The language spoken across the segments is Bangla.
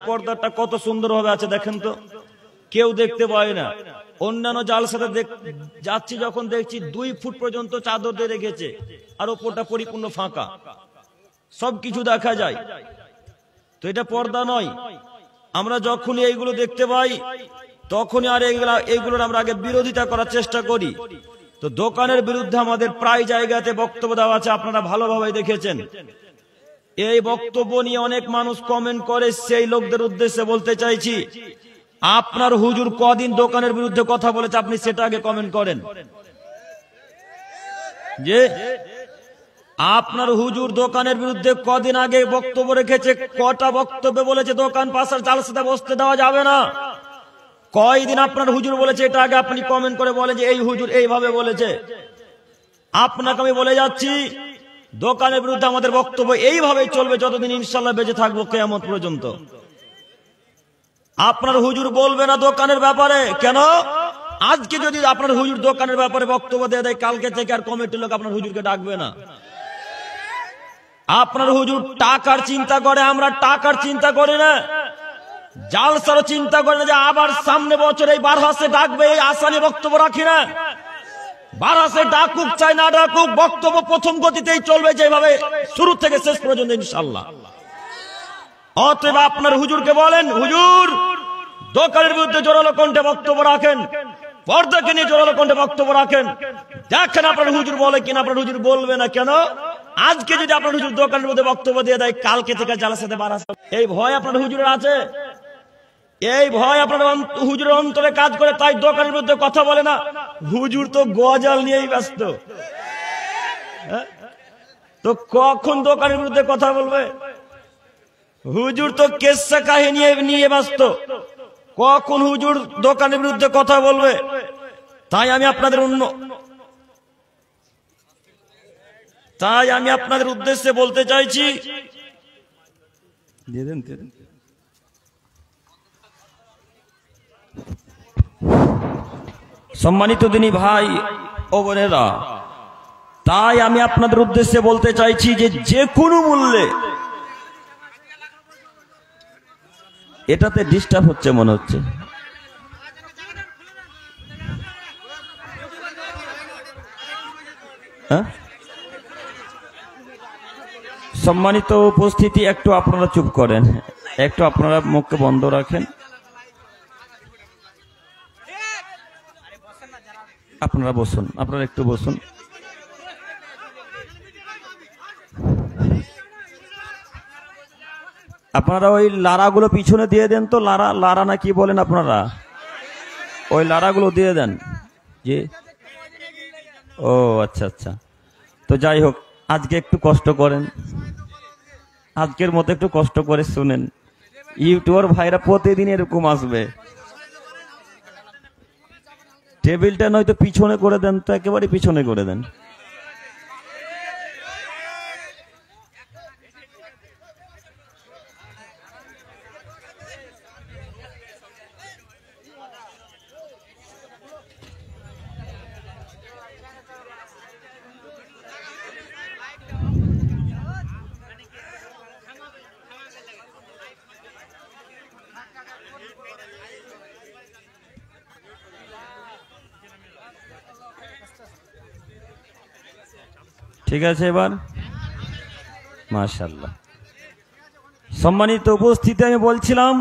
পর্দাটা কত সুন্দর ভাবে আছে দেখেন তো, কেউ দেখতে পায় না। অন্যান্য জালসাতে যাচ্ছি যখন দেখছি 2 ফুট পর্যন্ত চাদর দিয়ে রেখেছে, আর ওপরটা পরিপূর্ণ ফাঁকা, সবকিছু দেখা যায়। তো এটা পর্দা নয়। আমরা যখনই এইগুলো দেখতে পাই তখনই আর এইগুলোর আমরা আগে বিরোধিতা করার চেষ্টা করি। তো দোকানের বিরুদ্ধে আমাদের প্রায় জায়গাতে বক্তব্য দেওয়া আছে, আপনারা ভালোভাবে দেখেছেন। এই বক্তব্য নিয়ে অনেক মানুষ কমেন্ট করে, সেই লোকদের উদ্দেশ্যে বলতে চাইছি, আপনার হুজুর কদিন দোকানের বিরুদ্ধে কথা বলেছে আপনি সেটা আগে কমেন্ট করেন। যে আপনার হুজুর দোকানের বিরুদ্ধে কদিন আগে বক্তব্য রেখেছে, কটা বক্তব্য বলেছে দোকান পাশার জালসাতে বসতে দেওয়া যাবে না, কয়দিন আপনার হুজুর বলেছে, এটা আগে আপনি কমেন্ট করে বলেন যে এই হুজুর এইভাবে বলেছে। আপনাকে আমি বলে যাচ্ছি, দোকানের বিরুদ্ধে আমাদের বক্তব্য এইভাবেই চলবে যতদিন ইনশাআল্লাহ বেঁচে থাকবো, কিয়ামত পর্যন্ত। আপনার হুজুর বলবে না দোকানের ব্যাপারে, কেন? আজকে যদি আপনার হুজুর দোকানের ব্যাপারে বক্তব্য দিয়ে দেয়, কালকে থেকে আর কমিটির লোক আপনার হুজুরকে ডাকবে না। আপনার হুজুর টাকার চিন্তা করে, আমরা টাকার চিন্তা করি না। জালসারও চিন্তা করে না যে আবার সামনে বছর এই বারহাসে ডাকবে, এই আশা নিয়ে বক্তব্য রাখি না। বারহাসে ডাকুক চাই না ডাকুক, বক্তব্য প্রথম গতিতেই চলবে যেভাবে শুরু থেকে শেষ পর্যন্ত ইনশাআল্লাহ। অতএব আপনার হুজুরকে বলেন, হুজুর দোকানের বিরুদ্ধে জোরালো কণ্ঠে বক্তব্য রাখেন, পর্দাকে নিয়ে জোরালো কণ্ঠে বক্তব্য রাখেন। দেখেন আপনার হুজুর বলে কিনা। আপনার হুজুর বলবে না, কেন? আজকে যদি আপনার হুজুর দোকানের মধ্যে বক্তব্য দিয়ে দেয়, কালকে থেকে জালসাতে বারহাস। এই ভয় আপনার হুজুরের আছে, এই ভয় আপনার হুজুরের অন্তরে কাজ করে, তাই দোকানের বিরুদ্ধে কথা বলে না। হুজুর তো গজাল নিয়েই ব্যস্ত, তো কখন দোকানের বিরুদ্ধে কথা বলবে? হুজুর তো কেসা কাহিনী নিয়ে ব্যস্ত, কখন হুজুর দোকানের বিরুদ্ধে কথা বলবে? তাই আমি আপনাদের উদ্দেশ্যে বলতে চাইছি, সম্মানিত দিনী ভাই ও বোনেরা, তাই আমি আপনাদের উদ্দেশ্যে বলতে চাইছি যে কোনো মূল্যে, এটাতে ডিস্টার্ব হচ্ছে মনে হচ্ছে, সম্মানিত উপস্থিতি, একটু আপনারা চুপ করেন, একটু আপনারা মুখকে বন্ধ রাখেন। আপনারা বসুন, আপনারা একটু বসুন। আপনারা ওই লারাগুলো পিছনে দিয়ে দেন তো, লারা না কি বলেন আপনারা, ওই লারাগুলো দিয়ে দেন। জি, ও আচ্ছা আচ্ছা। তো যাই হোক, আজকে একটু কষ্ট করেন, আজকের মতো একটু কষ্ট করে শুনেন। ইউটিউবার ভাইরা প্রতিদিন এরকম আসবে। টেবিলটা নয়তো পিছনে করে দেন, তো একেবারে পিছনে করে দেন। ঠিক আছে, এবার মাশাআল্লাহ। সম্মানিত উপস্থিতি, আমি বলছিলাম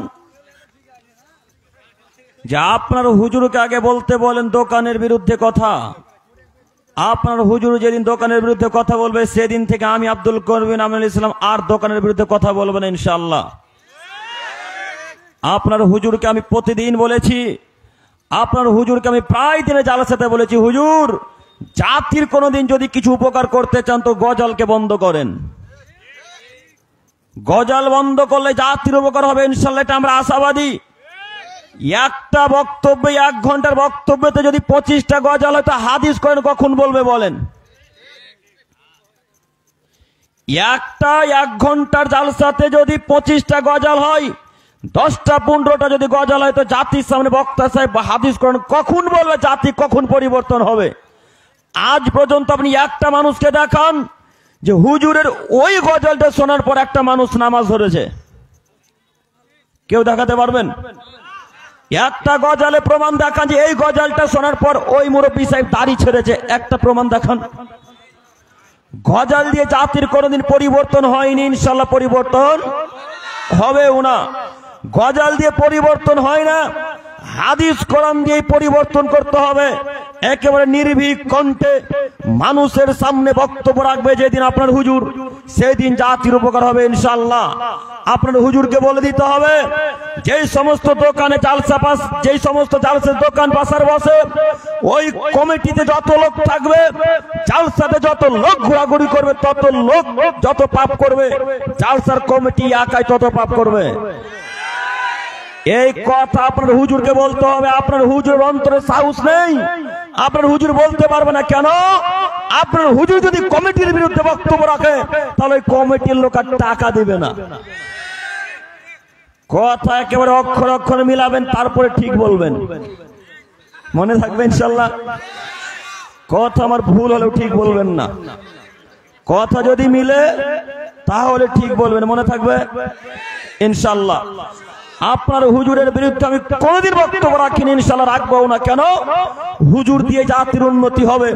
যে আপনার হুজুরকে আগে বলতে বলেন দোকানের বিরুদ্ধে কথা। আপনার হুজুর যেদিন দোকানের বিরুদ্ধে কথা বলবে, সেদিন থেকে আমি আব্দুল করিম আমিনুল ইসলাম আর দোকানের বিরুদ্ধে কথা বলবো না ইনশাআল্লাহ। আপনার হুজুরকে আমি প্রতিদিন বলেছি, আপনার হুজুরকে আমি প্রায় দিনে জালসাতে বলেছি, হুজুর জাতির কোনদিন যদি কিছু উপকার করতে চান তো গজালকে বন্ধ করেন। গজাল বন্ধ করলে জাতির উপকার হবে ইনশাআল্লাহ, এটা আমরা আশাবাদী। একটা বক্তব্যে, 1 ঘন্টার বক্তব্যতে যদি 25টা গজাল হয়, তো হাদিস করেন কখন বলবে বলেন? একটা 1 ঘন্টার জালসাতে যদি 25টা গজাল হয়, 10টা 15টা যদি গজাল হয়, তো জাতির সামনে বক্তা সাহেব হাদিস করেন কখন বলবে? জাতি কখন পরিবর্তন হবে? আজ পর্যন্ত আপনি একটা মানুষকে দেখান যে হুজুরের ওই গজলটা শোনার পর একটা মানুষ নামাজ ধরেছে। কেউ দেখাতে পারবেন? একটা গজালে প্রমাণ দেখান যে এই গজালটা শোনার পর ওই মুরব্বী সাহেব দাড়ি ছেড়েছে, একটা প্রমাণ দেখান। গজাল দিয়ে জাতির কোনোদিন পরিবর্তন হয়নি, ইনশাল্লাহ পরিবর্তন হবেও না। গজাল দিয়ে পরিবর্তন হয় না, হাদিস কোরআন দিয়ে পরিবর্তন করতে হবে। একেবারে নির্ভীক কণ্ঠে মানুষের সামনে বক্তব্য রাখবে যেদিন আপনার হুজুর, সেদিন জাতির উপকার হবে ইনশাআল্লাহ। আপনার হুজুরকে বলে দিতে হবে যেই সমস্ত দোকানে যেই সমস্ত জালসার দোকান পাশার বসে, ওই কমিটিতে যত লোক থাকবে, জালসাতে যত লোক ঘোরাঘুরি করবে, তত লোক যত পাপ করবে, জালসার কমিটি একাই তত পাপ করবে। এই কথা আপনার হুজুরকে বলতে হবে। আপনার হুজুর অন্তরে সাহস নেই, আপনার হুজুর বলতে পারবে না। কেন? আপনার হুজুর যদি কমিটির বিরুদ্ধে বক্তব্য রাখে, তাহলে ওই কমিটির লোক আর টাকা দিবে না। কথা একেবারে অক্ষর অক্ষর মিলাবেন, তারপরে ঠিক বলবেন, মনে থাকবে ইনশাল্লাহ। কথা আমার ভুল হলেও ঠিক বলবেন না, কথা যদি মিলে তাহলে ঠিক বলবেন, মনে থাকবে ইনশাল্লাহ। আপনার হুজুরের বিরুদ্ধে আমি কোনদিন বক্তব্য রাখিনি, ইনশাআল্লাহ রাখবো না। কেন? হুজুর দিয়ে জাতির উন্নতি হবে,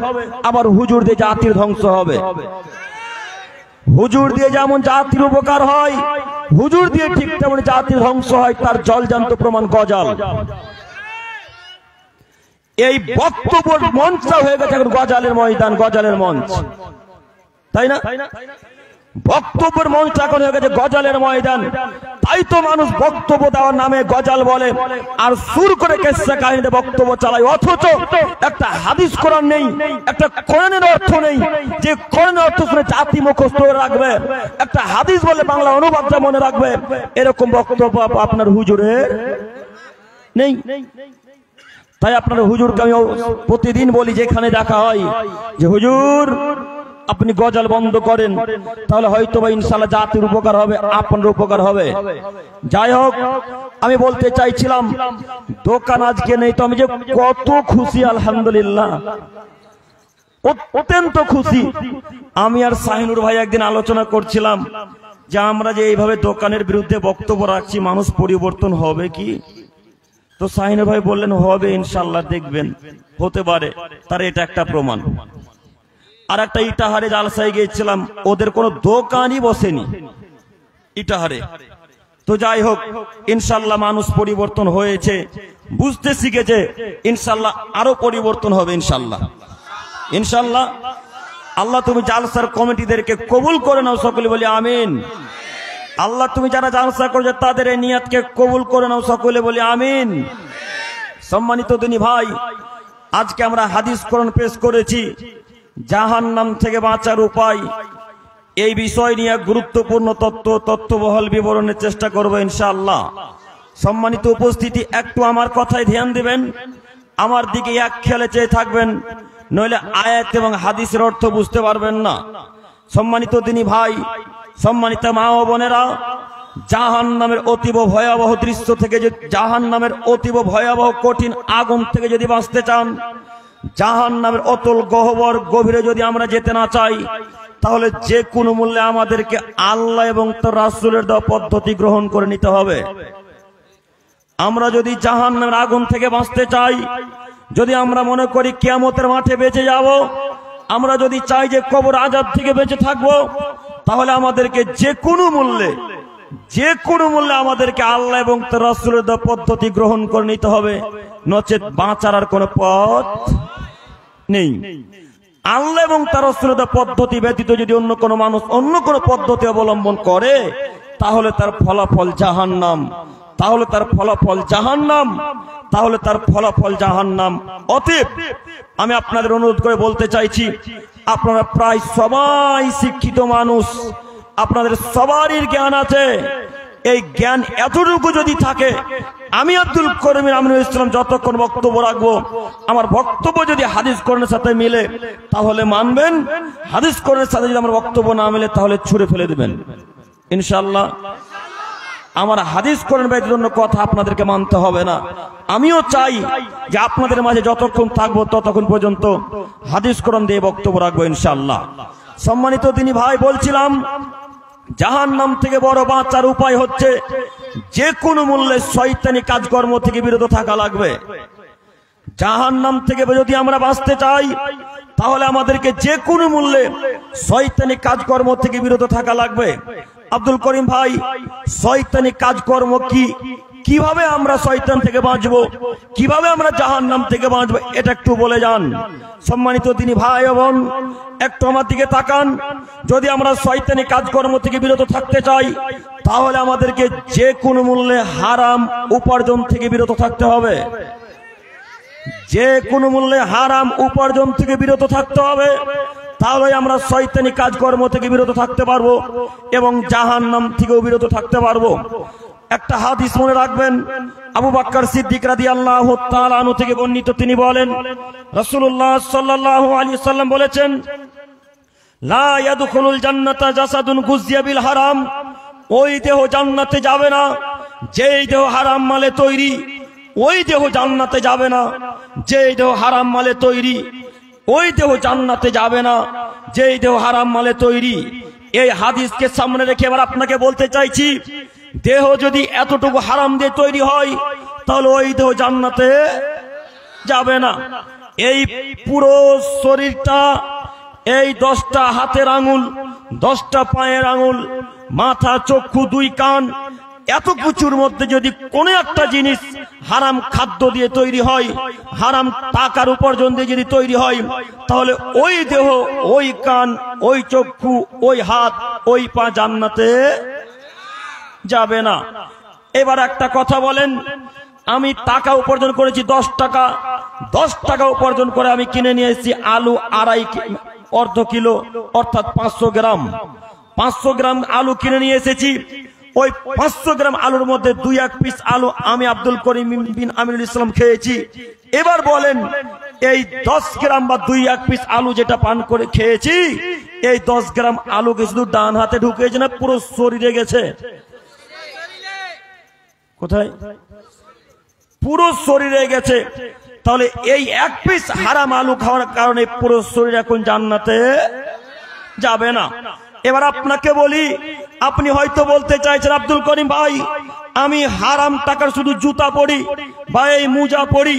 আবার হুজুর দিয়ে জাতির ধ্বংস হবে। হুজুর দিয়ে যেমন জাতির উপকার হয়, হুজুর দিয়ে ঠিক তেমন জাতির ধ্বংস হয়, তার জলজান্ত প্রমাণ গজাল। এই বক্তব্যের মঞ্চটা হয়ে গেছে এখন গজালের ময়দান, গজালের মঞ্চ, তাই না? বক্তব্যের মঞ্চ এখন হয়ে গেছে গজালের ময়দান। তাই তো মানুষ বক্তব্য দেওয়ার নামে গজাল বলে আর সুর করে কেসা কাহিনীতে বক্তব্য চালায়, অথচ একটা হাদিস কোরআন নেই, একটা কোরআনের অর্থ নেই যে কোরআনের অর্থ শুনে জাতি মুখস্থ রাখবে, একটা হাদিস বলে বাংলা অনুবাদটা মনে রাখবে, এরকম বক্তব্য আপনার হুজুরের নেই। তাই আপনার হুজুরকে আমি প্রতিদিন বলি, যেখানে দেখা হয় যে হুজুর আপনি গজাল বন্ধ করেন, তাহলে হয়তো বা ইনশাআল্লাহ জাতির উপকার হবে, আপনার উপকার হবে। যাই হোক, আমি বলতে চাইছিলাম দোকান আজকে নেই, তো আমি যে কত খুশি, আলহামদুলিল্লাহ, অত্যন্ত খুশি। আমি আর শাহিনুর ভাই একদিন আলোচনা করছিলাম যে আমরা যে এইভাবে দোকানের বিরুদ্ধে বক্তব্য রাখছি, মানুষ পরিবর্তন হবে কি? তো শাহিনুর ভাই বললেন হবে ইনশাআল্লাহ, দেখবেন হতে পারে। তার এটা একটা প্রমাণ। আর একটা ইটাহারে জালসায় গিয়েছিলাম, ওদের কোনো দোকানই বসেনি ইটাহারে। তো যাই হোক, ইনশাআল্লাহ মানুষ পরিবর্তন হয়েছে, বুঝতে শিখেছে, ইনশাআল্লাহ আরো পরিবর্তন হবে ইনশাআল্লাহ। ইনশাআল্লাহ আল্লাহ তুমি জালসার কমিটিদেরকে কবুল করে নাও, সকলে বলি আমিন। আল্লাহ তুমি যারা জালসা করছে তাদের এই নিয়তকে কবুল করে নাও, সকলে বলি আমিন। সম্মানিত দিনী ভাই, আজকে আমরা হাদিস কোরআন পেশ করেছি, জাহান্নাম থেকে বাঁচার উপায়। এই বিষয় নিয়ে গুরুত্বপূর্ণ তথ্যবহল বিবরণের চেষ্টা করব ইনশাআল্লাহ। সম্মানিত উপস্থিতি, একটু আমার কথায় ধ্যান দিবেন, আমার দিকে এক খেয়ালে চেয়ে থাকবেন, নইলে আয়াত এবং হাদিসের অর্থ বুঝতে পারবেন না। সম্মানিত দিনী ভাই, সম্মানিত মা ও বোনেরা, জাহান্নামের অতীব ভয়াবহ দৃশ্য থেকে, যে জাহান্নামের অতীব ভয়াবহ কঠিন আগুন থেকে যদি বাঁচতে চান, জাহান্নামের অতল গহ্বর গভীরে যদি আমরা যেতে না চাই, তাহলে যে কোনো মূল্যে আমাদেরকে আল্লাহ এবং তার রাসূলের দেওয়া পদ্ধতি গ্রহণ করে নিতে হবে। আমরা যদি জাহান্নামের আগুন থেকে বাঁচতে চাই, যদি আমরা মনে করি কিয়ামতের মাঠে বেঁচে যাব, আমরা যদি চাই যে কবর আযাব থেকে বেঁচে থাকবো, তাহলে আমাদেরকে যে কোনো মূল্যে আমাদেরকে আল্লাহ এবং তার রাসূলের দেওয়া পদ্ধতি গ্রহণ করে নিতে হবে, নচেত বাঁচার আর কোনো পথ নেই। আল্লাহ এবং তার রাসূলের দেওয়া পদ্ধতি ব্যতীত যদি অন্য কোনো মানুষ অন্য কোনো পদ্ধতি অবলম্বন করে, তাহলে তার ফলাফল জাহান্নাম, তাহলে তার ফলাফল জাহান্নাম। অতএব আমি আপনাদের অনুরোধ করে বলতে চাইছি, আপনারা প্রায় সবাই শিক্ষিত মানুষ, আপনাদের সবারই জ্ঞান আছে। এই জ্ঞান এতটুকু যদি থাকে, আমি আব্দুল করিম আমিনুল ইসলাম যতক্ষণ বক্তব্য রাখবো, আমার বক্তব্য যদি হাদিস কোরআনের সাথে মিলে তাহলে মানবেন, হাদিস কোরআনের সাথে যদি আমার বক্তব্য না মিলে তাহলে ছুঁড়ে ফেলে দেবেন ইনশাআল্লাহ। আমার হাদিস কোরআন ব্যতীত অন্য কথা আপনাদেরকে মানতে হবে না। আমিও চাই যে আপনাদের মাঝে যতক্ষণ থাকবো ততক্ষণ পর্যন্ত হাদিস কোরআন দিয়ে বক্তব্য রাখবো ইনশাআল্লাহ। সম্মানিত দিনী ভাই, বলছিলাম জাহান্নাম থেকে বড় বাঁচার উপায় হচ্ছে যে কোনো মূল্যে শয়তানি কাজকর্ম থেকে বিরত থাকা লাগবে। জাহান্নাম থেকে যদি আমরা বাঁচতে চাই তাহলে আমাদেরকে যে কোনো মূল্যে শয়তানি কাজকর্ম থেকে বিরত থাকা লাগবে। আব্দুল করিম ভাই, শয়তানি কাজকর্ম কি, কিভাবে আমরা শয়তান থেকে বাঁচবো, কিভাবে আমরা জাহান্নাম থেকে বাঁচবো, এটা একটু বলে যান। সম্মানিত দিনী ভাই বোন, একটু আমার দিকে তাকান। যদি আমরা শয়তানি কাজকর্ম থেকে বিরত থাকতে চাই তাহলে আমাদেরকে যে কোনো মূল্যে হারাম উপার্জন থেকে বিরত থাকতে হবে। যে কোনো মূল্যে হারাম উপার্জন থেকে বিরত থাকতে হবে, তাহলে আমরা শয়তানি কাজকর্ম থেকে বিরত থাকতে পারবো এবং জাহান্নাম থেকেও বিরত থাকতে পারবো। একটা হাদিস মনে রাখবেন, আবু বকর সিদ্দিক রাদিয়াল্লাহু তাআলা আনহু থেকে বর্ণিত, তিনি বলেন রাসূলুল্লাহ সাল্লাল্লাহু আলাইহি ওয়াসাল্লাম বলেছেন, লা ইয়াদখুলুল জান্নাতা জাসাদুন গুযিয়া বিল হারাম, ওই দেহ জান্নাতে যাবে না যেই দেহ হারাম মালে তৈরি। ওই দেহ জান্নাতে যাবে না যেই দেহ হারাম মালে তৈরি। ওই দেহ জান্নাতে যাবে না যেই দেহ হারাম মালে তৈরি। এই হাদিসকে সামনে রেখে এবার আপনাকে বলতে চাইছি, দেহ যদি এতটুকু হারাম দিয়ে তৈরি হয় তাহলে ওই দেহ জান্নাতে যাবে না। এই পুরো শরীরটা, এই 10টা হাতের আঙুল, 10টা পায়ের আঙুল, মাথা, চক্ষু, 2 কান, এত কিছুর মধ্যে যদি কোনো একটা জিনিস হারাম খাদ্য দিয়ে তৈরি হয়, হারাম টাকার উপার্জন দিয়ে যদি তৈরি হয়, তাহলে ওই দেহ, ওই কান, ওই চক্ষু, ওই হাত, ওই পা জান্নাতে যাবে না। এবার একটা কথা বলেন, আমি টাকা উপার্জন করেছি 10 টাকা, 10 টাকা উপার্জন করে আমি কিনে নিয়ে এসেছি আলু অর্ধ কিলো, অর্থাৎ 500 গ্রাম। 500 গ্রাম আলু কিনে নিয়ে এসেছি। ওই 500 গ্রাম আলুর মধ্যে 2-1 পিস আলু আমি আব্দুল করিম বিন আমিনুল ইসলাম খেয়েছি। এবার বলেন, এই 10 গ্রাম বা 2-1 পিস আলু যেটা পান করে খেয়েছি, এই 10 গ্রাম আলুকে শুধু ডান হাতে ঢুকেছে না পুরো শরীরে গেছে? কোথায়? পুরো শরীরে গেছে। তাহলে এই 1 পিস হারাম আলু খাওয়ার কারণে পুরো শরীর এখন জান্নাতে যাবে না। এবার আপনাকে বলি, আপনি হয়তো বলতে চাইছেন, আব্দুল করিম ভাই, আমি হারাম টাকার শুধু জুতা পরি বা এই মোজা পরি,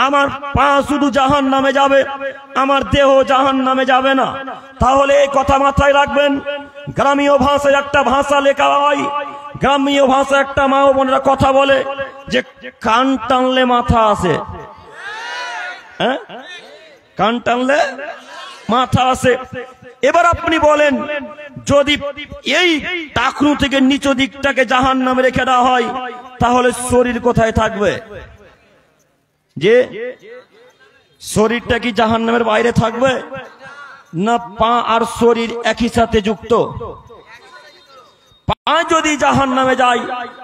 আমার পা শুধু জাহান্নামে যাবে, আমার দেহ জাহান্নামে যাবে না। তাহলে এই কথা মাথায় রাখবেন। গ্রামীয় ভাষায় একটা ভাষা লেখা হয়, গ্রামীয় ভাষা একটা মা ও বোনেরা কথা বলে যে কান টানলে মাথা আসে। হ্যাঁ, কান টানলে মাথা আসে। এবার আপনি বলেন, যদি এই টাকনু থেকে নিচু দিকটাকে জাহান্নামে রেখে দেওয়া হয় তাহলে শরীর কোথায় থাকবে? যে শরীরটা কি জাহান্নামের বাইরে থাকবে, না পা আর শরীর একই সাথে যুক্ত? পা যদি জাহান্নামে যায়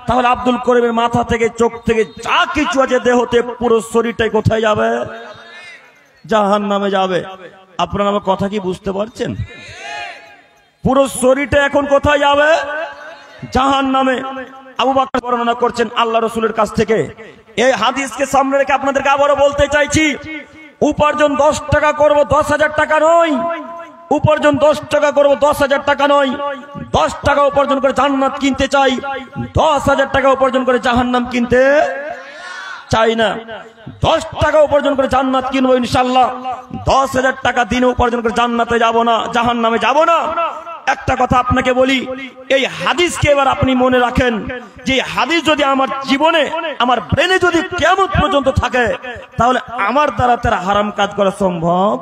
তাহলে আব্দুল করিমের মাথা থেকে, চোখ থেকে, যা কিছু আছে দেহতে, পুরো শরীরটাই কোথায় যাবে? জাহান্নামে যাবে। আপনারা আমার কথা কি বুঝতে পারছেন? পুরো শরীরটা এখন কোথায় যাবে? জাহান্নামে। আবু বকর বর্ণনা করছেন আল্লাহ রাসূলের কাছ থেকে। এই হাদিসকে সামনে রেখে আপনাদেরকে আবারও বলতে চাইছি, উপার্জন 10 টাকা করব, 10,000 টাকা নয়। উপার্জন 10 টাকা করব, 10,000 টাকা নয়। 10 টাকা উপার্জন করে জান্নাত কিনতে চাই, 10,000 টাকা উপার্জন করে জাহান্নাম কিনতে চাই না। 10 টাকা উপার্জন করে জান্নাত কিনবো ইনশাআল্লাহ। 10,000 টাকা দিনে উপার্জন করে জান্নাতে যাব না, জাহান্নামে যাব না। একটা কথা আপনাকে বলি, এই হাদিসকে এবার আপনি মনে রাখেন, যে হাদিস যদি আমার জীবনে, আমার ব্রেনে যদি কিয়ামত পর্যন্ত থাকে, তাহলে আমার দ্বারা তার হারাম কাজ করা সম্ভব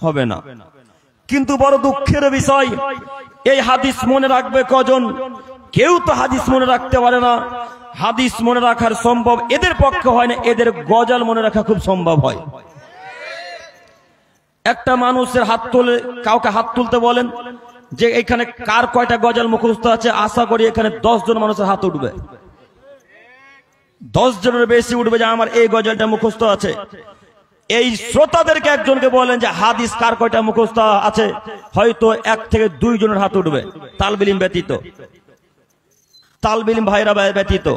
হবে না। কিন্তু বড় দুঃখের বিষয়, এই হাদিস মনে রাখবে কজন? কেউ তো হাদিস মনে রাখতে পারে না। হাদিস মনে রাখার সম্ভব এদের পক্ষে হয় না, এদের গজল মনে রাখা খুব সম্ভব হয়। একটা মানুষের হাত তুলে, কাউকে হাত তুলতে বলেন যে এখানে কার কয়টা গজল মুখস্থ আছে, আশা করি এখানে 10 জন মানুষের হাত উঠবে। 10 জনের বেশি উঠবে যে আমার এই গজলটা মুখস্থ আছে। এই শ্রোতাদেরকে একজনকে বলেন যে হাদিস কার কয়টা মুখস্থ আছে, হয়তো 1 থেকে 2 জনের হাত উঠবে, তালবিলিম ব্যতীত, তালবিলিম ভাইরা ব্যতীত।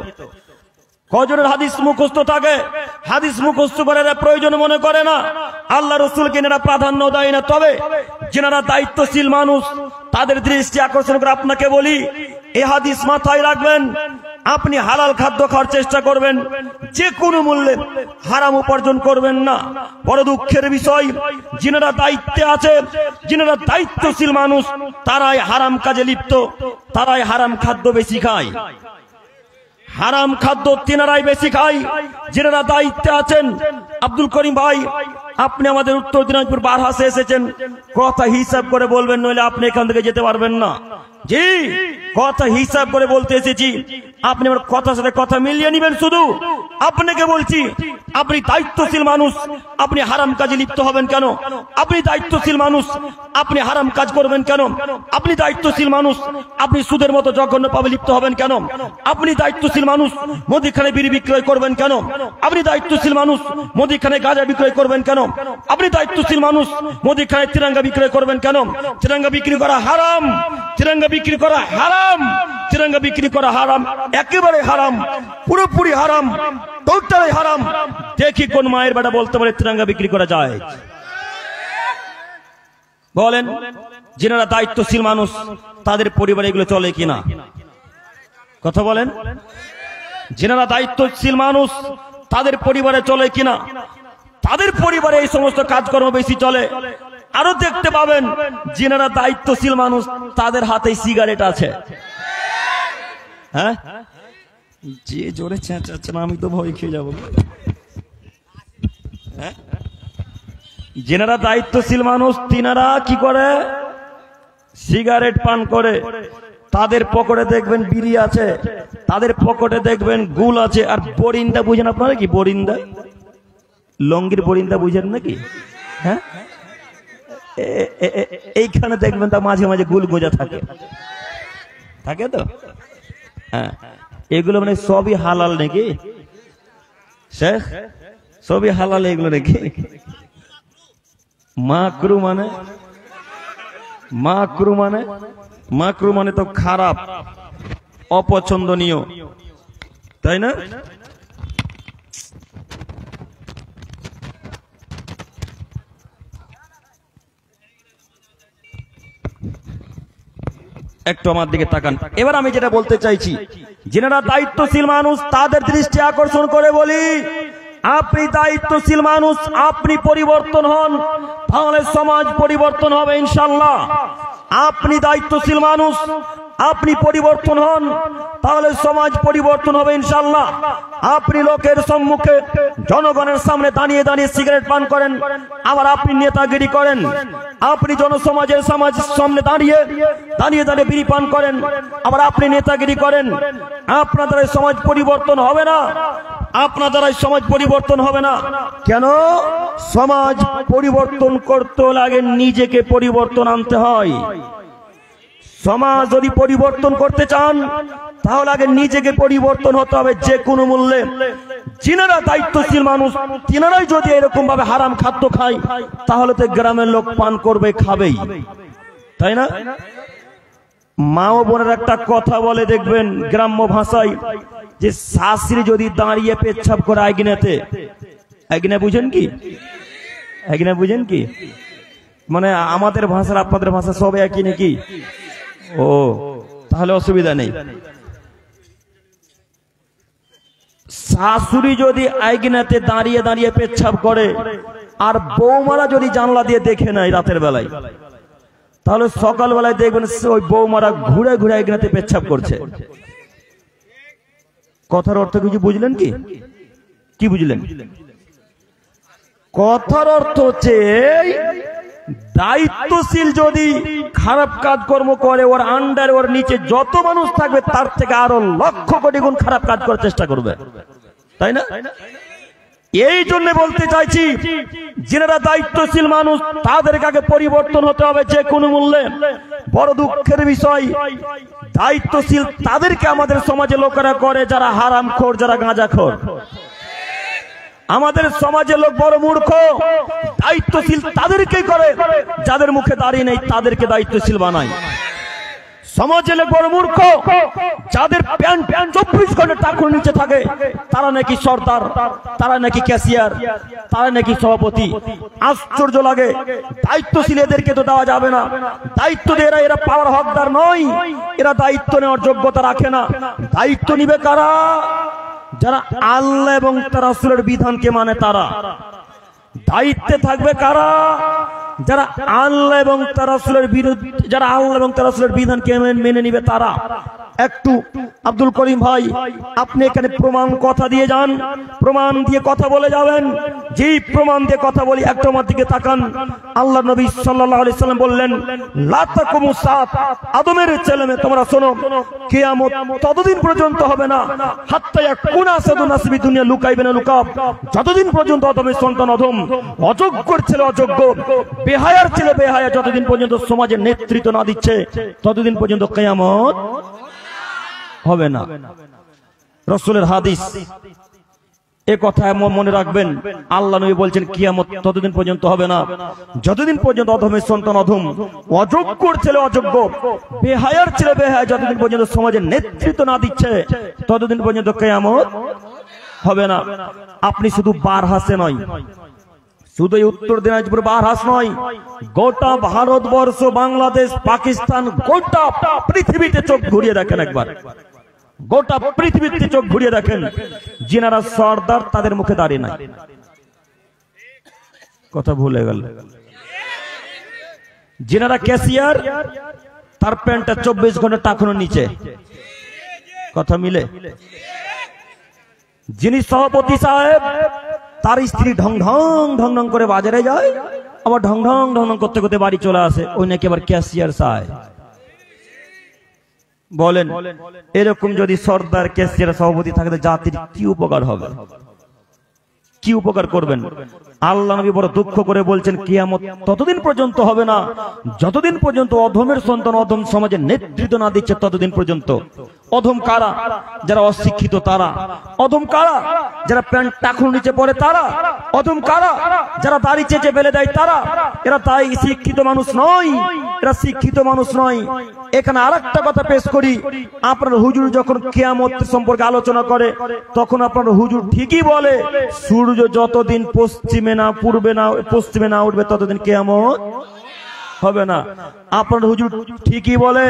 কজনের হাদিস মুখস্থ থাকে? হাদিস মুখস্থ করার প্রয়োজন মনে করে না, আল্লাহ রাসূলকে এরা প্রাধান্য দেয় না। তবে যারা দায়িত্বশীল মানুষ, তাদের দৃষ্টি আকর্ষণ করে আপনাকে বলি, এই হাদিস মাথায় রাখবেন। আপনি হালাল খাদ্য খাওয়ার চেষ্টা করবেন, যে কোনো মূল্যে হারাম উপার্জন করবেন না। বড় দুঃখের বিষয়, যিনারা দায়িত্বে আছে, যিনারা দায়িত্বশীল মানুষ, তারাই হারাম কাজে লিপ্ত, তারাই হারাম খাদ্য বেশি খায়। হারাম খাদ্য তিনারাই বেশি খায় যিনারা দায়িত্বে আছেন। আব্দুল করিম ভাই, আপনি আমাদের উত্তর দিনাজপুর বারহাসে এসেছেন, কথা হিসাব করে বলবেন, নইলে আপনি এখান থেকে যেতে পারবেন না। জি, কথা হিসাব করে বলতে এসেছি, আপনি আমার কথার সাথে কথা মিলিয়ে নেবেন। শুধু আপনাকে বলছি, আপনি দায়িত্বশীল মানুষ, আপনি হারাম কাজে লিপ্ত হবেন কেন? আপনি দায়িত্বশীল মানুষ, আপনি হারাম কাজ করবেন কেন? আপনি দায়িত্বশীল মানুষ, আপনি সুদের মতো জঘন্য পাপে লিপ্ত হবেন কেন? আপনি দায়িত্বশীল মানুষ, মুদিখানায় বিড়ি বিক্রয় করবেন কেন? আপনি দায়িত্বশীল মানুষ, মুদিখানায় গাঁজা বিক্রয় করবেন কেন? আপনি দায়িত্বশীল মানুষ, মুদিখানায় তিরঙ্গা বিক্রয় করবেন কেন? তিরঙ্গা বিক্রি করা হারাম, তিরঙ্গা বিক্রি করা হারাম, তিরঙ্গা বিক্রি করা হারাম, একেবারে হারাম, পুরোপুরি হারাম, টোটালি হারাম। দেখি কোন মায়ের বেটা বলতে পারে তিরঙ্গা বিক্রি করা যায়? বলেন, যিনারা দায়িত্বশীল মানুষ তাদের পরিবারে এগুলো চলে কিনা? কথা বলেন, যিনারা দায়িত্বশীল মানুষ তাদের পরিবারে চলে কিনা? তাদের পরিবারে এই সমস্ত কাজকর্ম বেশি চলে। আরো দেখতে পাবেন, যিনারা দায়িত্বশীল মানুষ তাদের হাতে সিগারেট আছে। হ্যাঁ, যে জোরে চেঁচাচ্ছেন আমি তো ভয় খেয়ে যাবো। যিনারা দায়িত্বশীল মানুষ তিনারা কি করে? সিগারেট পান করে। তাদের পকেটে দেখবেন বিড়ি আছে, তাদের পকেটে দেখবেন গুল আছে। আর বরিন্দা বুঝেন আপনারা কি? বরিন্দা, লঙ্গির বরিন্দা বুঝেন নাকি? হ্যাঁ, এইখানে দেখবেন তা মাঝে মাঝে গুল গোজা থাকে, থাকে তো। হ্যাঁ, এগুলো মানে সবই হালাল নাকি শেখ? সবই হালাল এগুলো নাকি? মাকরু মানে, মাকরু মানে, মাকরু মানে তো খারাপ, অপছন্দনীয়, তাই না? একটু আমার দিকে তাকান। এবার আমি যেটা বলতে চাইছি, যিনারা দায়িত্বশীল মানুষ তাদের দৃষ্টি আকর্ষণ করে বলি, আপনি দায়িত্বশীল মানুষ, আপনি পরিবর্তন হন, তাহলে সমাজ পরিবর্তন হবে ইনশাআল্লাহ। আপনি দায়িত্বশীল মানুষ, আপনি পরিবর্তন হন, তাহলে সমাজ পরিবর্তন হবে ইনশাআল্লাহ। আপনি লোকের সম্মুখে, জনগণের সামনে দাঁড়িয়ে দাঁড়িয়ে সিগারেট পান করেন, আবার আপনি নেতাগিরি করেন। আপনি জনসমাজের সামনে দাঁড়িয়ে দাঁড়িয়ে দাঁড়িয়ে বিড়ি পান করেন, আবার আপনি নেতাগিরি করেন। আপনার দ্বারা সমাজ পরিবর্তন হবে না, আপনার দ্বারা সমাজ পরিবর্তন হবে না। কেন? সমাজ পরিবর্তন করতে লাগে নিজেকে পরিবর্তন আনতে হয়। সমাজ যদি পরিবর্তন করতে চান তাহলে আগে নিজেকে পরিবর্তন হতে হবে যে কোনো মূল্যে। যিনারা দায়িত্বশীল মানুষ তিনারাই যদি এরকম ভাবে হারাম খাদ্য খায় তাহলে তো গ্রামের লোক পান করবে, খাবেই, তাই না? মা ও বোনের একটা কথা বলে দেখবেন গ্রাম্য ভাষায়, যে শাশুড়ি যদি দাঁড়িয়ে পেচ্ছাপ করে আইগিনাতে, আইগিনা বুঝেন কি? আইগিনা বুঝেন কি? মানে আমাদের ভাষার আপনাদের ভাষা সব একই নাকি? ও, তাহলে অসুবিধা নেই। শাশুড়ি যদি আইগিনাতে দাঁড়িয়ে দাঁড়িয়ে পেচ্ছাপ করে আর বৌমারা যদি জানলা দিয়ে দেখে নেয় রাতের বেলায়, তাহলে সকাল বেলায় দেখবেন ওই বৌমারা ঘুরে ঘুরে আইগিনাতে পেচ্ছাপ করছে। কথার অর্থ কিছু বুঝলেন কি? কি বুঝলেন? কথার অর্থ হচ্ছে দায়িত্বশীল যদি খারাপ কাজকর্ম করে, ওর আন্ডারে ওর নিচে যত মানুষ থাকবে তার থেকে আরো লক্ষ কোটি গুণ খারাপ কাজ করার চেষ্টা করবে, তাই না? এই জন্য বলতে চাইছি, যারা দায়িত্বশীল মানুষ তাদের আগে পরিবর্তন হতে হবে যে কোনো মূল্যে। বড় দুঃখের বিষয়, দায়িত্বশীল তাদেরকে আমাদের সমাজে লোকেরা করে যারা হারামখোর, যারা গাঁজাখোর। আমাদের সমাজে লোক বড় মূর্খ। দায়িত্বশীল তাদেরকেই করে যাদের মুখে দাঁড়িয়ে নেই, তাদেরকে দায়িত্বশীল বানায়। সমাজে বড় মূর্খ যাদের প্যান্ট 24 ঘন্টা টাকুর নিচে থাকে তারা নাকি সর্দার, তারা নাকি ক্যাশিয়ার, তারা নাকি সভাপতি। আশ্চর্য লাগে। দায়িত্বশীল এদেরকে তো দেওয়া যাবে না, দায়িত্ব দিয়ে এরা পাওয়ার হকদার নয়, এরা দায়িত্ব নেওয়ার যোগ্যতা রাখে না। দায়িত্ব নিবে কারা? যারা আল্লাহ এবং তার রাসূলের বিধানকে মানে তারা। দায়িত্বে থাকবে কারা? যারা আল্লাহ এবং তার রাসূলের বিরুদ্ধে, যারা আল্লাহ এবং তার রাসূলের বিধানকে মেনে নিবে তারা। একটু আব্দুল করিম ভাই, আপনি এখানে প্রমাণ কথা দিয়ে যান, প্রমাণ দিয়ে কথা বলে যাবেন। যেই প্রমাণ দিয়ে কথা বলি একটু আমার দিকে তাকান। আল্লাহ নবী সাল্লাল্লাহু আলাইহি সাল্লাম বললেন, লা তাকুমু সাত, আদমের ছেলেমেয়ে তোমরা শোনো, কিয়ামত ততদিন পর্যন্ত হবে না হাত্তা ইয়াকুনা আসাদুন নাসবি দুনিয়া লুকাইবেনা লুকাব, যতদিন পর্যন্ত আদমের সন্তান অধম, অযোগ্যর ছেলে অযোগ্য, বেহায়ার ছেলে বেহায়া যতদিন পর্যন্ত সমাজের নেতৃত্ব না দিচ্ছে ততদিন পর্যন্ত কিয়ামত হবে না। রাসূলের হাদিস, এ কথা মনে রাখবেন। আল্লাহ নবী বলছেন কিয়ামত ততদিন পর্যন্ত হবে না যতদিন পর্যন্ত অধমের সন্তান অধম, অযোগ্যর ছেলে অযোগ্য, বেহায়ার ছেলে বেহায়া যতদিন পর্যন্ত সমাজের নেতৃত্ব না দিচ্ছে ততদিন পর্যন্ত কিয়ামত হবে না। আপনি শুধু বারহাসে নয়, শুধু উত্তর দিনাজপুর বারহাস নয়, গোটা ভারতবর্ষ, বাংলাদেশ, পাকিস্তান, গোটা পৃথিবীতে চোখ ঘুরিয়ে দেখেন একবার, গোটা পৃথিবীতে চোখ ঘুরিয়ে দেখেন, যিনারা সর্দার তাদের মুখে দাড়ি নাই। কথা ভুলে গেল। যিনারা ক্যাশিয়ার তার প্যান্টটা 24 ঘন্টা টাকুনোর নিচে। কথা মিলে। যিনি সভাপতি সাহেব তার স্ত্রী ঢং ঢং ঢং ঢং করে বাজারে যায়, আবার ঢং ঢং ঢং ঢং করতে করতে বাড়ি চলে আসে, ওই নাকি আবার ক্যাশিয়ার সাহেব। বলেন এরকম যদি সর্দার ক্যাশিয়ার সভাপতি থাকে তো জাতির কি উপকার হবে? কি উপকার করবেন? আল্লাহ নবী বড় দুঃখ করে বলছেন কিয়ামত ততদিন পর্যন্ত হবে না যতদিন পর্যন্ত অধমের সন্তান অধম সমাজের নেতৃত্ব না দিচ্ছে ততদিন পর্যন্ত। অধম কারা? যারা অশিক্ষিত তারা। অধম কারা? যারা প্যান্ট টাকুর নিচে পড়ে তারা। অধম কারা? যারা দাড়ি চেঁচে ফেলে দেয় তারা। এরা তাই শিক্ষিত মানুষ নয়, এরা শিক্ষিত মানুষ নয়। এখানে আরেকটা কথা পেশ করি, আপনার হুজুর যখন কিয়ামত সম্পর্কে আলোচনা করে তখন আপনার হুজুর ঠিকই বলে সূর্য যতদিন পশ্চিমে না পূর্বে না পশ্চিমে না উঠবে ততদিন কিয়ামত হবে না। আপনার হুজুর ঠিকই বলে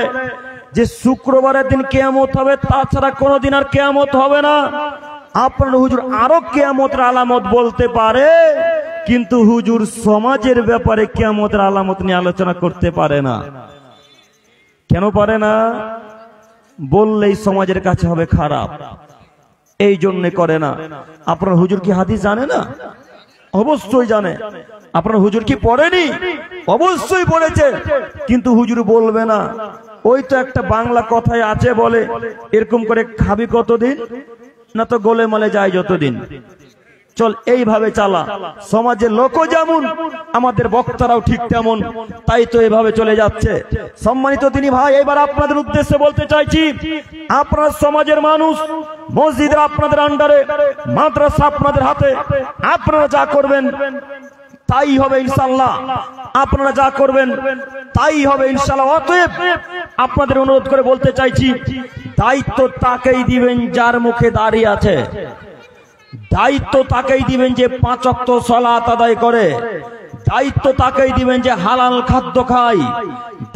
যে শুক্রবারের দিন কিয়ামত হবে, তাছাড়া কোনোদিন আর কিয়ামত হবে না। আপনার হুজুর আরো কিয়ামতের আলামত বলতে পারে, কিন্তু হুজুর সমাজের ব্যাপারে কিয়ামতের আলামত নিয়ে আলোচনা করতে পারে না। কেন পারে না? বললেই সমাজের কাছে হবে খারাপ, এই জন্য করে না। আপনার হুজুর কি হাদিস জানে না? অবশ্যই জানে। আপনার হুজুর কি পড়েনি? অবশ্যই পড়েছে, কিন্তু হুজুর বলবে না। ওই তো একটা বাংলা কথায় আছে, বলে এরকম করে খাবি কতদিন, না তো গোলে মালে যায় যতদিন। চল এইভাবে চালা। সমাজের লোকও যেমন আমাদের বক্তারাও ঠিক তেমন, তাই তো এভাবে চলে যাচ্ছে। সম্মানিত তিনি ভাই, এবার আপনাদের উদ্দেশ্যে বলতে চাইছি, আপনার সমাজের মানুষ, মসজিদ আপনাদের আন্ডারে, মাদ্রাসা আপনাদের হাতে, আপনারা যা করবেন তাই হবে ইনশাআল্লাহ। আপনারা যা করবেন তাই হবে ইনশাআল্লাহ। অতএব আপনাদের অনুরোধ করে বলতে চাইছি, দায়িত্ব তাকেই দিবেন যার মুখে দাঁড়িয়ে আছে। দায়িত্ব তাকেই দিবেন যে 5 ওয়াক্ত সালাত আদায় করে। দায়িত্ব তাকেই দিবেন যে হালাল খাদ্য খায়।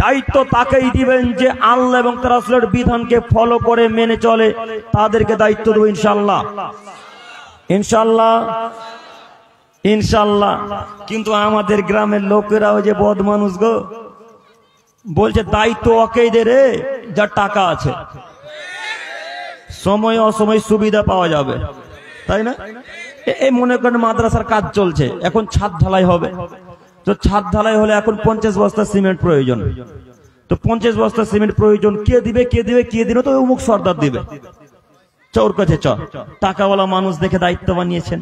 দায়িত্ব তাকেই দিবেন যে আল্লাহ এবং তার রাসূলের বিধানকে ফলো করে মেনে চলে। তাদেরকে দায়িত্ব দেব ইনশাআল্লাহ, ইনশাআল্লাহ, ইনশাআল্লাহ। কিন্তু আমাদের গ্রামের লোকেরাও যে বদ মানুষ গো, বলছে দায়িত্ব ওকেই দে রে যার টাকা আছে, সময় অসময় সুবিধা পাওয়া যাবে, তাই না? এই মনে করেন মাদ্রাসার কাজ চলছে, এখন ছাদ ঢালাই হবে, তো ছাদ ঢালাই হলে এখন 50 বস্তা সিমেন্ট প্রয়োজন। তো 50 বস্তা সিমেন্ট প্রয়োজন, কে দিবে কে দিবে কে দিবে? তো অমুক সর্দার দিবে। ওর কাছে চ, টাকাওয়ালা মানুষ দেখে দায়িত্ব বানিয়েছেন,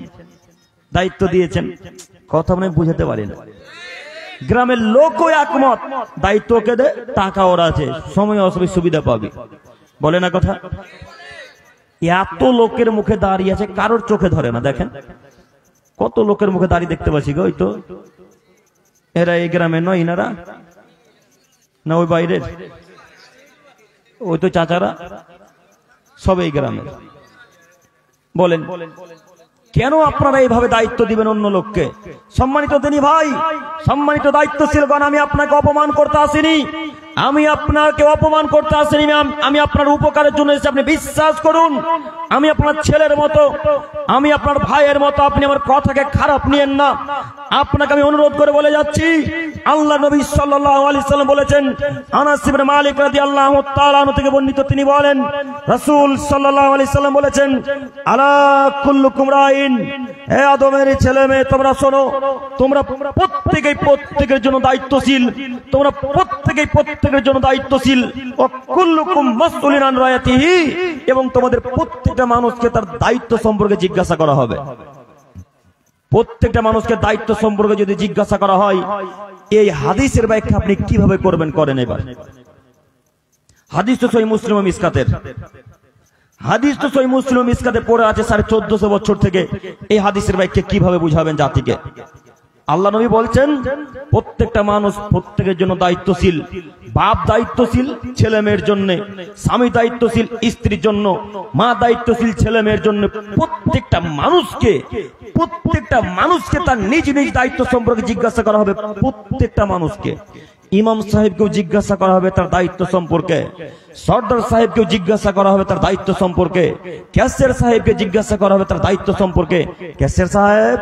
দায়িত্ব দিয়েছেন। কথা মানে বুঝাতে পারি না। গ্রামের লোকও একমত, দায়িত্ব কে দে, টাকা ওর আছে, সময় অসময় সুবিধা পাবি। বলে না কথা? এত লোকের মুখে দাঁড়িয়ে আছে, কারোর চোখে ধরে না। দেখেন কত লোকের মুখে দাঁড়িয়ে দেখতে পাচ্ছি গো। ওই তো এরা এই গ্রামে নয়, ইনারা না ওই বাইরের? ওই তো চাচারা সব এই গ্রামে। বলেন কেন আপনারা এইভাবে দায়িত্ব দিবেন অন্য লোককে? সম্মানিত দিনী ভাই, সম্মানিত দায়িত্বশীলগণ, আমি আপনাকে অপমান করতে আসিনি, আমি আপনাকে অপমান করতে আসিনি, আমি আপনার উপকারের জন্য এসেছি। আপনি বিশ্বাস করুন, আমি আপনার ছেলের মতো, আমি আপনার ভাইয়ের মতো, আপনি আমার কথাকে খারাপ নিয়েন না। আপনাকে আমি অনুরোধ করে বলে যাচ্ছি, আল্লাহ নবী সাল্লাল্লাহু আলাইহি সাল্লাম বলেছেন, আনাস ইবনে মালিক রাদিয়াল্লাহু তাআলা আনহু থেকে বর্ণিত, তিনি বলেন রাসূল সাল্লাল্লাহু আলাইহি সাল্লাম বলেছেন, আলা কুল্লুকুম রাইন, হে আদমের ছেলে মেয়ে তোমরা শোনো, তোমরা প্রত্যেকেই প্রত্যেকের জন্য দায়িত্বশীল, তোমরা প্রত্যেকেই প্রত্যেকের জন্য দায়িত্বশীল। ও কুল্লুকুম মাসউলিন আন রায়াতিহি, এবং তোমাদের প্রত্যেকটা মানুষকে তার দায়িত্ব সম্পর্কে জিজ্ঞাসা করা হবে। প্রত্যেকটা মানুষকে দায়িত্ব সম্পর্কে যদি জিজ্ঞাসা করা হয়, এই হাদিসের ব্যাখ্যা আপনি কিভাবে করবেন করেন। এবার হাদিস তো সহিহ মুসলিম ও মিসকাতের, হাদিস তো সহিহ মুসলিম ও মিসকাতে পড়ে আছে 1450 বছর থেকে। এই হাদিসের ব্যাখ্যা কিভাবে বুঝাবেন জাতিকে? আল্লাহ নবী বলছেন প্রত্যেকটা মানুষ প্রত্যেকের জন্য দায়িত্বশীল। বাপ দায়িত্বশীল ছেলে মেয়ের জন্য, স্বামী দায়িত্বশীল স্ত্রীর জন্য, মা দায়িত্বশীল ছেলে মেয়ের জন্য। প্রত্যেকটা মানুষকে তার নিজ নিজ দায়িত্ব সম্পর্কে জিজ্ঞাসা করা হবে। প্রত্যেকটা মানুষকে, ইমাম সাহেবকেও জিজ্ঞাসা করা হবে তার দায়িত্ব সম্পর্কে, সর্দার সাহেবকেও জিজ্ঞাসা করা হবে তার দায়িত্ব সম্পর্কে, ক্যাশিয়ার সাহেবকে জিজ্ঞাসা করা হবে তার দায়িত্ব সম্পর্কে। ক্যাশিয়ার সাহেব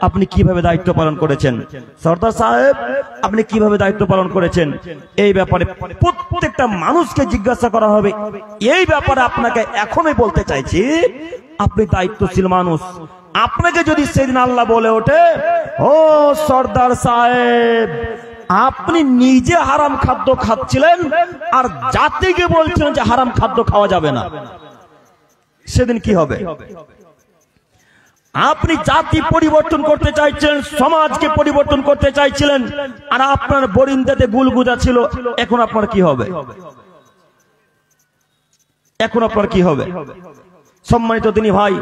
আপনি কিভাবে দায়িত্ব পালন করেছেন? সর্দার সাহেব আপনি কিভাবে দায়িত্ব পালন করেছেন? এই ব্যাপারে প্রত্যেকটা মানুষকে জিজ্ঞাসা করা হবে। এই ব্যাপারে আপনাকে এখনই বলতে চাইছি, আপনি দায়িত্বশীল মানুষ। আপনাকে যদি সেদিন আল্লাহ বলে ওঠে, ও সর্দার সাহেব, আপনি নিজে হারাম খাদ্য খাচ্ছিলেন আর জাতিকে বলছিলেন যে হারাম খাদ্য খাওয়া যাবে না, সেদিন কি হবে? আপনি জাতি পরিবর্তন করতে চাইছিলেন, সমাজকে পরিবর্তন করতে চাইছিলেন, আর আপনার বরিন্দাতে গুলগুজা ছিল। এখন আপনার কি হবে? এখন আপনার কি হবে? সম্মানিত দিনী ভাই,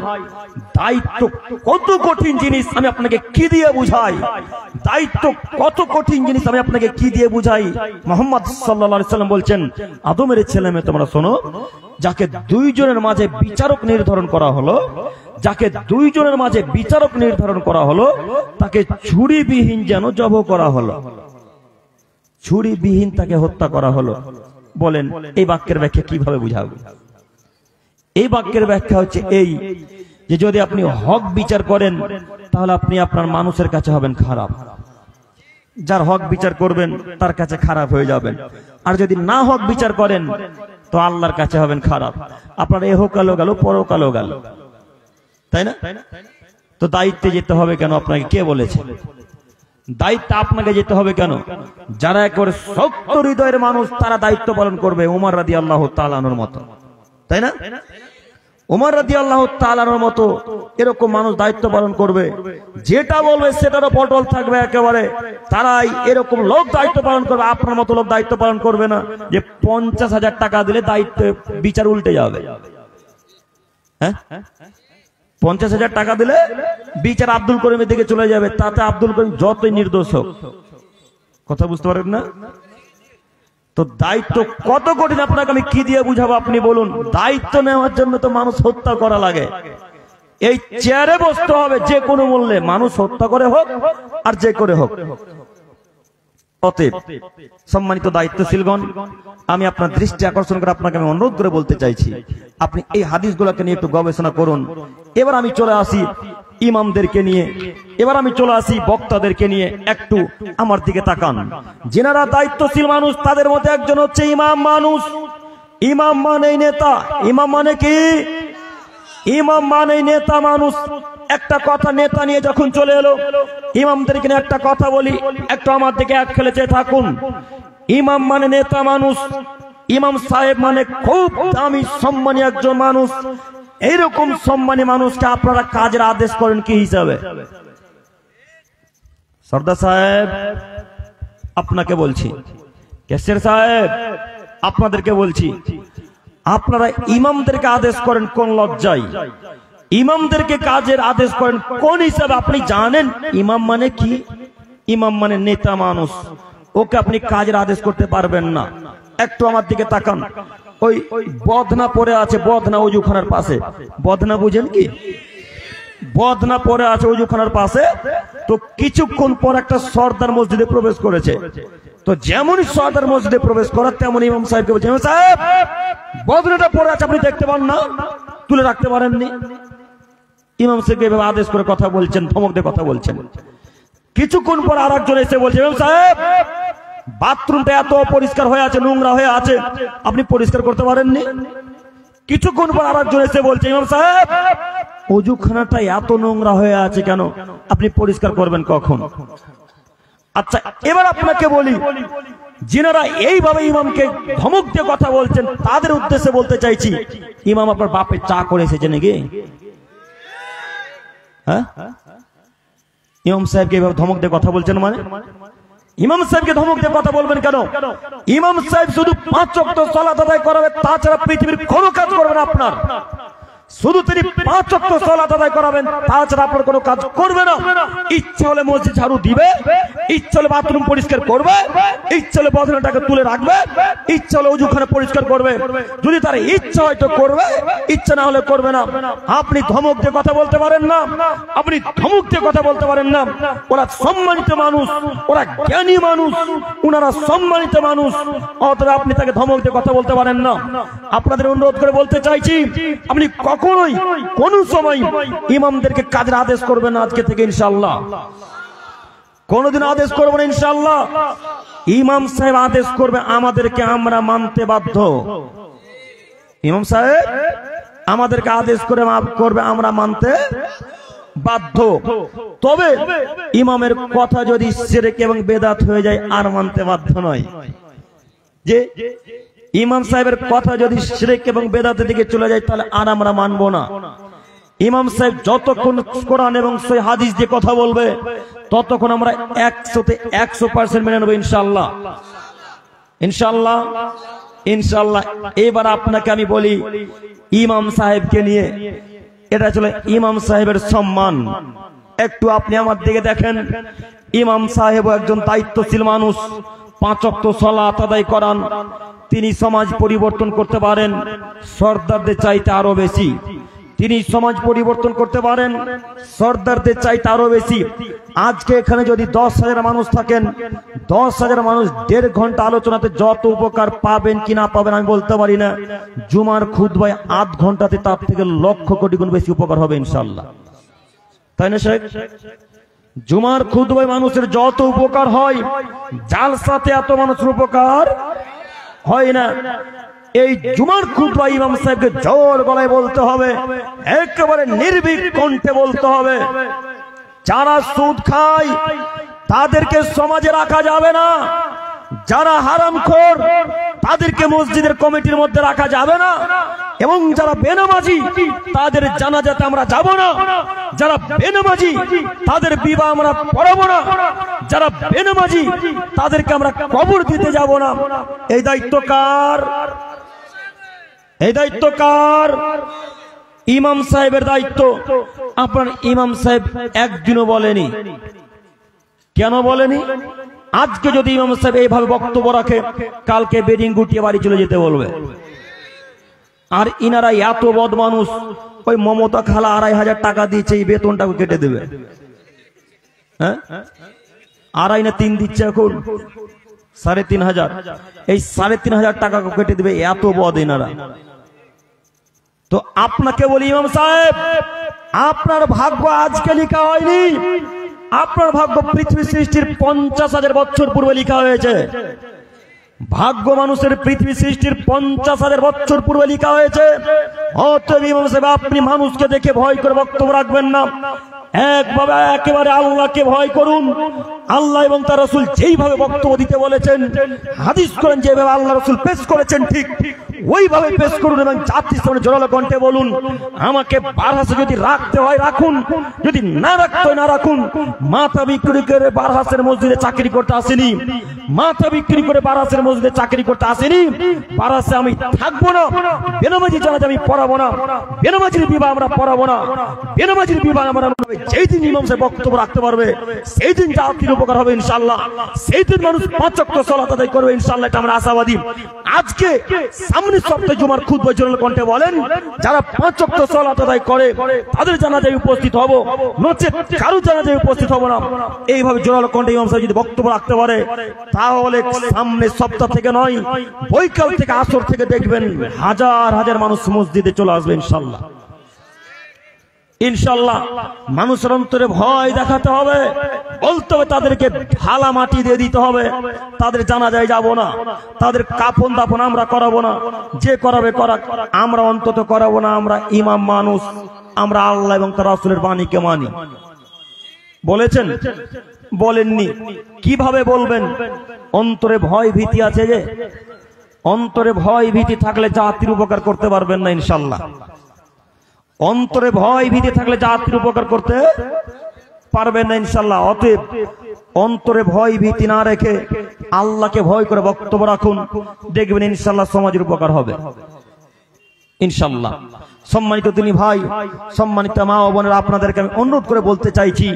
দায়িত্ব কত কঠিন জিনিস আমি আপনাকে কি দিয়ে বুঝাই? দায়িত্ব কত কঠিন জিনিস আমি আপনাকে কি দিয়ে বুঝাই? মুহাম্মদ সাল্লাল্লাহু আলাইহি সাল্লাম বলছেন, আদমের ছেলে মেয়ে তোমরা শোনো, যাকে দুইজনের মাঝে বিচারক নির্ধারণ করা হলো, যাকে দুইজনের মাঝে বিচারক নির্ধারণ করা হলো, তাকে ছুরিবিহীন যেন জবাই করা হলো, ছুরিবিহীন তাকে হত্যা করা হলো। বলেন এই বাক্যের ব্যাখ্যা কিভাবে বুঝাবো? এই বাক্যের ব্যাখ্যা হচ্ছে এই যে যদি আপনি হক বিচার করেন তাহলে আপনি আপনার মানুষের কাছে হবেন খারাপ, যার হক বিচার করবেন তার কাছে খারাপ হয়ে যাবেন। আর যদি না হক বিচার করেন তো আল্লাহর কাছে হবেন খারাপ। আপনার এহকালও গেল পরকালও গেল, তাই না? তো দায়িত্বে যেতে হবে কেন? আপনাকে কে বলেছে দায়িত্ব আপনাকে যেতে হবে কেন? যারা একেবারে শক্ত হৃদয়ের মানুষ তারা দায়িত্ব পালন করবে, ওমর রাদিয়াল্লাহু তাআলা আনহুর মতো, তাই না? ওমর রাদিয়াল্লাহু তাআলা আনহুর মতো এরকম মানুষ দায়িত্ব পালন করবে, যেটা বলবে সেটারও পটল থাকবে একেবারে। তারাই এরকম লোক দায়িত্ব পালন করবে। আপনার মতো লোক দায়িত্ব পালন করবে না যে 50,000 টাকা দিলে দায়িত্ব বিচার উল্টে যাবে। হ্যাঁ, 50,000 টাকা দিলে বিচার আব্দুল করিমের দিকে চলে যাবে, তাতে আব্দুল করিম যতই নির্দোষ হোক। কথা বুঝতে পারেন না? তো দায়িত্ব কত কঠিন আপনাকে আমি কি দিয়ে বুঝাবো? আপনি বলুন। দায়িত্ব নেওয়ার জন্য তো মানুষ হত্যা করা লাগে। এই চেয়ারে বসতে হবে যে কোনো মূল্যে, মানুষ হত্যা করে হোক আর যে করে হোক। অতএব সম্মানিত দায়িত্বশীলগণ, আমি আপনার দৃষ্টি আকর্ষণ করে আপনাকে আমি অনুরোধ করে বলতে চাইছি, আপনি এই হাদিসগুলোকে নিয়ে একটু গবেষণা করুন। এবার আমি চলে আসি ইমামদেরকে নিয়ে, এবার আমি চলে আসি বক্তাদেরকে নিয়ে। একটু আমার দিকে তাকান। যারা দায়িত্বশীল মানুষ তাদের মধ্যে একজন হচ্ছে ইমাম মানুষ। ইমাম মানে নেতা। ইমাম মানে কি? ইমাম মানে নেতা মানুষ। একটা কথা নেতা নিয়ে যখন চলে এলো, ইমামদেরকে নিয়ে একটা কথা বলি, একটু আমার দিকে এক খেলে চেয়ে থাকুন। ইমাম মানে নেতা মানুষ। ইমাম সাহেব মানে খুব দামি সম্মানী একজন মানুষ। এইরকম সম্মানী মানুষকে আপনারা কাজের আদেশ করেন কি হিসাবে? সর্দার সাহেব আপনাকে বলছি, ক্যাশিয়ার সাহেব আপনাদেরকে বলছি, আপনারা ইমামদেরকে আদেশ করেন কোন লজ্জায়? ইমামদেরকে কাজের আদেশ করেন কোন হিসাবে? আপনি জানেন ইমাম মানে কি? ইমাম মানে নেতা মানুষ, ওকে আপনি কাজের আদেশ করতে পারবেন না। একটু আমার দিকে তাকান। ওই বদনা পড়ে আছে, বদনা ওজুখানার পাশে। বদনা বুঝেন কি? বদনা পড়ে আছে ওজুখানার পাশে। তো কিছুক্ষণ পর একটা সর্দার মসজিদে প্রবেশ করেছে। তো যেমনই সর্দার মসজিদে প্রবেশ করে তেমন ইমাম সাহেবকে বলছে, ইমাম সাহেব বদনাটা পড়ে আছে, আপনি দেখতে পান না, তুলে রাখতে পারেননি? ইমাম সাহেব এভাবে আদেশ করে কথা বলছেন, ধমক দিয়ে কথা বলছেন। কিছুক্ষণ পর আরেকজন এসে বলছে, ইমাম সাহেব বাথরুমটা এত অপরিষ্কার হয়ে আছে, নোংরা হয়ে আছে, আপনি পরিষ্কার করতে পারেননি? কিছুক্ষণ পর আরেকজন এসে বলছে, ইমাম সাহেব ওজুখানাটা এত নোংরা হয়ে আছে কেন, আপনি পরিষ্কার করবেন কখন? আচ্ছা এবার আপনাকে বলি, যিনারা এইভাবে ইমামকে ধমক দিয়ে কথা বলছেন তাদের উদ্দেশ্যে বলতে চাইছি, ইমাম আপনার বাপের চা করে এসেছে নাকি? হ্যাঁ, ইমাম সাহেবকে এইভাবে ধমক দিয়ে কথা বলছেন মানে? ইমাম সাহেবকে ধমক দিয়ে কথা বলবেন কেন? ইমাম সাহেব শুধু 5 ওয়াক্ত সালাত আদায় করাবে, তাছাড়া পৃথিবীর কোনো কাজ করবেন আপনার। শুধু তিনি 5 ওয়াক্ত সালাত আদায় করাবেন, তাছাড়া আপনার কোনো কাজ করবে না। ইচ্ছা হলে মসজিদ ঝাড়ু দিবে, ইচ্ছা হলে বাথরুম পরিষ্কার করবে, ইচ্ছা হলে বদনাটাকে তুলে রাখবে, ইচ্ছা হলে ওজুখানা পরিষ্কার করবে। যদি তার ইচ্ছা হয় তো করবে, ইচ্ছা না হলে করবে না। আপনি ধমক দিয়ে কথা বলতে পারেন না, আপনি ধমক দিয়ে কথা বলতে পারেন না। ওরা সম্মানিত মানুষ, ওরা জ্ঞানী মানুষ, ওনারা সম্মানিত মানুষ, অতএব আপনি তাকে ধমক দিয়ে কথা বলতে পারেন না। আপনাদের অনুরোধ করে বলতে চাইছি, আপনি কখনোই কোন সময় ইমামদেরকে কাজের আদেশ করবেন না আজকে থেকে ইনশাআল্লাহ। কোনদিন আদেশ করবেন না ইনশাআল্লাহ। ইমাম সাহেব আদেশ করবে আমাদেরকে, আমরা মানতে বাধ্য। ইমাম সাহেব আমাদেরকে আদেশ করবে, আমরা মানতে বাধ্য। তবে ইমামের কথা যদি শিরক এবং বেদাত হয়ে যায় আর মানতে বাধ্য নয়। যে ইমাম সাহেবের কথা যদি শিরক এবং বেদাতের দিকে চলে যায় তাহলে আর আমরা মানবো না। ইমাম সাহেব যতক্ষণ কোরআন এবং সহিহ হাদিস দিয়ে কথা বলবে ততক্ষণ আমরা 100তে 100% মেনে নেব ইনশাআল্লাহ, ইনশাআল্লাহ, ইনশাআল্লাহ। এবার আপনাকে আমি বলি ইমাম সাহেবকে নিয়ে, এটা চলে ইমাম সাহেবের সম্মান। একটু আপনি আমার দিকে দেখেন, ইমাম সাহেব একজন দায়িত্বশীল মানুষ, 5 ওয়াক্ত সালাত আদায় করান। তিনি সমাজ পরিবর্তন করতে পারেন সর্দারদের চাইতে আরো বেশি। তিনি সমাজ পরিবর্তন করতে পারেন সর্দারদের চাইতে আরো বেশি। আজকে এখানে যদি 10,000 মানুষ থাকেন, 10,000 মানুষ 1.5 ঘন্টা আলোচনাতে যত উপকার পাবেন কি না পাবেন আমি বলতে পারি না। জুমার খুতবায় 8 ঘন্টাতে তার থেকে লক্ষ কোটি গুণ বেশি উপকার হবে ইনশাআল্লাহ, তাই না শেখ? জুমার খুতবায় মানুষের যত উপকার হয়, জালসাতে এত মানুষের উপকার হয় না। এই জুমার খুতবা ইমাম সাহেবকে জোর গলায় বলতে হবে, একেবারে নির্ভীক কণ্ঠে বলতে হবে, যারা সুদ খায় তাদেরকে সমাজে রাখা যাবে না, যারা হারামখোর তাদেরকে মসজিদের কমিটির মধ্যে রাখা যাবে না, এবং যারা বেনামাজি তাদের জানাজাতে আমরা যাব না, যারা বেনামাজি তাদের বিবাহ আমরা পড়াবো না, যারা বেনামাজি তাদেরকে আমরা কবর দিতে যাব না। এই দায়িত্ব কার? এই দায়িত্ব কার? ইমাম সাহেবের দায়িত্ব। আপনার ইমাম সাহেব একদিনও বলেনি। কেন বলেনি? আজকে যদি ইমাম সাহেব এইভাবে বক্তব্য রাখে, কালকে বেডিং গুটিয়ে বাড়ি চলে যেতে বলবে। আর ইনারা এত বদ মানুষ, ওই মমতা খালা 2,500 টাকা দিয়েছে, এই বেতনটাকে কেটে দেবে। হ্যাঁ, 2.5 না 3 দিচ্ছে এখন, 3,500। এই 3,500 টাকা কেটে দেবে, এত বদ ইনারা। তো আপনাকে বলি ইমাম সাহেব, আপনার ভাগ্য আজকে লেখা হয়নি, আপনার ভাগ্য পৃথিবী সৃষ্টির 50,000 বছর পূর্বে লেখা হয়েছে। ভাগ্য মানুষের পৃথিবী সৃষ্টির 50,000 বছর পূর্বে লেখা হয়েছে। অতএব ইমাম সাহেব আপনি মানুষকে দেখে ভয় করে বক্তব্য রাখবেন না, একভাবে একেবারে আল্লাহকে ভয় করুন। আল্লাহ এবং তার রাসূল যেইভাবে বক্তব্য দিতে বলেছেন, হাদিস করেন যেভাবে আল্লাহ রাসূল পেশ করেছেন, ঠিক ওইভাবে পেশ করুন এবং জাতির সামনে জোরালো কণ্ঠে বলুন, আমাকে বারহাসে যদি রাখতে হয় রাখুন, যদি না রাখতে হয় না রাখুন। মাথা বিক্রি করে বারহাসের মসজিদে চাকরি করতে আসেনি, মাথা বিক্রি করে বারহাসের মসজিদে চাকরি করতে আসেনি। বারহাসে আমি থাকবো না, বেনামাজি জানাজা আমি পড়াবো না, বেনামাজির বিবাহ আমরা পড়াবো না, বেনামাজির বিবাহ আমরা। যেই দিন ইমাম সাহেব বক্তব্য রাখতে পারবে সেই দিন জাতির উপকার হবে ইনশাআল্লাহ। সেই দিন মানুষ 5 ওয়াক্ত সালাত আদায় করবে ইনশাআল্লাহ, এটা আমরা আশাবাদী। আজকে সামনের সপ্তাহে জুমার খুতবা জোরাল কণ্ঠে বলেন, যারা 5 ওয়াক্ত সালাত আদায় করে তাদের জানাজায় উপস্থিত হব, নচেত কারো জানাজায় উপস্থিত হব না। এইভাবে জোরাল কণ্ঠে ইমাম সাহেব যদি বক্তব্য রাখতে পারে, তাহলে সামনের সপ্তাহ থেকে নয়, বৈকাল থেকে আসর থেকে দেখবেন হাজার হাজার মানুষ মসজিদে চলে আসবে ইনশাআল্লাহ। ইনশাআল্লাহ মানুষের অন্তরে ভয় দেখাতে হবে, বলতে হবে তাদেরকে ঢালা মাটি দিয়ে দিতে হবে, তাদের জানাজায় যাব না, তাদের কাফন দাফন আমরা করাবো না, যে করাবে করাক, আমরা অন্তত করাবো না। আমরা ইমাম মানুষ, আমরা আল্লাহ এবং তার রাসূলের বাণীকে মানি। বলেছেন? বলেননি। কিভাবে বলবেন? অন্তরে ভয় ভীতি আছে যে, অন্তরে ভয় ভীতি থাকলে জাতির উপকার করতে পারবেন না ইনশাআল্লাহ। অন্তরে ভয় ভীতি থাকলে জাতির উপকার করতে পারবেন না ইনশাআল্লাহ। অতএব অন্তরে ভয় ভীতি না রেখে আল্লাহকে ভয় করে বক্তব্য রাখুন, দেখবেন ইনশাআল্লাহ সমাজের উপকার হবে ইনশাআল্লাহ। সম্মানিত তিনি ভাই, সম্মানিত মা ও বোনেরা, আপনাদেরকে আমি অনুরোধ করে বলতে চাইছি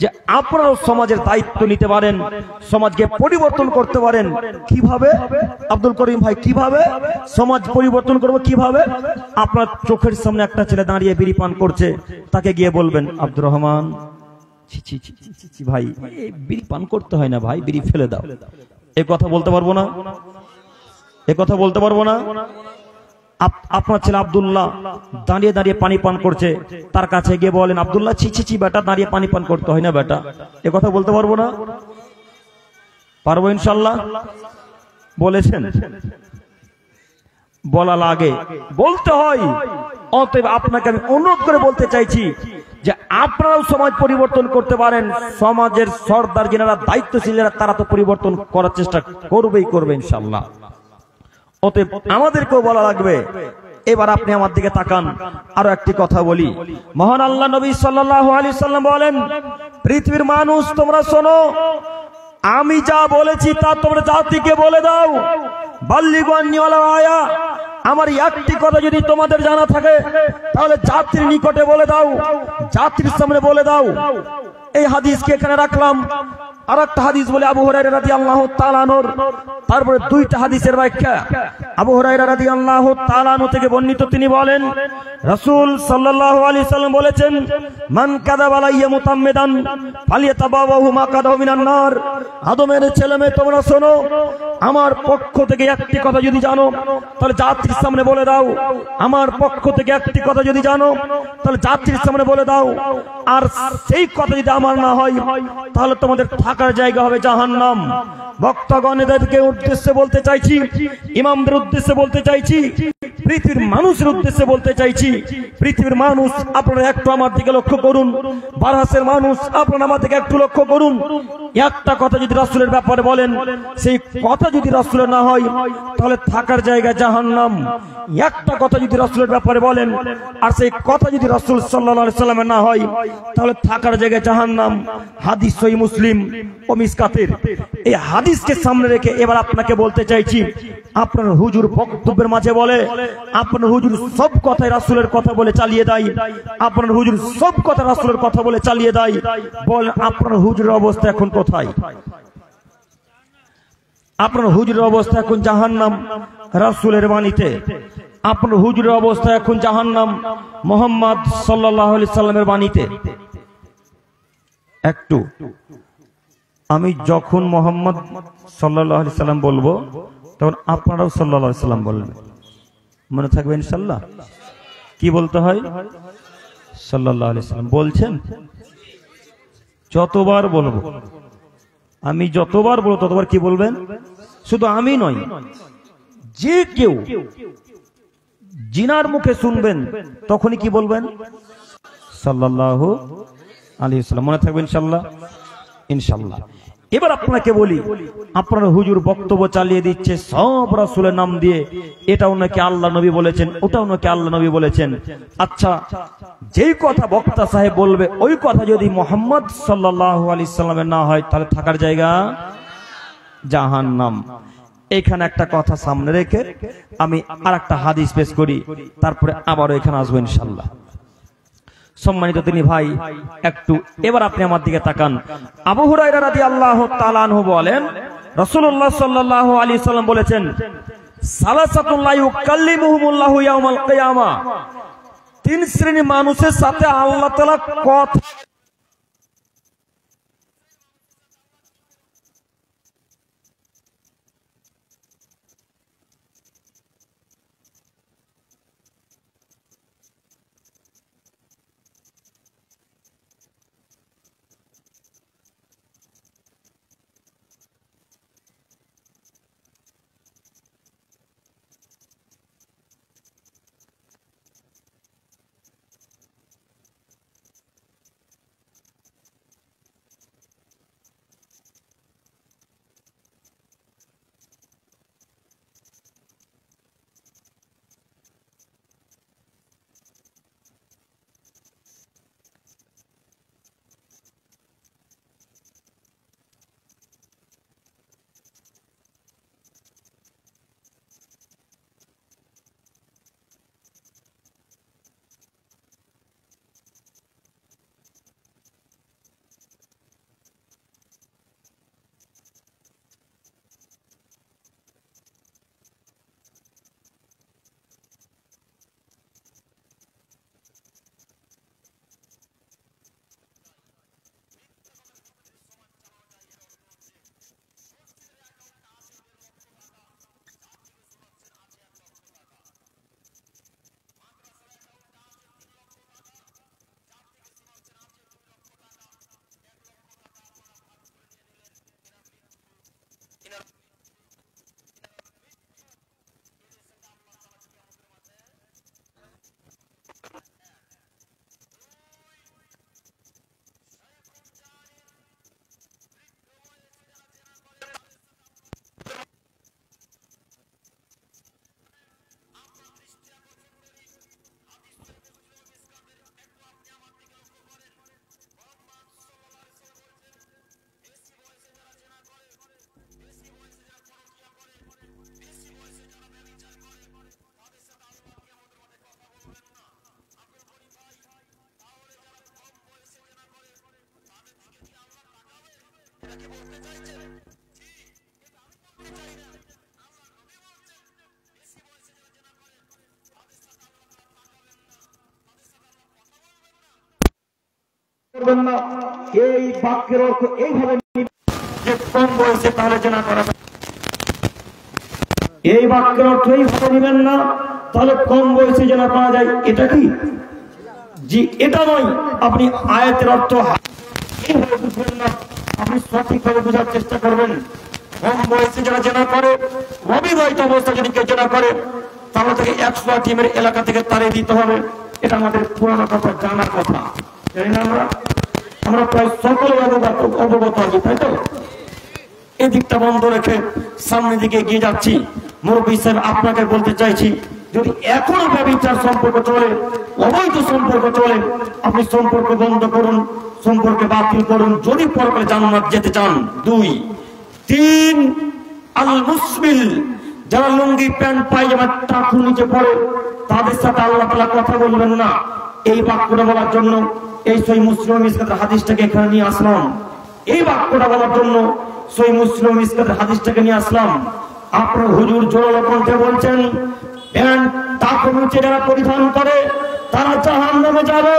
যে আপনারাও সমাজের দায়িত্ব নিতে পারেন, সমাজকে পরিবর্তন করতে পারেন। কিভাবে আব্দুল করিম ভাই, কিভাবে সমাজ পরিবর্তন করব? কিভাবে? আপনার চোখের সামনে একটা ছেলে দাঁড়িয়ে বিড়ি পান করছে, তাকে গিয়ে বলবেন, আব্দুর রহমান, ভাই বিড়ি পান করতে হয় না ভাই, বিড়ি ফেলে দাও। এ কথা বলতে পারবো না? এ কথা বলতে পারবো না? আপনার ছেলে আব্দুল্লাহ দাঁড়িয়ে দাঁড়িয়ে পানি পান করছে, তার কাছে গিয়ে বলেন, আব্দুল্লাহ ছি ছি ছি বেটা, দাঁড়িয়ে পানি পান করতে হয় না বেটা। এ কথা বলতে পারবো না? পারবো ইনশাআল্লাহ। বলেছেন? বলা লাগে, বলতে হয়। অতএব আপনাকে আমি অনুরোধ করে বলতে চাইছি যে আপনারাও সমাজ পরিবর্তন করতে পারেন। সমাজের সর্দার যারা দায়িত্বশীলরা, তারা তো পরিবর্তন করার চেষ্টা করবেই করবে ইনশাআল্লাহ। অতএব আমাদেরকেও বলা লাগবে। এবার আপনি আমার দিকে তাকান, আরো একটি কথা বলি। মহান আল্লাহ নবী সাল্লাল্লাহু আলাইহি সাল্লাম বলেন, পৃথিবীর মানুষ তোমরা শোনো, আমি যা বলেছি তা তোমরা জাতিকে বলে দাও। বাল্লিগু আন্নী ওয়ালাউ আয়া, আমার একটি কথা যদি তোমাদের জানা থাকে তাহলে জাতির নিকটে বলে দাও, জাতির সামনে বলে দাও। এই হাদিসকে এখানে রাখলাম। আর একটা হাদিস বলে আবু হুরায়রা রাদিয়াল্লাহু তাআলা আনহু, তারপরে দুইটা হাদিসের ব্যাখ্যা। আবু হুরায়রা রাদিয়াল্লাহু তাআলা আনহু থেকে বর্ণিত, তিনি বলেন, রাসূল সাল্লাল্লাহু আলাইহি সাল্লাম বলেছেন, মান কাযাবা আলাইয়া মুতাম্মিদান ফালিয়াতাবাওয়াহু মাকাদাহু মিনান নার। আদমের ছেলেমেয়ে তোমরা শোনো, আমার পক্ষ থেকে একটি কথা যদি জানো তাহলে জাতির সামনে বলে দাও। আমার পক্ষ থেকে একটি কথা যদি জানো তাহলে জাতির সামনে বলে দাও। আর সেই কথা যদি আমার না হয় তাহলে তোমাদের থাকার জায়গা হবে জাহান্নাম। বক্তাগণেদেরকে উদ্দেশ্যে বলতে চাইছি, ইমামদের উদ্দেশ্যে বলতে চাইছি, পৃথিবীর মানুষের উদ্দেশ্যে বলতে চাইছি, পৃথিবীর মানুষ আপনারা একটু আমার দিকে লক্ষ্য করুন, বারহাসের মানুষ আপনারা আমার দিকে একটু লক্ষ্য করুন। একটা কথা যদি রাসূলের ব্যাপারে বলেন, সেই কথা যদি রাসূলের না হয় তাহলে থাকার জায়গা জাহান্নাম। একটা কথা যদি রাসূলের ব্যাপারে বলেন আর সেই কথা যদি রাসূল সাল্লাল্লাহু আলাইহি সাল্লামের না হয় তাহলে থাকার জায়গা জাহান্নাম। হাদিস সহিহ মুসলিম ও মিসকাতের। এই হাদিসকে সামনে রেখে এবার আপনাকে বলতে চাইছি, আপনার হুজুর বক্তব্যের মাঝে বলে, আপনার হুজুর সব কথায় রাসূলের কথা বলে চালিয়ে দেয়, আপনার হুজুর সব কথা রাসূলের কথা বলে চালিয়ে দেয়। বলেন আপনার হুজুরের অবস্থা এখন কোথায়? আপনার হুজুরের অবস্থা এখন জাহান্নাম রাসূলের বাণীতে। আপনার হুজুরের অবস্থা এখন জাহান্নাম মুহাম্মদ সাল্লাল্লাহু আলাইহি সাল্লামের বাণীতে। একটু আমি যখন মুহাম্মদ সাল্লাল্লাহু আলাইহি সাল্লাম বলবো তখন আপনারাও সাল্লাল্লাহু আলাইহি সাল্লাম বলবেন। মনে থাকবে ইনশাআল্লাহ? কি বলতে হয়? সাল্লাল্লাহু আলাইহি সাল্লাম। বলছেন? যতবার বলবো, আমি যতবার বলবো ততবার কি বলবেন? শুধু আমি নয়, যে কেউ জিনার মুখে শুনবেন তখনই কি বলবেন? সাল্লাল্লাহু আলাইহি ওয়াসাল্লাম। মনে থাকবে ইনশাআল্লাহ? ইনশাআল্লাহ। এবার আপনাকে বলি, আপনার হুজুর বক্তব্য চালিয়ে দিচ্ছে সব রাসূলের নাম দিয়ে, এটাও নাকি আল্লাহ নবী বলেছেন, ওটাও নাকি আল্লাহ নবী বলেছেন। আচ্ছা, যেই কথা বক্তা সাহেব বলবে ওই কথা যদি মুহাম্মদ সাল্লাল্লাহু আলাইহি সাল্লামের না হয় তাহলে থাকার জায়গা জাহান্নাম। এখানে একটা কথা সামনে রেখে আমি আর একটা হাদিস পেশ করি, তারপরে আবারও এখানে আসবো ইনশাআল্লাহ। সম্মানিত তিনি ভাই একটু এবার আপনি আমার দিকে তাকান। আবু হুরায়রা রাদিয়াল্লাহু তাআলা আনহু বলেন, রাসূলুল্লাহ সাল্লাল্লাহু আলাইহি সাল্লাম বলেছেন, সালাসাতুন লা ইউকাল্লিমুহুমুল্লাহু ইয়াউমাল কিয়ামা, তিন শ্রেণীর মানুষের সাথে আল্লাহ তাআলা কথা করবেন না। এই বাক্যের অর্থ এইভাবে যে কম বয়সে তাহলে জেনা করা, এই বাক্যের অর্থ এইভাবে নেবেন না তাহলে কম বয়সে জেনা করা যায়, এটা কি? জি এটা নয়। আপনি আয়াতের অর্থ এইভাবে বুঝবেন না, আপনি সঠিকভাবে বোঝার চেষ্টা করবেন। কম বয়সে যারা জেনা করে, অবিবাহিত অবস্থা যদি কেউ জেনা করে তাহলে তাকে 100 টিমের এলাকা থেকে তাড়িয়ে দিতে হবে। এটা আমাদের পুরানো কথা, জানার কথা, জানি না আমরা প্রায় সকলে অবগত আছি, তাই তো? এদিকটা বন্ধ রেখে সামনের দিকে এগিয়ে যাচ্ছি। মুরব্বী সাহেব আপনাকে বলতে চাইছি, যদি এখনো ব্যভিচার সম্পর্ক চলে, অবৈধ সম্পর্ক চলে, আপনি সম্পর্ক বন্ধ করুন, সম্পর্কে বাতিল করুন যদি পরকালে জান্নাত যেতে চান। 2 3 আল মুসবিল, যারা লুঙ্গি প্যান্ট পায়জামা টাকু নিচে পড়ে তাদের সাথে আল্লাহ তাআলা কথা বলবেন না। এই বাক্যটা বলার জন্য এই সহিহ মুসলিম মিসকাতের হাদিসটাকে এখানে নিয়ে আসলাম। এই বাক্যটা বলার জন্য সহিহ মুসলিম মিসকাতের হাদিসটাকে নিয়ে আসলাম। আপনার হুজুর জোরালো কণ্ঠে বলছেন, প্যান্ট টাকু নিচে যারা পরিধান করে তারা জাহান্নামে যাবে,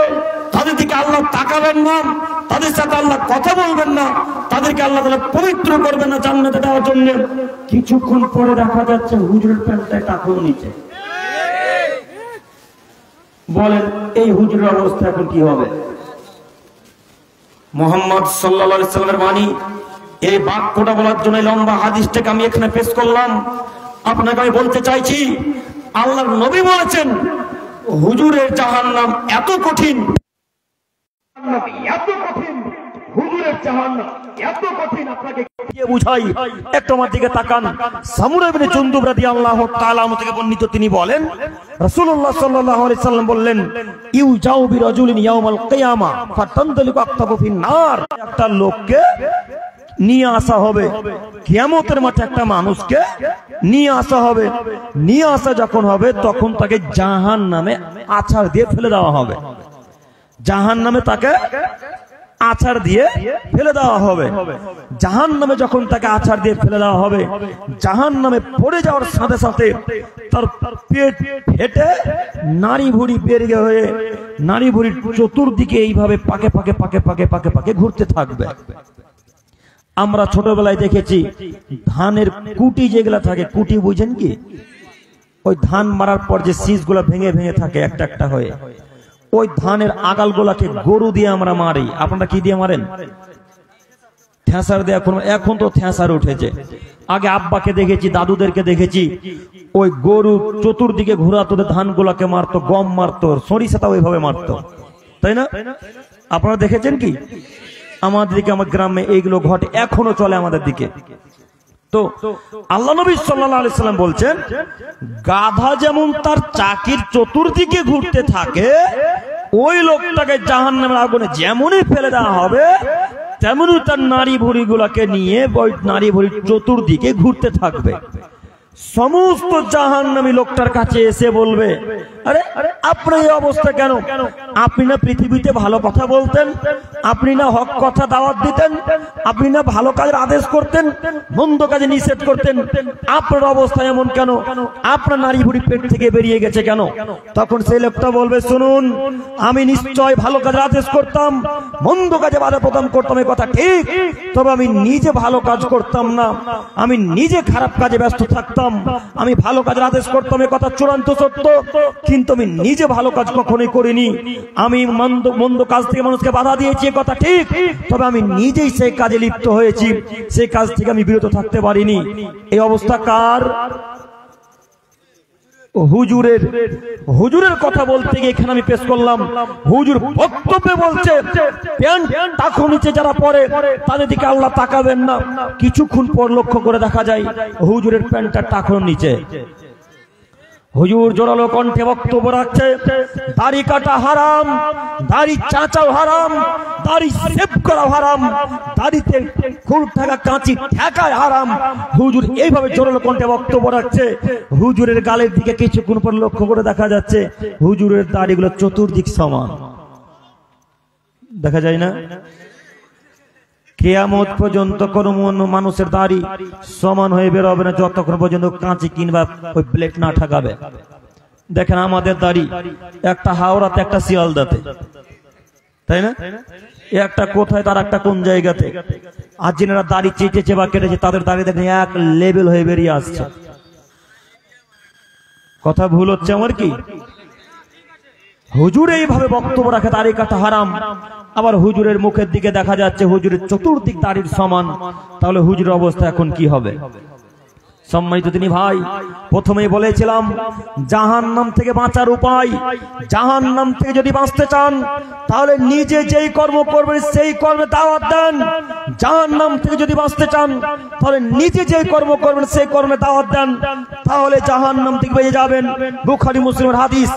তাদের দিকে আল্লাহ তাকাবেন না, তাদের সাথে আল্লাহ কথা বলবেন না, তাদেরকে আল্লাহ তাআলা পবিত্র করবেন না জান্নাতে দেওয়ার জন্য। কিছুক্ষণ পরে দেখা যাচ্ছে হুজুরের প্যান্টটা টাকুর নিচে। বলেন এই হুজুরের অবস্থা এখন কি হবে? মুহাম্মদ সাল্লাল্লাহু আলাইহি সাল্লামের বাণী, এই বাক্যটা বলার জন্য লম্বা হাদিসটাকে আমি এখানে পেশ করলাম। আপনাকে আমি বলতে চাইছি, আল্লাহর নবী বলেছেন হুজুরের জাহান্নাম এত কঠিন, এত কঠিন, হুজুরের জাহান্নাম এত কঠিন। আপনাকে কে বুঝাই? একটু আমার দিকে তাকান। সামুরা ইবনে জুনদুব রাদিয়াল্লাহু তাআলা আনহু থেকে বর্ণিত, তিনি বলেন রাসূলুল্লাহ সাল্লাল্লাহু আলাইহি সাল্লাম বললেন, ইউজাউ বিরাজুলিন ইয়াউমাল কিয়ামা ফাতানদালিকু আকতাবু ফিন নার, একটা লোককে নিয়ে আসা হবে কিয়ামতের মাঠে, একটা মানুষকে নিয়ে আসা হবে। নিয়ে আসা যখন হবে তখন তাকে জাহান্নামে আছাড় দিয়ে ফেলে দেওয়া হবে। জাহান্নামে তাকে আছাড় দিয়ে ফেলে দেওয়া হবে। জাহান্নামে যখন তাকে আছাড় দিয়ে ফেলে দেওয়া হবে, জাহান্নামে পড়ে যাওয়ার সাথে সাথে তার পেট ফেটে নাড়ি ভুঁড়ি বেরিয়ে হয়ে নাড়ি ভুঁড়ির চতুর্দিকে এইভাবে পাকে পাকে পাকে পাকে পাকে পাকে ঘুরতে থাকবে। আমরা ছোটবেলায় দেখেছি ধানের কুটি যেগুলা থাকে, কুটি বুঝেন কি? ওই ধান মারার পর যে শীষ গুলা ভেঙে ভেঙে থাকে একটা একটা হয়ে, ওই ধানের আগাল গুলাকে গরু দিয়ে আমরা মারি। আপনারা কি দিয়ে মারেন? ঠ্যাঁসার দিয়ে। এখন তো ঠ্যাঁসার উঠেছে। আগে আব্বাকে দেখেছি, দাদুদেরকে দেখেছি, ওই গরু চতুর্দিকে ঘোরাতো, ধান গুলাকে মারতো, গম মারতো, সরিষাটা ওইভাবে মারতো, তাই না? আপনারা দেখেছেন কি? আমাদের দিকে, আমার গ্রামে এইগুলো ঘটে, এখনো চলে আমাদের দিকে। তো আল্লাহ নবী সাল্লাল্লাহু আলাইহি সাল্লাম বলছেন, গাধা যেমন তার চাকির চতুর্দিকে ঘুরতে থাকে, ওই লোকটাকে জাহান্নামের আগুনে যেমনই ফেলে দেওয়া হবে, তেমনই তার নারী ভুঁড়ি গুলাকে নিয়ে ওই নারী ভুঁড়ির চতুর্দিকে ঘুরতে থাকবে। সমস্ত জাহান্নামী লোকটার কাছে এসে বলবে, আরে আপনার এই অবস্থা কেন? আপনি না পৃথিবীতে ভালো কথা বলতেন, আপনি না হক কথা দাওয়াত দিতেন, আপনি না ভালো কাজের আদেশ করতেন, মন্দ কাজে নিষেধ করতেন, আপনার অবস্থা এমন কেন? আপনার নারী ভুঁড়ি পেট থেকে বেরিয়ে গেছে কেন? তখন সেই লোকটা বলবে, শুনুন, আমি নিশ্চয় ভালো কাজের আদেশ করতাম, মন্দ কাজে বাধা প্রদান করতাম, এই কথা ঠিক, তবে আমি নিজে ভালো কাজ করতাম না, আমি নিজে খারাপ কাজে ব্যস্ত থাকতাম। আমি ভালো কাজের আদেশ করতাম, এ কথা চূড়ান্ত সত্য, কিন্তু আমি নিজে ভালো কাজ কখনোই করিনি। আমি মন্দ কাজ থেকে মানুষকে বাধা দিয়েছি, এ কথা ঠিক, তবে আমি নিজেই সেই কাজে লিপ্ত হয়েছি, সেই কাজ থেকে আমি বিরত থাকতে পারিনি। এই অবস্থা কার? হুজুরের কথা বলতে গিয়ে এখানে আমি পেশ করলাম, হুজুর বক্তব্যে বলছে প্যান্ট টাকো নিচে যারা পরে তাদের দিকে আল্লাহ তাকাবেন না। কিছুক্ষণ পর লক্ষ্য করে দেখা যায় হুজুরের প্যান্টটা টাকোর নিচে। হুজুর জোরালো কণ্ঠে বক্তব্য রাখছে, দাড়ি কাটা হারাম, দাড়ি চাঁচাও হারাম, দাড়ি সেভ করা হারাম, দাড়িতে খুর থাকা কাঁচি ঠেকায় হারাম। হুজুর এইভাবে জোরালো কণ্ঠে বক্তব্য রাখছে। হুজুরের গালের দিকে কিছুক্ষণ পর লক্ষ্য করে দেখা যাচ্ছে হুজুরের দাড়িগুলো চতুর্দিক সমান, দেখা যায় না? কিয়ামত পর্যন্ত কোন মানুষের দাড়ি সমান হয়ে বেরোবে না যতক্ষণ পর্যন্ত কাঁচি কিংবা ওই ব্লেড না ঠাকাবে। দেখেন আমাদের দাড়ি, একটা হাওড়াতে, একটা শিয়ালদাতে, তাই না? একটা কোথায়, তার একটা কোন জায়গাতে। আর যিনারা দাড়ি চেঁচেছে বা কেটেছে তাদের দাড়ি দেখেন এক লেভেল হয়ে বেরিয়ে আসছে। কথা ভুল হচ্ছে আমার কি? হুজুর এইভাবে বক্তব্য রাখে, দাড়ি কাটা হারাম, আবার হুজুরের মুখের দিকে দেখা যাচ্ছে হুজুরের চতুর্দিক দাড়ির সমান। তাহলে হুজুরের অবস্থা এখন কি হবে? সম্মানিত তিনি ভাই, প্রথমেই বলেছিলাম জাহান্নাম থেকে বাঁচার উপায়। জাহান্নাম থেকে যদি বাঁচতে চান তাহলে নিজে যেই কর্ম করবেন সেই কর্মে দাওয়াত দেন। জাহান্নাম থেকে যদি বাঁচতে চান তাহলে নিজে যেই কর্ম করবেন সেই কর্মে দাওয়াত দেন, তাহলে জাহান্নাম থেকে বেঁচে যাবেন। বুখারী মুসলিমের হাদিস।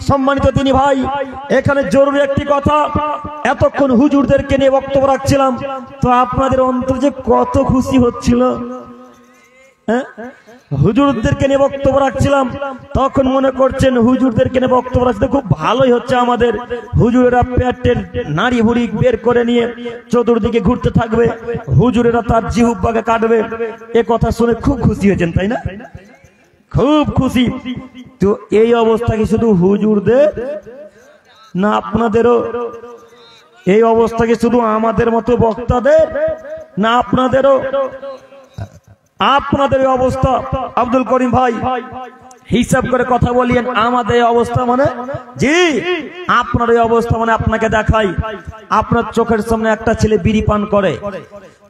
সম্মানিত তিনি ভাই, এখানে জরুরি একটি কথা, এতক্ষণ হুজুরদেরকে নিয়ে বক্তব্য রাখছিলাম, তো আপনাদের অন্তর যে কত খুশি হচ্ছিল। হুজুরদেরকে নিয়ে বক্তব্য রাখছিলাম, তখন মনে করছেন হুজুরদেরকে নিয়ে বক্তব্য রাখতে খুব ভালোই হচ্ছে আমাদের। হুজুরেরা পেটের নাড়ি ভুড়ি বের করে নিয়ে চতুর্দিকে ঘুরতে থাকবে, হুজুরেরা তার জিহ্বাকে কাটবে। এ কথা শুনে খুব খুশি হয়েছেন, তাই না? খুব খুশি। তো এই অবস্থা কি শুধু হুজুরদের না আপনাদেরও? এই অবস্থা কি শুধু আমাদের মতো বক্তাদের না আপনাদেরও? আপনাদের অবস্থা আব্দুল করিম ভাই হিসাব করে কথা বলিয়েন। আমাদের অবস্থা মানে, জি আপনার এই অবস্থা মানে, আপনাকে দেখাই, আপনার চোখের সামনে একটা ছেলে বিড়ি পান করে,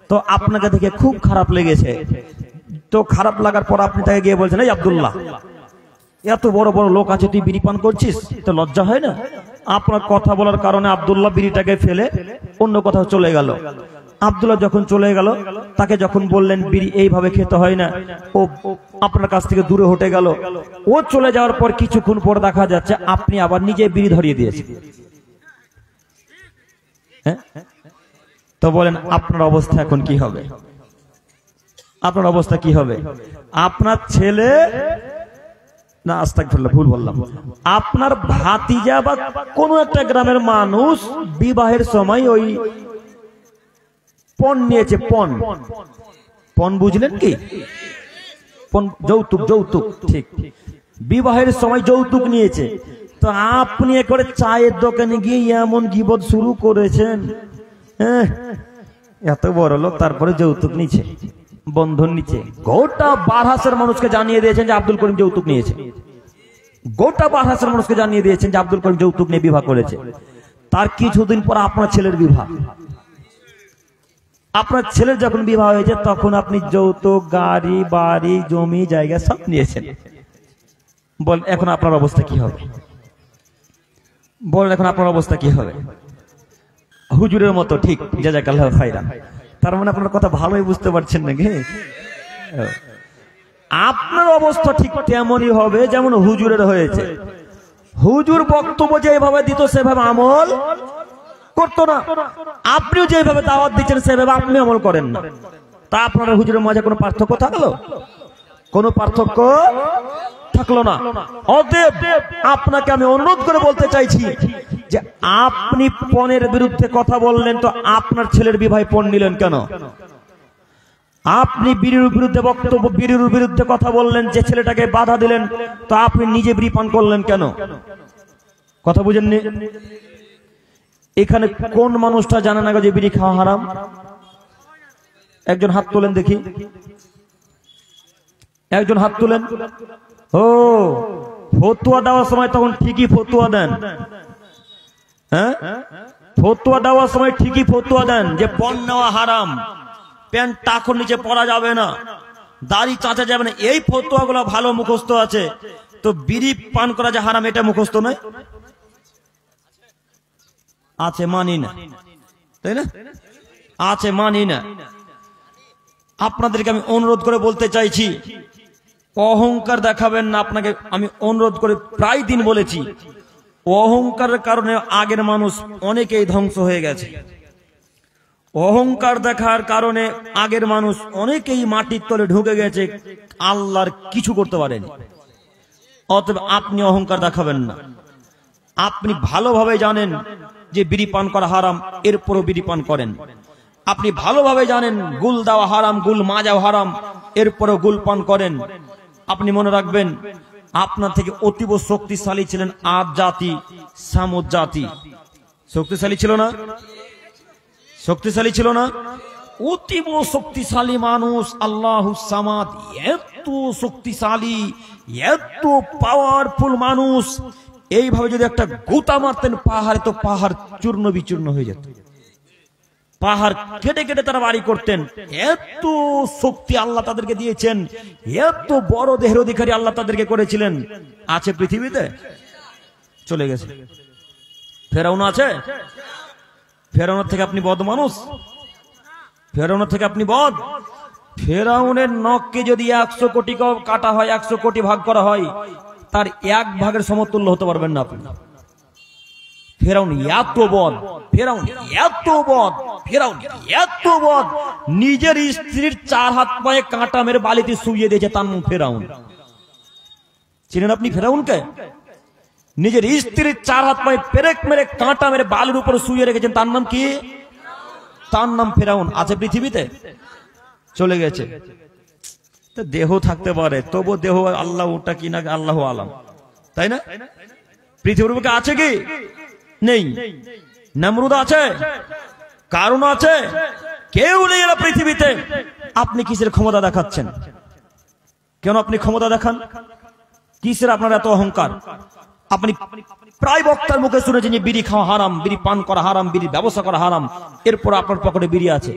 তো আপনাকে দেখে খুব খারাপ লেগেছে। তো খারাপ লাগার পর আপনি তাকে গিয়ে বলছেন, এই আব্দুল্লাহ, এত বড় বড় লোক আছে, তুই বিড়ি পান করছিস, তো লজ্জা হয় না? আপনার কথা বলার কারণে আব্দুল্লাহ বিড়িটাকে ফেলে অন্য কোথাও চলে গেল। আব্দুল্লাহ যখন চলে গেল, তাকে যখন বললেন বিড়ি এইভাবে খেতে হয় না, ও আপনার কাছ থেকে দূরে হটে গেল। ও চলে যাওয়ার পর কিছুক্ষণ পর দেখা যাচ্ছে আপনি আবার নিজে বিড়ি ধরিয়ে দিয়েছেন। তো বলেন আপনার অবস্থা এখন কি হবে? আপনার অবস্থা কি হবে? আপনার ছেলে না আস্তাগফিরুল্লাহ, ভুল বললাম। আপনার ভাতিজা বা কোন একটা গ্রামের মানুষ বিবাহের সময় ওই পণ নিয়েছে, পণ, পণ বুঝলেন কি? পণ যৌতুক, যৌতুক, ঠিক। বিবাহের সময় যৌতুক নিয়েছে, তো আপনি করে চায়ের দোকানে গিয়ে এমন গীবত শুরু করেছেন, এত বড় লোক তারপরে যৌতুক নিচ্ছে, বন্ধন নিচ্ছে। গোটা বারহাসের মানুষকে জানিয়ে দিয়েছেন যে আব্দুল করিম যৌতুক নিয়েছে। গোটা বারহাসের মানুষকে জানিয়ে দিয়েছেন যে আব্দুল করিম যৌতুক নিয়ে বিবাহ করেছে। তার কিছুদিন পর আপনার ছেলের বিবাহ। আপনার ছেলের যখন বিবাহ হয়েছে তখন আপনি যৌতুক, গাড়ি, বাড়ি, জমি, জায়গা সব নিয়েছেন। বল এখন আপনার অবস্থা কি হবে? বলেন এখন আপনার অবস্থা কি হবে? হুজুরের মতো, ঠিক। জাযাকাল্লাহু খাইরান। তার মানে আপনার কথা ভালোই বুঝতে পারছেন নাকি? আপনার অবস্থা ঠিক তেমনই হবে যেমন হুজুরের হয়েছে। হুজুর বক্তব্য যেভাবে দিত সেভাবে আমল করতো না, আপনিও যেভাবে দাওয়াত দিচ্ছেন সেভাবে আপনি আমল করেন না। তা আপনার হুজুরের মাঝে কোনো পার্থক্য থাকলো? কোনো পার্থক্য থাকলো না। অতএব আপনাকে আমি অনুরোধ করে বলতে চাইছি যে আপনি পণের বিরুদ্ধে কথা বললেন, তো আপনার ছেলের বিবাহে পণ নিলেন কেন? আপনি বিড়ির বিরুদ্ধে বক্তব্য, বিড়ির বিরুদ্ধে কথা বললেন, যে ছেলেটাকে বাধা দিলেন, তো আপনি নিজে বিড়ি পান করলেন কেন? কথা বুঝেননি? এখানে কোন মানুষটা জানে না যে বিড়ি খাওয়া হারাম? একজন হাত তোলেন দেখি, একজন হাত তোলেন। ও, ফতুয়া দেওয়ার সময় তখন ঠিকই ফতুয়া দেন, হ্যাঁ, ফতুয়া দেওয়ার সময় ঠিকই ফতুয়া দেন যে পণ নেওয়া হারাম, প্যান্ট টাকর নিচে পরা যাবে না, দাড়ি চাঁচা যাবে না। এই ফতুয়া গুলো ভালো মুখস্থ আছে, তো বিড়ি পান করা যে হারাম এটা মুখস্থ নয়? আছে, মানি না, তাই না? আছে, মানি না। আপনাদেরকে আমি অনুরোধ করে বলতে চাইছি, অহংকার দেখাবেন না। আপনাকে আমি অনুরোধ করে প্রায় দিন বলেছি, অহংকারের কারণে আগের মানুষ অনেকেই ধ্বংস হয়ে গেছে। অহংকার দেখার কারণে আগের মানুষ অনেকেই মাটির তলে ঢুকে গেছে, আল্লাহর কিছু করতে পারেনি। অতএব আপনি অহংকার দেখাবেন না। আপনি ভালোভাবে জানেন যে বিড়ি পান করা হারাম, এরপরও বিড়ি পান করেন। আপনি ভালোভাবে জানেন গুল দেওয়া হারাম, গুল মাজাও হারাম, এরপরও গুল পান করেন। আপনি মনে রাখবেন, আপনার থেকে অতীব শক্তিশালী ছিলেন আদ জাতি, সামুদ জাতি। শক্তিশালী ছিল না? শক্তিশালী ছিল না? অতীব শক্তিশালী মানুষ আল্লাহুস সামাদ, এত শক্তিশালী, এত পাওয়ারফুল মানুষ। এইভাবে যদি একটা গোতা মারতেন পাহাড়ে, তো পাহাড় চূর্ণ বিচূর্ণ হয়ে যেত। পাহাড় কেটে কেটে তারা বাড়ি করতেন। এত শক্তি আল্লাহ তাদেরকে দিয়েছেন, এত বড় দেহের অধিকারী আল্লাহ তাদেরকে করেছিলেন। আছে পৃথিবীতে? চলে গেছে। ফেরাউন আছে? ফেরাউনের থেকে আপনি বদ মানুষ? ফেরাউনের থেকে আপনি বদ? ফেরাউনের নখকে যদি 100 কোটি কাটা হয়, 100 কোটি ভাগ করা হয়, তার 1 ভাগের সমতুল্য হতে পারবেন না আপনি। ফেরাউন এত বদ, ফেরাউন এত বদ, ফেরাউন এত বদ, নিজের স্ত্রীর 4 হাত পায়ে কাঁটা মেরে বালিতে শুইয়ে দিয়েছে, তার নাম ফেরাউন। চিনেন আপনি ফেরাউনকে? নিজের স্ত্রীর 4 হাত পায়ে পেরেক মেরে কাঁটা মেরে বালির উপরে শুইয়ে রেখেছেন, তার নাম কি? তার নাম ফেরাউন। আছে পৃথিবীতে? চলে গেছে। দেহ থাকতে পারে, তবু দেহ আল্লাহ ওটা কি না আল্লাহ আলাম, তাই না? পৃথিবীর বুকে আছে কি? নেই। নমরুদ আছে? কারণ আছে? কেউ নেই এরা পৃথিবীতে। আপনি কিসের ক্ষমতা দেখাচ্ছেন? কেন আপনি ক্ষমতা দেখান? কিসের আপনার এত অহংকার? আপনি প্রায় বক্তার মুখে শুনেছেন যে বিড়ি খাওয়া হারাম, বিড়ি পান করা হারাম, বিড়ি ব্যবসা করা হারাম, এরপর আপনার পকেটে বিড়ি আছে।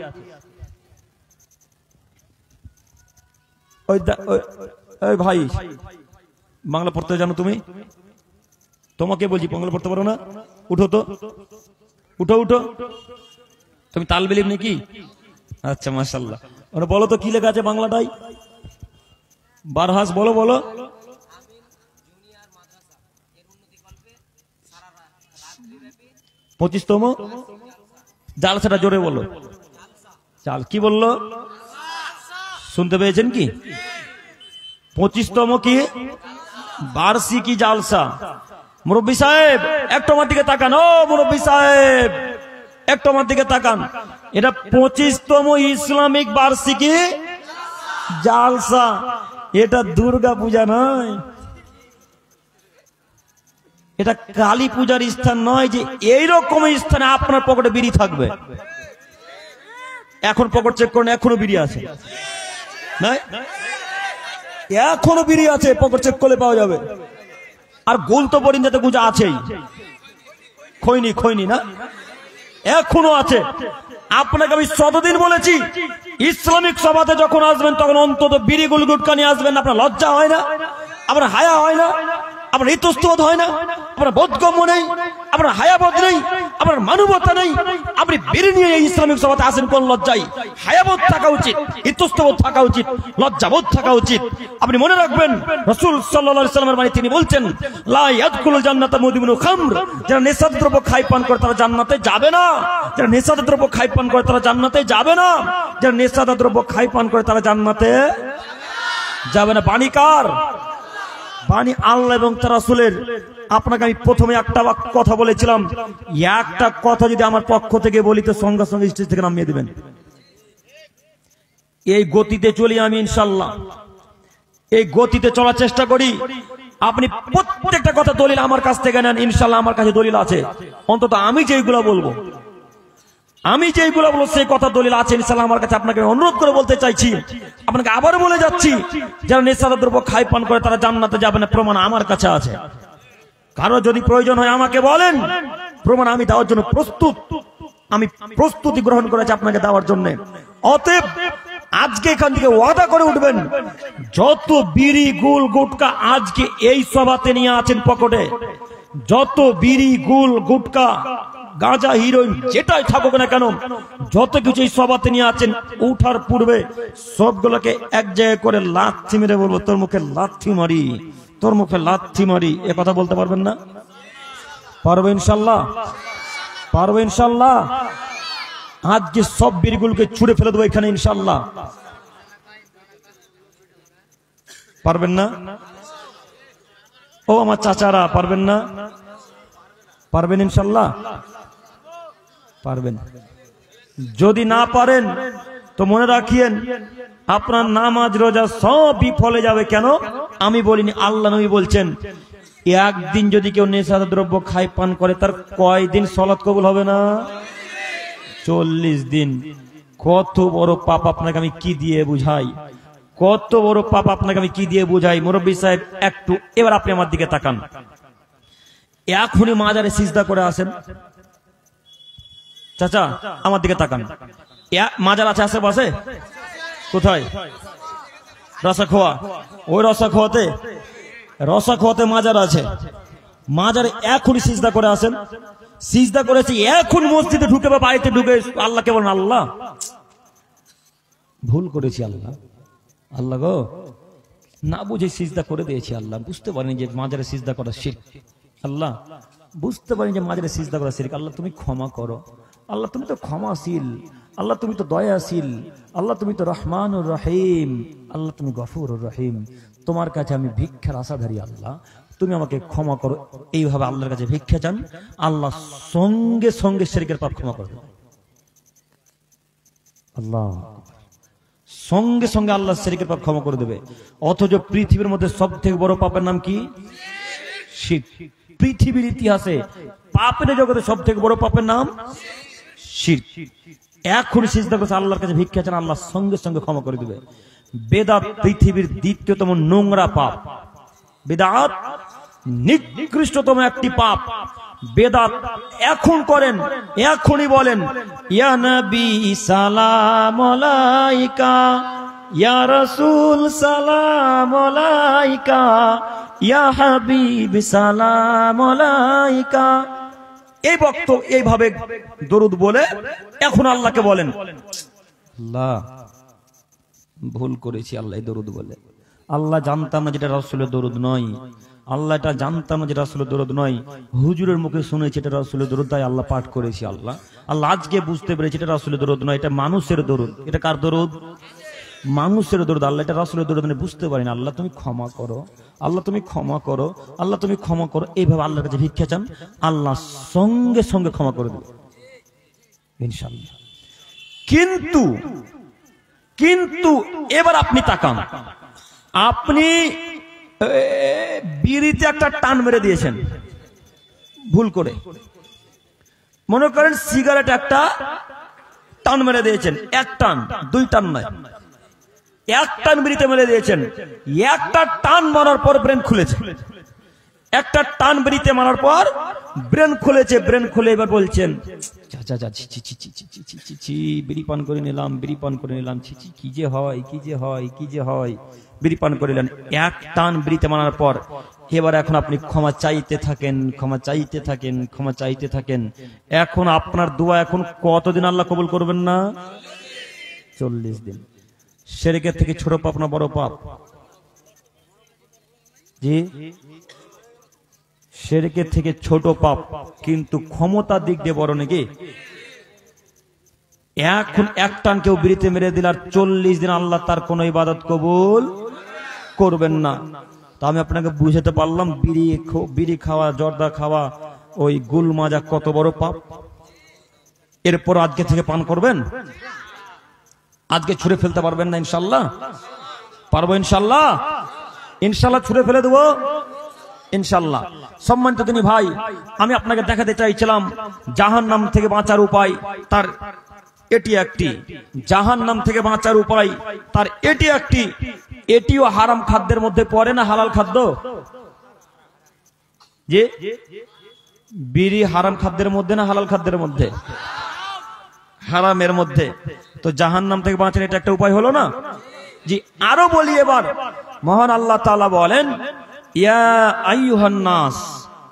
ওই ভাই, বাংলা পড়তে জানো তুমি? তোমাকে বলছি, বাংলা পড়তে পারো না? উঠো তো, উঠো উঠো। তুমি তালবেলিম নাকি? আচ্ছা, মাশাআল্লাহ। ওরা বলো তো কি লেখা আছে বাংলাটাই? বারহাস বলো, বলো। পঁচিশতম জালসাটা জোরে বলো। চাল কি বললো? শুনতে পেয়েছেন কি? 25তম কি বার্ষিকী জালসা। মুরব্বী সাহেব একটু আমার দিকে তাকান, ও মুরব্বী সাহেব একটু আমার দিকে তাকান। এটা 25তম ইসলামিক বার্ষিকী জালসা। এটা দুর্গা পূজা নয়, এটা কালী পূজার স্থান নয় যে এইরকম স্থানে আপনার পকেটে বিড়ি থাকবে। এখন পকেট চেক করুন, এখনো বিড়ি আছে, এখনো বিড়ি আছে, পকেট চেক করলে পাওয়া যাবে। আর গোল তো পরিণত গুজা আছেই, খৈনি খৈনি না, এখনো আছে। আপনাকে আমি শতদিন বলেছি, ইসলামিক সভাতে যখন আসবেন তখন অন্তত বিড়ি গুল গুটকা নিয়ে আসবেন। আপনার লজ্জা হয় না? আপনার হায়া হয় না? আপনার ইতস্তবোধ হয় না? আপনার বোধগম্য নেই, আপনার হায়াবোধ নেই, আপনার মানবতা নেই। আপনি বিড়ি নিয়ে ইসলামিক সভাতে আসেন কোন লজ্জায়? হায়াবোধ থাকা উচিত, ইতস্তবোধ থাকা উচিত, লজ্জাবোধ থাকা উচিত। আপনি মনে রাখবেন রাসূল সাল্লাল্লাহু আলাইহি ওয়াসাল্লামের বাণী, তিনি বলছেন লা ইয়াদখুলুল জান্নাতা মুদমিনুল খামর, যারা নেশাদার দ্রব্য খায় পান করে তারা জান্নাতে যাবে না। যারা নেশাদার দ্রব্য খায় পান করে তারা জান্নাতে যাবে না। যারা নেশাদার দ্রব্য খায় পান করে তারা জান্নাতে যাবে না। বাণী কার? বাণী আল্লাহ এবং তার রাসূলের। আপনাকে আমি প্রথমে একটা কথা বলেছিলাম, একটা কথা যদি আমার পক্ষ থেকে বলি তো সঙ্গে সঙ্গে স্টেজ থেকে নামিয়ে দিবেন। এই গতিতে চলি আমি ইনশাআল্লাহ, এই গতিতে চলার চেষ্টা করি। আপনি প্রত্যেকটা কথা দলিল আমার কাছ থেকে নেন, ইনশাআল্লাহ আমার কাছে দলিল আছে। অন্তত আমি যেগুলো বলবো, সেই কথা দলিল আছে ইনশাআল্লাহ আমার কাছে। আপনাকে অনুরোধ করে বলতে চাইছি, আপনাকে আবার বলে যাচ্ছি, যারা নেশাদার দ্রব্য খায় পান করে তারা জান্নাতে যাবে না, প্রমাণ আমার কাছে আছে। কারো যদি প্রয়োজন হয় আমাকে বলেন, প্রমাণ আমি দেওয়ার জন্য প্রস্তুত। আমি প্রস্তুতি গ্রহণ করেছি আপনাকে দেওয়ার জন্য। অতএব আজকে এখান থেকে ওয়াদা করে উঠবেন, যত বিড়ি গুল গুটকা আজকে এই সভাতে নিয়ে আছেন পকেটে, যত বিড়ি গুল গুটকা গাঁজা হিরোইন যেটাই থাকুক না কেন, যত কিছু এই সভাতে নিয়ে আছেন, উঠার পূর্বে সবগুলোকে এক জায়গায় করে লাথি মেরে বলবো, তোর মুখে লাথি মারি, তোর মুখে লাথি মারি। এ কথা বলতে পারবেন না? পারবো ইনশাল্লাহ, পারবো ইনশাল্লাহ। আজকে সব বিড়িগুলোকে ছুড়ে ফেলে দেবো এখানে ইনশাল্লাহ। পারবেন না? ও আমার চাচারা, পারবেন না? পারবেন ইনশাল্লাহ? পারবেন। যদি না পারেন তো মনে রাখিয়েন, আপনার নামাজ রোজা সব বিফলে যাবে। কেন? আমি বলিনি, আল্লাহ নবী বলছেন, একদিন যদি কেউ নেশাদার দ্রব্য খায় পান করে তার কয়দিন সালাত কবুল হবে না? 40 দিন। কত বড় পাপ আপনাকে আমি কি দিয়ে বুঝাই, কত বড় পাপ আপনাকে আমি কি দিয়ে বুঝাই। মুরব্বী সাহেব একটু এবার আপনি আমার দিকে তাকান। এখনই মাজারে সিজদা করে আসেন। চাচা আমার দিকে তাকান, মাজার আছে আশেপাশে? কোথায়? রসাখোয়া। ওই রসাখোয়াতে মাজার আছে। মাজারে এখনই সিজদা করে আসেন। সিজদা করেছি, এখন মসজিদে ঢুকে বা বাড়িতে ঢুকে আল্লাহকে বলেন, আল্লাহ ভুল করেছি, আল্লাহ আল্লাহ গো না বুঝে সিজদা করে দিয়েছি, আল্লাহ বুঝতে পারিনি যে মাজারে সিজদা করা শিরক, আল্লাহ বুঝতে পারিনি যে মাজারে সিজদা করা শিরক, আল্লাহ তুমি ক্ষমা করো, আল্লাহ তুমি তো ক্ষমাশীল, আল্লাহ তুমি তো দয়াশীল, আল্লাহ তুমি তো রহমানুর রহিম, আল্লাহ তুমি গফুরুর রহিম, তোমার কাছে আমি ভিক্ষার আশাধারী, আল্লাহ তুমি আমাকে ক্ষমা করো। এইভাবে আল্লাহর কাছে ভিক্ষা চান, আল্লাহ সঙ্গে সঙ্গে শিরকের পাপ ক্ষমা করবে। আল্লাহ সঙ্গে সঙ্গে আল্লাহ শিরকের পাপ ক্ষমা করে দেবে। অথচ পৃথিবীর মধ্যে সব থেকে বড় পাপের নাম কি? শিরক। পৃথিবীর ইতিহাসে পাপের জগতে সব থেকে বড় পাপের নাম শিরক। এখন সিজদা করছে, আল্লাহর কাছে ভিক্ষা চান, আল্লাহ সঙ্গে সঙ্গে ক্ষমা করে দেবে। বেদাত পৃথিবীর দ্বিতীয়তম নোংরা পাপ। বেদাত নিকৃষ্টতম একটি পাপ। বেদাত এখন করেন, এখনই বলেন, ইয়া নবী সালাম আলাইকা, ইয়া রাসূল সালাম আলাইকা, ইয়া হাবিব সালাম আলাইকা। এই বক্ত এইভাবে দরুদ বলে এখন আল্লাহকে বলেন, আল্লাহ ভুল করেছি, আল্লাহ দরুদ বলে। আল্লাহ জানতাম না যেটা রাসূলের দরুদ নয়, আল্লাহ এটা জানতাম না যেটা রাসূলের দরুদ নয়, হুজুরের মুখে শুনেছি এটা রাসূলের দরুদ, তাই আল্লাহ পাঠ করেছি। আল্লাহ আল্লাহ আজকে বুঝতে পেরেছি এটা রাসূলের দরুদ নয়, এটা মানুষের দরুদ। এটা কার দরুদ? মানুষের দরদ, আল্লাহ এটা রাসূলের দরদ মানে বুঝতে পারি না। আল্লাহ তুমি ক্ষমা করো, আল্লাহ তুমি ক্ষমা করো, আল্লাহ তুমি ক্ষমা করো, এইভাবে আল্লাহর কাছে ভিক্ষা চান, আল্লাহ সঙ্গে সঙ্গে ক্ষমা করে দেবে ইনশাআল্লাহ। কিন্তু কিন্তু এবার আপনি তাকান, আপনি বিড়িতে একটা টান মেরে দিয়েছেন ভুল করে, মনে করেন সিগারেট একটা টান মেরে দিয়েছেন, এক টান, দুই টান নয়, এক টান বিড়িতে মেরে দিয়েছেন। একটা টান মারার পর ব্রেন খুলেছে, একটা টান বিড়িতে মারার পর ব্রেন খুলেছে, ব্রেন খুলে এবার বলছেন বিড়ি পান করে নিলাম, বিড়ি পান করে নিলাম, কি যে হয়, কি যে হয়, কি যে হয়, বিড়ি পান করে নিলেন। এক টান বিড়িতে মারার পর এবার এখন আপনি ক্ষমা চাইতে থাকেন, ক্ষমা চাইতে থাকেন, ক্ষমা চাইতে থাকেন। এখন আপনার দোয়া এখন কতদিন আল্লাহ কবুল করবেন না? 40 দিন। শিরকের থেকে ছোট পাপ না বড় পাপ? জি, শিরকের থেকে ছোট পাপ, কিন্তু ক্ষমতার দিক দিয়ে বড় নাকি? এখন এক টান কেউ বিড়িতে মেরে দিল আর 40 দিন আল্লাহ তার কোন ইবাদত কবুল করবেন না। তা আমি আপনাকে বুঝাতে পারলাম বিড়ি খাওয়া, জর্দা খাওয়া, ওই গুল মাজা কত বড় পাপ। এরপর আজকে থেকে পান করবেন? আজকে ছুঁড়ে ফেলতে পারবেন না? ইনশাল্লাহ পারবো, ইনশাল্লাহ, ইনশাল্লাহ ছুঁড়ে ফেলে দেবো ইনশাল্লাহ। সম্মানিত দিনী ভাই, আমি আপনাকে দেখাতে চাইছিলাম জাহান্নাম থেকে বাঁচার উপায়, তার এটি একটি। জাহান্নাম থেকে বাঁচার উপায় তার এটি একটি। এটিও হারাম খাদ্যের মধ্যে পড়ে না হালাল খাদ্য? যে বিড়ি হারাম খাদ্যের মধ্যে না হালাল খাদ্যের মধ্যে? হারামের মধ্যে। তো জাহান্নাম থেকে বাঁচার এটা একটা উপায় হলো না? জি, আরো বলি এবার, মহান আল্লাহ তাআলা বলেন, ইয়া আইয়ুহান নাস,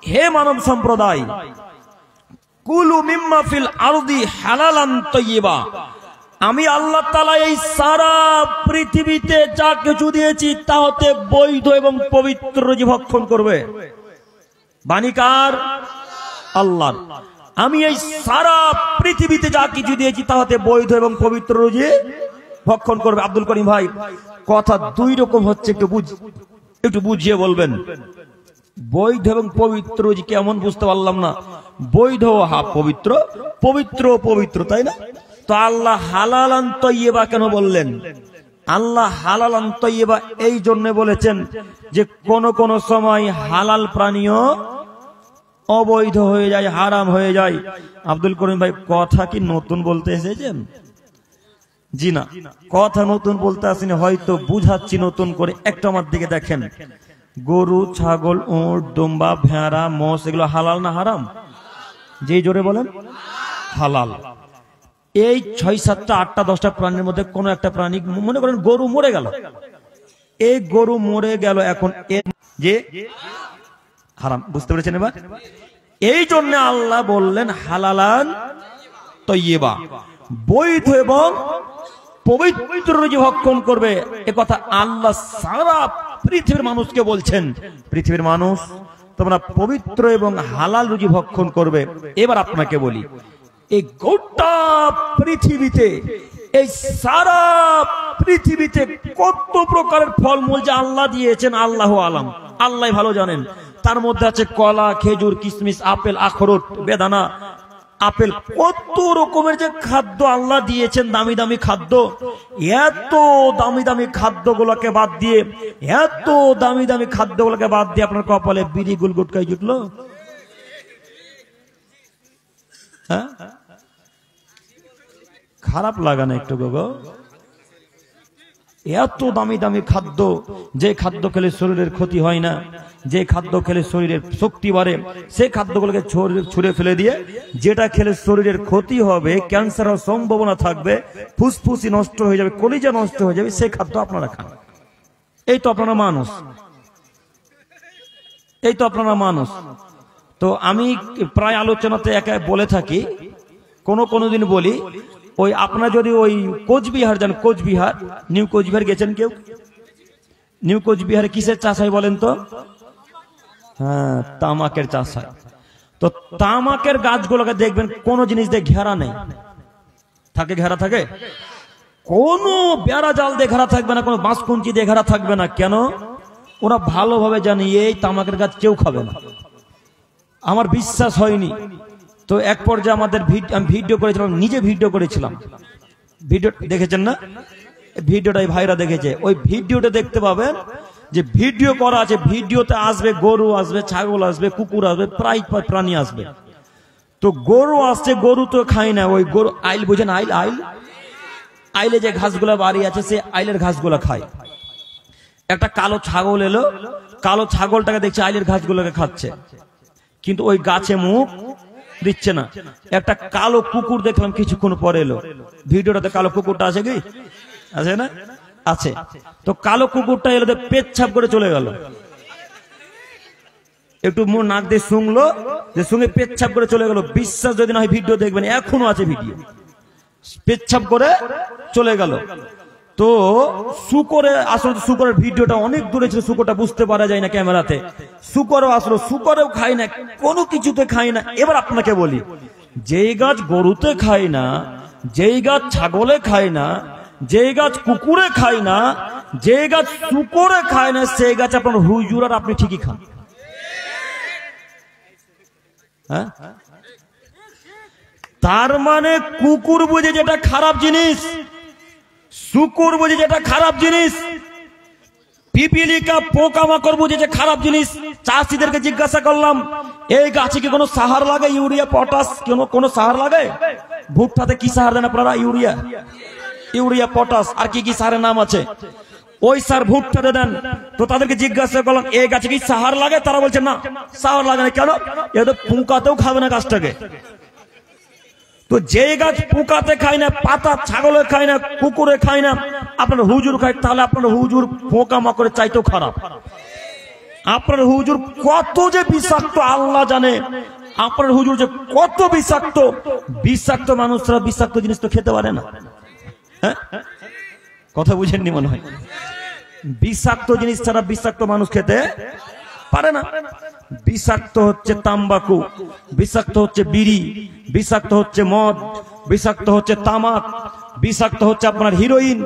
হে মানব সম্প্রদায়, কুলু মিম্মা ফিল আরদি হালালান তাইয়্যিবা, আমি আল্লাহ তাআলা এই সারা পৃথিবীতে যা কিছু দিয়েছি তা হতে বৈধ এবং পবিত্র রুজি ভক্ষণ করবে। বাণী কার? আল্লাহর। আমি এই সারা পৃথিবীতে যা কিছু দিয়েছি তা হতে বৈধ এবং পবিত্র রুজি ভক্ষণ করবে। আব্দুল করিম ভাই, কথা দুই রকম হচ্ছে, একটু বুঝিয়ে বলবেন। বৈধ এবং পবিত্র রুজি কেমন বুঝতে পারলাম না। বৈধ পবিত্র, পবিত্র পবিত্র, তাই না? তো আল্লাহ হালালান তাইয়্যিবা কেন বললেন? আল্লাহ হালালান তাইয়্যিবা এই জন্য বলেছেন যে কোন কোন সময় হালাল প্রাণীও অবৈধ হয়ে যায়, হারাম হয়ে যায়। আব্দুল করিম ভাই, কথা কি নতুন বলতে এসেছেন? জি না, কথা নতুন বলতে আসেনি, হয়তো বুঝাচ্ছি নতুন করে। একটু আমার দিকে দেখেন, গরু, ছাগল, উট, দুম্বা, ভেড়া, মোষ, এগুলো হালাল না হারাম? যে জোরে বলেন হালাল। এই 6, 7, 8, 10টা প্রাণীর মধ্যে কোন একটা প্রাণী, মনে করেন গরু মরে গেল, এই গরু মরে গেল, এখন যে হারাম, বুঝতে পেরেছেন? এবার এই জন্য আল্লাহ বললেন হালালান তাইয়্যিবা, বৈধ এবং পবিত্র রুজি ভক্ষণ করবে। এ কথা আল্লাহ সারা পৃথিবীর মানুষকে বলছেন, পৃথিবীর মানুষ তোমরা পবিত্র এবং হালাল রুজি ভক্ষণ করবে। এবার আপনাকে বলি, এই গোটা পৃথিবীতে, এই সারা পৃথিবীতে কত প্রকারের ফলমূল যে আল্লাহ দিয়েছেন আল্লাহু আলাম, আল্লাহ ভালো জানেন। তার মধ্যে আছে কলা, খেজুর, কিশমিশ, আপেল, আখরোট, বেদানা, আপেল, কত রকমের যে খাদ্য আল্লাহ দিয়েছেন, দামি দামি খাদ্য। এত দামি দামি খাদ্যগুলোকে বাদ দিয়ে, এত দামি দামি খাদ্যগুলোকে বাদ দিয়ে আপনার কপালে বিড়ি গুল গুটকাই জুটলো? হ্যাঁ, খারাপ লাগা না একটু গো? এত দামি দামি খাদ্য, যে খাদ্য খেলে শরীরের ক্ষতি হয় না, যে খাদ্য খেলে শরীরের শক্তি বাড়ে, সেই খাদ্যগুলোকে ছুঁড়ে ফেলে দিয়ে যেটা খেলে শরীরের ক্ষতি হবে, ক্যান্সার হওয়ার সম্ভাবনা থাকবে, ফুসফুসি নষ্ট হয়ে যাবে, কলিজা নষ্ট হয়ে যাবে, সেই খাদ্য আপনারা খান। এই তো আপনারা মানুষ, এই তো আপনারা মানুষ। তো আমি প্রায় আলোচনাতে একা বলে থাকি, কোনো দিন বলি, ওই আপনারা যদি ওই কোচবিহার যান, কোচবিহার, নিউ কোচবিহার গেছেন কেউ? নিউ কোচবিহারে কিসের চাষ হয় বলেন তো? হ্যাঁ, তামাকের চাষ হয়। তো তামাকের গাছগুলোকে দেখবেন কোন জিনিস দিয়ে ঘেরা নেই, থাকে ঘেরা থাকে? কোনো বেড়া জাল দিয়ে ঘেরা থাকবে না, কোনো বাঁশকুঞ্চি দিয়ে ঘেরা থাকবে না। কেন? ওরা ভালোভাবে জানে এই তামাকের গাছ কেউ খাবে না। আমার বিশ্বাস হয়নি তো এক পর্যায়ে আমাদের আমি ভিডিও করেছিলাম, নিজে ভিডিও করেছিলাম। ভিডিও দেখেছেন না? ভিডিওটাই ভাইরা দেখেছে। ওই ভিডিওটা দেখতে পাবেন যে ভিডিও করা আছে। ভিডিওতে আসবে গরু আসবে, ছাগল আসবে, কুকুর আসবে, প্রায় প্রাণী আসবে। তো গরু আসছে, গরু তো খায় না। ওই গরু আইল বোঝেন, আইল আইল আইলে যে ঘাসগুলা বাড়ি আছে সে আইলের ঘাসগুলা খায়। একটা কালো ছাগল এলো, কালো ছাগলটাকে দেখছে আইলের ঘাসগুলোকে খাচ্ছে, কিন্তু ওই গাছে মুখ দিচ্ছে না। একটা কালো কুকুর দেখলাম কিছুক্ষণ পরে এলো। ভিডিওটাতে কালো কুকুরটা আছে কি? আছে না? আছে। তো কালো কুকুরটা এলো, পেচ্ছাপ করে চলে গেল। একটু মুখ নাক দিয়ে শুংলো, যে শুঙে পেচ্ছাপ করে চলে গেল। বিশ্বাস যদি না হয় ভিডিও দেখবেন, এখনো আছে ভিডিও। পেচ্ছাপ করে চলে গেল। তো শুকরে আসলে শুকরের ভিডিওটা অনেক দূরে ছিল, শুকরটা বুঝতে পারা যায় না ক্যামেরাতে। শুকরও আসলো, শুকরেও খায় না, কোনো কিছুতে খায় না। এবার আপনাকে বলি, যেই গাছ গরুতে খায় না, যেই গাছ ছাগলে খায় না, যেই গাছ কুকুরে খায় না, যেই গাছ শুকরে খায় না, সেই গাছ আপনার হুজুর আর আপনি ঠিকই খান। হ্যাঁ, তার মানে কুকুর বুঝে যেটা খারাপ জিনিস, শুকুর বুঝে যেটা খারাপ জিনিস, পিপিলিকা পোকামাকড় বুঝে যে খারাপ জিনিস। চাষিদেরকে জিজ্ঞাসা করলাম, এই গাছে কি কোনো সাহার লাগে? ইউরিয়া, পটাশ, কোনো সাহার লাগে? ভুট্টাতে কি সাহার দেন আপনারা? ইউরিয়া, ইউরিয়া, পটাশ, আর কি কি সাহারের নাম আছে, ওই সার ভুট্টাতে দেন। তো তাদেরকে জিজ্ঞাসা করলাম, এই গাছে কি সাহার লাগে? তারা বলছে না, সাহার লাগে না। কেন? এদের পোকাতেও খাবে না গাছটাকে। তো যে গাছ পোকাতে খায় না, পাতা ছাগলে খায় না, কুকুরে খায় না, আপনার হুজুর খায়, তাহলে আপনার হুজুর পোকা মাকড়ের চাইতেও খারাপ। আপনার হুজুর কত যে বিষাক্ত আল্লাহ জানে। আপনার হুজুর যে কত বিষাক্ত। বিষাক্ত মানুষরা বিষাক্ত জিনিস তো খেতে পারে না। হ্যাঁ, কথা বুঝেননি মনে হয়। বিষাক্ত জিনিস ছাড়া বিষাক্ত মানুষ খেতে পারে না। বিষাক্ত হচ্ছে তাম্বাকু, বিষাক্ত হচ্ছে বিড়ি, বিষাক্ত হচ্ছে মদ, বিষাক্ত হচ্ছে তামাক, বিষাক্ত হচ্ছে আপনার হিরোইন,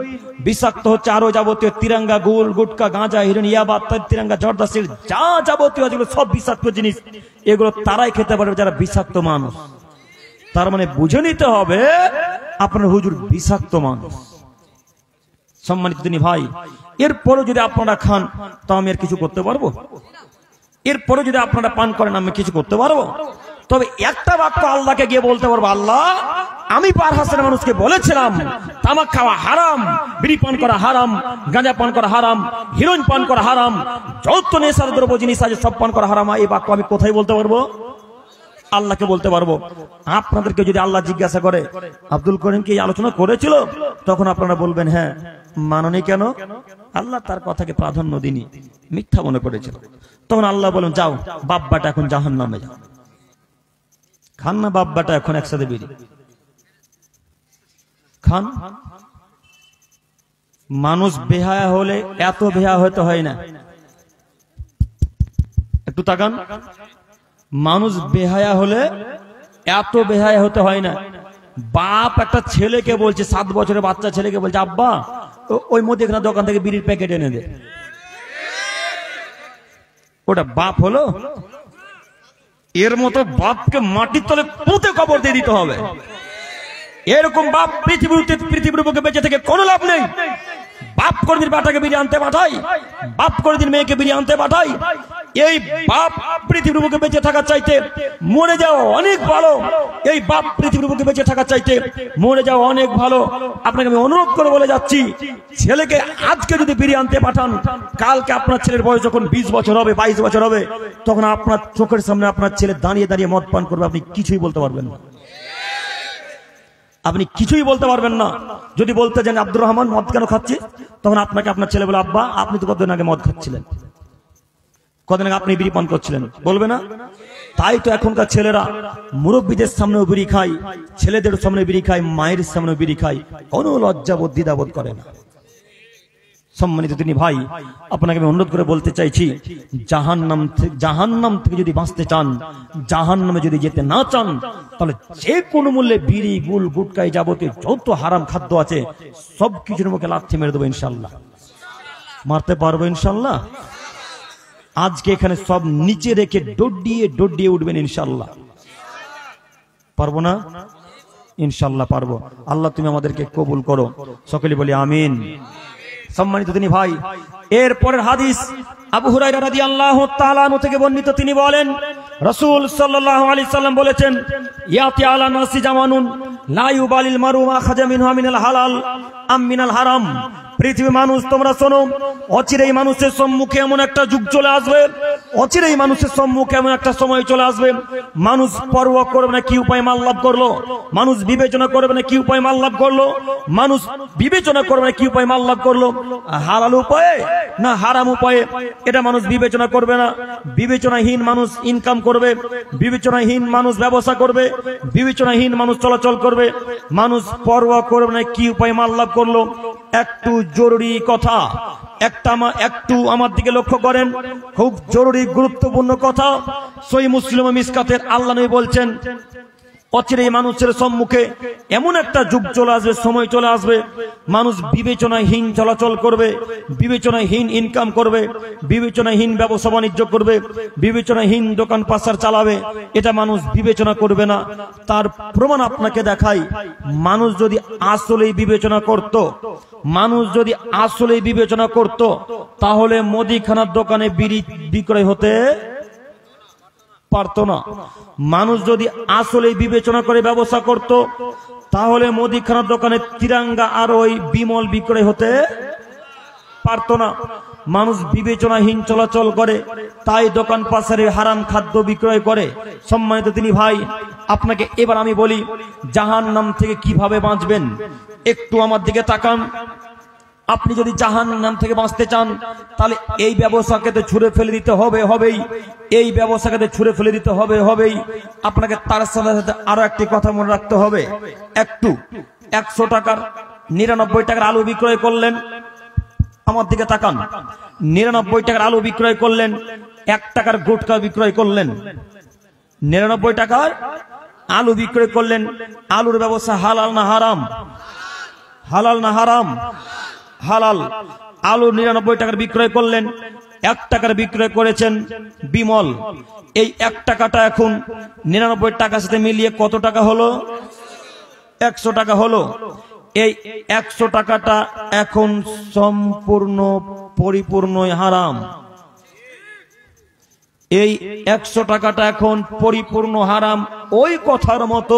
বিষাক্ত হচ্ছে আরো যাবতীয় তিরঙ্গা, গুল, গুটকা, গাঁজা, হিরোইন, ইয়াবা, তিরঙ্গা, জর্দা, সিল, যা যাবতীয় যেগুলো সব বিষাক্ত জিনিস, এগুলো তারাই খেতে পারবে যারা বিষাক্ত মানুষ। তার মানে বুঝে নিতে হবে আপনার হুজুর বিষাক্ত মানুষ। সম্মানিত দিনী ভাই, এরপরে যদি আপনারা খান তো আমি আর কিছু করতে পারবো? এরপরে যদি আপনারা পান করেন আমি কিছু করতে পারবো? তবে একটা বাক্য আল্লাহকে গিয়ে বলতে পারবো, আল্লাহ আমি পার হাসের মানুষকে বলেছিলাম তামাক খাওয়া হারাম, বিড়ি পান করা হারাম, গাঁজা পান করা হারাম, হিরোইন পান করা হারাম, যত নেশার দ্রব্য জিনিস আছে সব পান করা হারাম। এই বাক্য আমি কোথায় বলতে পারবো? আল্লাহকে বলতে পারবো। আপনাদেরকে যদি আল্লাহ জিজ্ঞাসা করে আব্দুল করিম কি আলোচনা করেছিল, তখন আপনারা বলবেন হ্যাঁ। মাননি কেন? আল্লাহ তার কথাকে প্রাধান্য দিনি, মিথ্যা মনে করেছিল। তখন আল্লাহ বলেন যাও বাব্বাটা এখন জাহান্নামে যাও, খান না বাব্বাটা এখন একসাথে বিড়ি খান। মানুষ বেহায়া হলে এত বেহায়া হতে হয় না। একটু তাকান, মানুষ বেহায়া হলে এত বেহায়া হতে হয় না। বাপ একটা ছেলেকে বলছে, 7 বছরের বাচ্চা ছেলেকে বলছে, আব্বা ওই মুদিখানা দোকান থেকে বিড়ির প্যাকেট এনে দে। ওটা বাপ হলো? এর মতো বাপকে মাটির তলে পুঁতে কবর দিয়ে দিতে হবে। এরকম বাপ পৃথিবীর বুকে বেঁচে থেকে কোনো লাভ নেই। বাপ করে দিন বেটাকে বিড়ি আনতে পাঠাই, বাপ করে দিন মেয়েকে বিড়ি আনতে পাঠাই। এই বাপ পৃথিবীর বুকে বেঁচে থাকার চাইতে মরে যাওয়া অনেক ভালো। এই বাপ পৃথিবীর বুকে বেঁচে থাকার চাইতে মরে যাওয়া অনেক ভালো। আপনাকে আমি অনুরোধ করে বলে যাচ্ছি, ছেলেকে আজকে যদি বিড়ি আনতে পাঠান, কালকে আপনার ছেলের বয়স যখন 20 বছর হবে, 22 বছর হবে, তখন আপনার চোখের সামনে আপনার ছেলে দাঁড়িয়ে দাঁড়িয়ে মদ পান করবে, আপনি কিছুই বলতে পারবেন না। আপনি কিছুই বলতে পারবেন না। যদি বলতে যান আব্দুর রহমান মদ কেন খাচ্ছি, তখন আপনাকে আপনার ছেলে বলে, আব্বা আপনি তো কতদিন আগে মদ খাচ্ছিলেন, কদিন আগে আপনি বিড়ি পান করছিলেন, বলবে না? তাই তো এখনকার ছেলেরা মুরব্বীদের সামনেও বিড়ি খায়, ছেলেদের সামনে বিড়ি খায়, মায়ের সামনে বিড়ি খায়, কোনো লজ্জাবোধ দ্বিধাবোধ করে না। সম্মানিত তিনি ভাই, আপনাকে আমি অনুরোধ করে বলতে চাইছি, জাহান্নাম থেকে যদি বাঁচতে চান, জাহান্নামে যদি যেতে না চান, তাহলে যে কোনো মূল্যে বিড়ি, গুল, গুটকাই যাবতীয় যত হারাম খাদ্য আছে সবকিছুর মুখে লাথি মেরে দেবো ইনশাল্লাহ। মারতে পারবো ইনশাল্লাহ। আজকে এখানে সব নিচে রেখে ডডিয়ে উঠবেন ইনশাল্লাহ। পারবো না? ইনশাল্লাহ পারবো। আল্লাহ তুমি আমাদেরকে কবুল করো, সকলে বলি আমিন। সম্মানিত তিনি ভাই, এর পরের হাদিস আবু হুরায়রা রাদিয়াল্লাহু তাআলা আনহু থেকে বর্ণিত, তিনি বলেন রাসূল সাল্লাল্লাহু আলাইহি সাল্লাম বলেছেন, ইয়াতি আলা নাসি জামানুন লা ইউবালিল মারু মা খাজা মিনহু মিনাল হালাল আম মিনাল হারাম। পৃথিবী মানুষ তোমরা শোনো, অচিরেই মানুষের সম্মুখে এমন একটা যুগ চলে আসবে, অচিরেই মানুষের সম্মুখে এমন একটা সময় চলে আসবে, মানুষ পরোয়া করবে না কি উপায় মাল লাভ করলো, মানুষ বিবেচনা করবে না কি উপায় মাল লাভ করলো, মানুষ বিবেচনা করবে না কি উপায় মাল লাভ করলো, হালাল উপায়ে না হারাম উপায়ে, এটা মানুষ বিবেচনা করবে না। বিবেচনাহীন মানুষ ইনকাম করবে, বিবেচনাহীন মানুষ ব্যবসা করবে, বিবেচনাহীন মানুষ চলাচল করবে, মানুষ পরোয়া করবে না কি উপায় মাল লাভ করলো। একটু জরুরি কথা, একটু আমার দিকে লক্ষ্য করেন, খুব জরুরি গুরুত্বপূর্ণ কথা। সহিহ মুসলিম মিসকাতের আল্লাহ নবী বলছেন, অচিরেই মানুষের সম্মুখে এমন একটা যুগ চলে আসবে, সময় চলে আসবে, মানুষ বিবেচনাহীন চলাচল করবে, বিবেচনাহীন ইনকাম করবে, বিবেচনাহীন ব্যবসা বাণিজ্য করবে, বিবেচনাহীন দোকান পাশার চালাবে, এটা মানুষ বিবেচনা করবে না। তার প্রমাণ আপনাকে দেখাই, মানুষ যদি আসলেই বিবেচনা করত, মানুষ যদি আসলেই বিবেচনা করত, তাহলে মুদিখানার দোকানে বিড়ি বিক্রয় হতে পারতো না। মানুষ যদি আসলে বিবেচনা করে ব্যবসা করত, তাহলে মুদিখানার দোকানে তিরঙ্গা আর ওই বিমল বিক্রয় হতে পারতো না। মানুষ বিবেচনাহীন চলাচল করে, তাই দোকান পাশারে হারাম খাদ্য বিক্রয় করে। সম্মানিত তিনি ভাই, আপনাকে এবার আমি বলি জাহান্নাম থেকে কিভাবে বাঁচবেন, একটু আমার দিকে তাকান। আপনি যদি জাহান্নাম থেকে বাঁচতে চান, তাহলে এই ব্যবসাকে তো ছুঁড়ে ফেলে দিতে হবেই, এই ব্যবসাকে ছুঁড়ে ফেলে দিতে হবেই। আপনাকে তার সাথে সাথে আরো একটি কথা মনে রাখতে হবে। একটু 100 টাকার 99 টাকার আলু বিক্রয় করলেন, আমার দিকে তাকান, 99 টাকার আলু বিক্রয় করলেন, 1 টাকার গুটকা বিক্রয় করলেন, 99 টাকার আলু বিক্রয় করলেন। আলুর ব্যবসা হালাল না হারাম? হালাল না হারাম? হালাল। আলু 99 টাকার বিক্রয় করলেন, 1 টাকার বিক্রয় করেছেন বিমল। এই 1 টাকাটা এখন 99 টাকার সাথে মিলিয়ে কত টাকা হলো? 100 টাকা হলো। এই 100 টাকাটা এখন সম্পূর্ণ পরিপূর্ণই হারাম। এই 100 টাকাটা এখন পরিপূর্ণ হারাম। ওই কথার মতো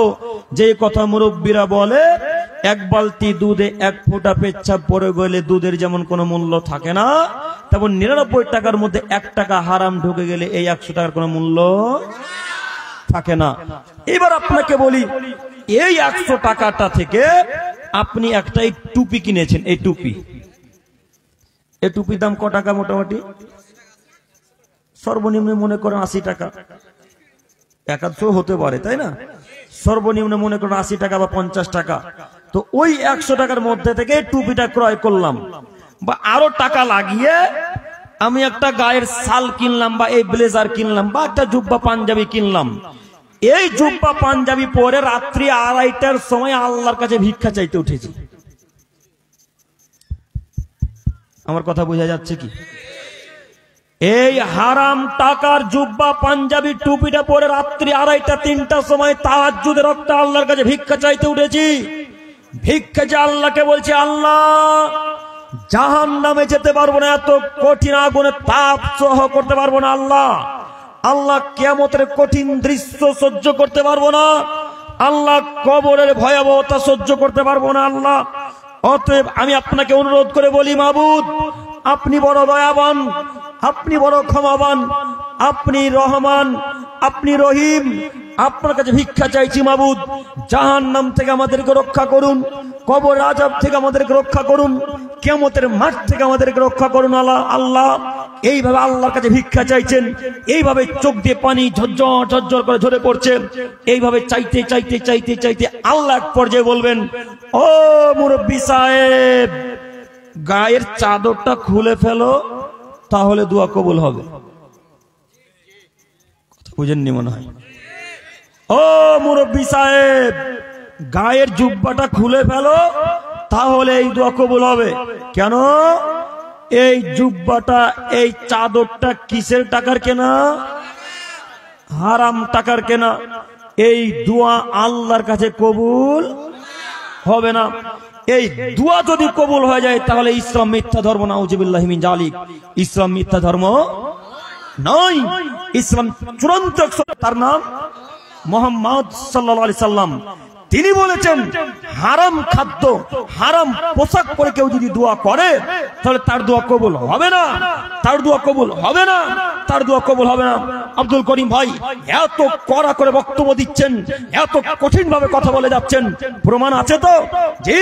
যে কথা মুরব্বীরা বলে, 1 বালতি দুধে 1 ফোঁটা পেচ্ছাপ পড়ে গেলে দুধের যেমন কোনো মূল্য থাকে না, তেমন 99 টাকার মধ্যে 1 টাকা হারাম ঢুকে গেলে এই 100 টাকার কোনো মূল্য থাকে না। এবার আপনাকে বলি, এই 100 টাকাটা থেকে আপনি একটা টুপি কিনেছেন, এই টুপির দাম ক টাকা? মোটামুটি সর্বনিম্ন মনে করেন 80 টাকা, 100 হতে পারে, তাই না? সর্বনিম্ন মনে করেন 80 টাকা বা 50 টাকা। তো ওই 100 টাকার মধ্যে থেকে টুপিটা ক্রয় করলাম, বা আরো টাকা লাগিয়ে আমি একটা গায়ের শাল কিনলাম, বা এই ব্লেজার কিনলাম, বা একটা জুব্বা পাঞ্জাবি কিনলাম। এই জুব্বা পাঞ্জাবি পরে রাত্রি 2:30টার সময় আল্লাহর কাছে ভিক্ষা চাইতে উঠেছি। আমার কথা বোঝা যাচ্ছে কি? এই হারাম টাকার জুব্বা পাঞ্জাবি টুপিটা পরে রাত্রি 2:30-3টার সময় তাহাজ্জুদের রক্তে আল্লাহর কাছে ভিক্ষা চাইতে উঠেছি। ভিক্ষা যে আল্লাহকে বলছি, আল্লাহ জাহান্নামে যেতে পারবো না, এত কঠিন আগুনে তাপ সহ করতে পারবো না, আল্লাহ কিয়ামতের কঠিন দৃশ্য সহ্য করতে পারবো না, আল্লাহ কবরের ভয়াবহতা সহ্য করতে পারবো না আল্লাহ। অতএব আমি আপনাকে অনুরোধ করে বলি, মাবুদ আপনি বড় দয়াবান, আপনি বড় ক্ষমাবান, আপনি রহমান, আপনি রহিম, আপনার কাছে ভিক্ষা চাইছি মাবুদ, জাহান্নাম থেকে আমাদেরকে রক্ষা করুন, কবর আযাব থেকে আমাদেরকে রক্ষা করুন, কিয়ামতের মাঠ থেকে আমাদেরকে রক্ষা করুন আল্লাহ। এইভাবে আল্লাহর কাছে ভিক্ষা চাইছেন, এইভাবে চোখ দিয়ে পানি ঝরঝর ঝরঝর করে ঝরে পড়ছে। এইভাবে চাইতে চাইতে চাইতে চাইতে আল্লাহ এক পর্যায়ে বলবেন, ও মুরব্বি সাহেব, গায়ের চাদরটা খুলে ফেলো, তাহলে দোয়া কবুল হবে। বুঝেননি মনে হয়? ও মুরব্বী সাহেব, গায়ের জুব্বাটা খুলে ফেলো, তাহলে এই দোয়া কবুল হবে। কেন? এই জুব্বাটা, এই চাদরটা কিসের টাকার কেনা? হারাম টাকার কেনা। এই দোয়া আল্লাহর কাছে কবুল হবে না। এই দোয়া যদি কবুল হয়ে যায়, তাহলে ইসলাম মিথ্যা ধর্ম। নাউজুবিল্লাহি মিন যালিক। ইসলাম মিথ্যা ধর্ম নয়, ইসলাম চূড়ান্ত। তার নাম মুহাম্মদ সাল্লাল্লাহু আলাইহি সাল্লাম। তিনি বলেছেন, হারাম খাদ্য, হারাম পোশাক পরে কেউ যদি দোয়া করে, তাহলে তার দোয়া কবুল হবে না, তার দোয়া কবুল হবে না, তার দোয়া কবুল হবে না। আব্দুল করিম ভাই এত কড়া করে বক্তব্য দিচ্ছেন, এত কঠিন ভাবে কথা বলে যাচ্ছেন, প্রমাণ আছে তো? জি,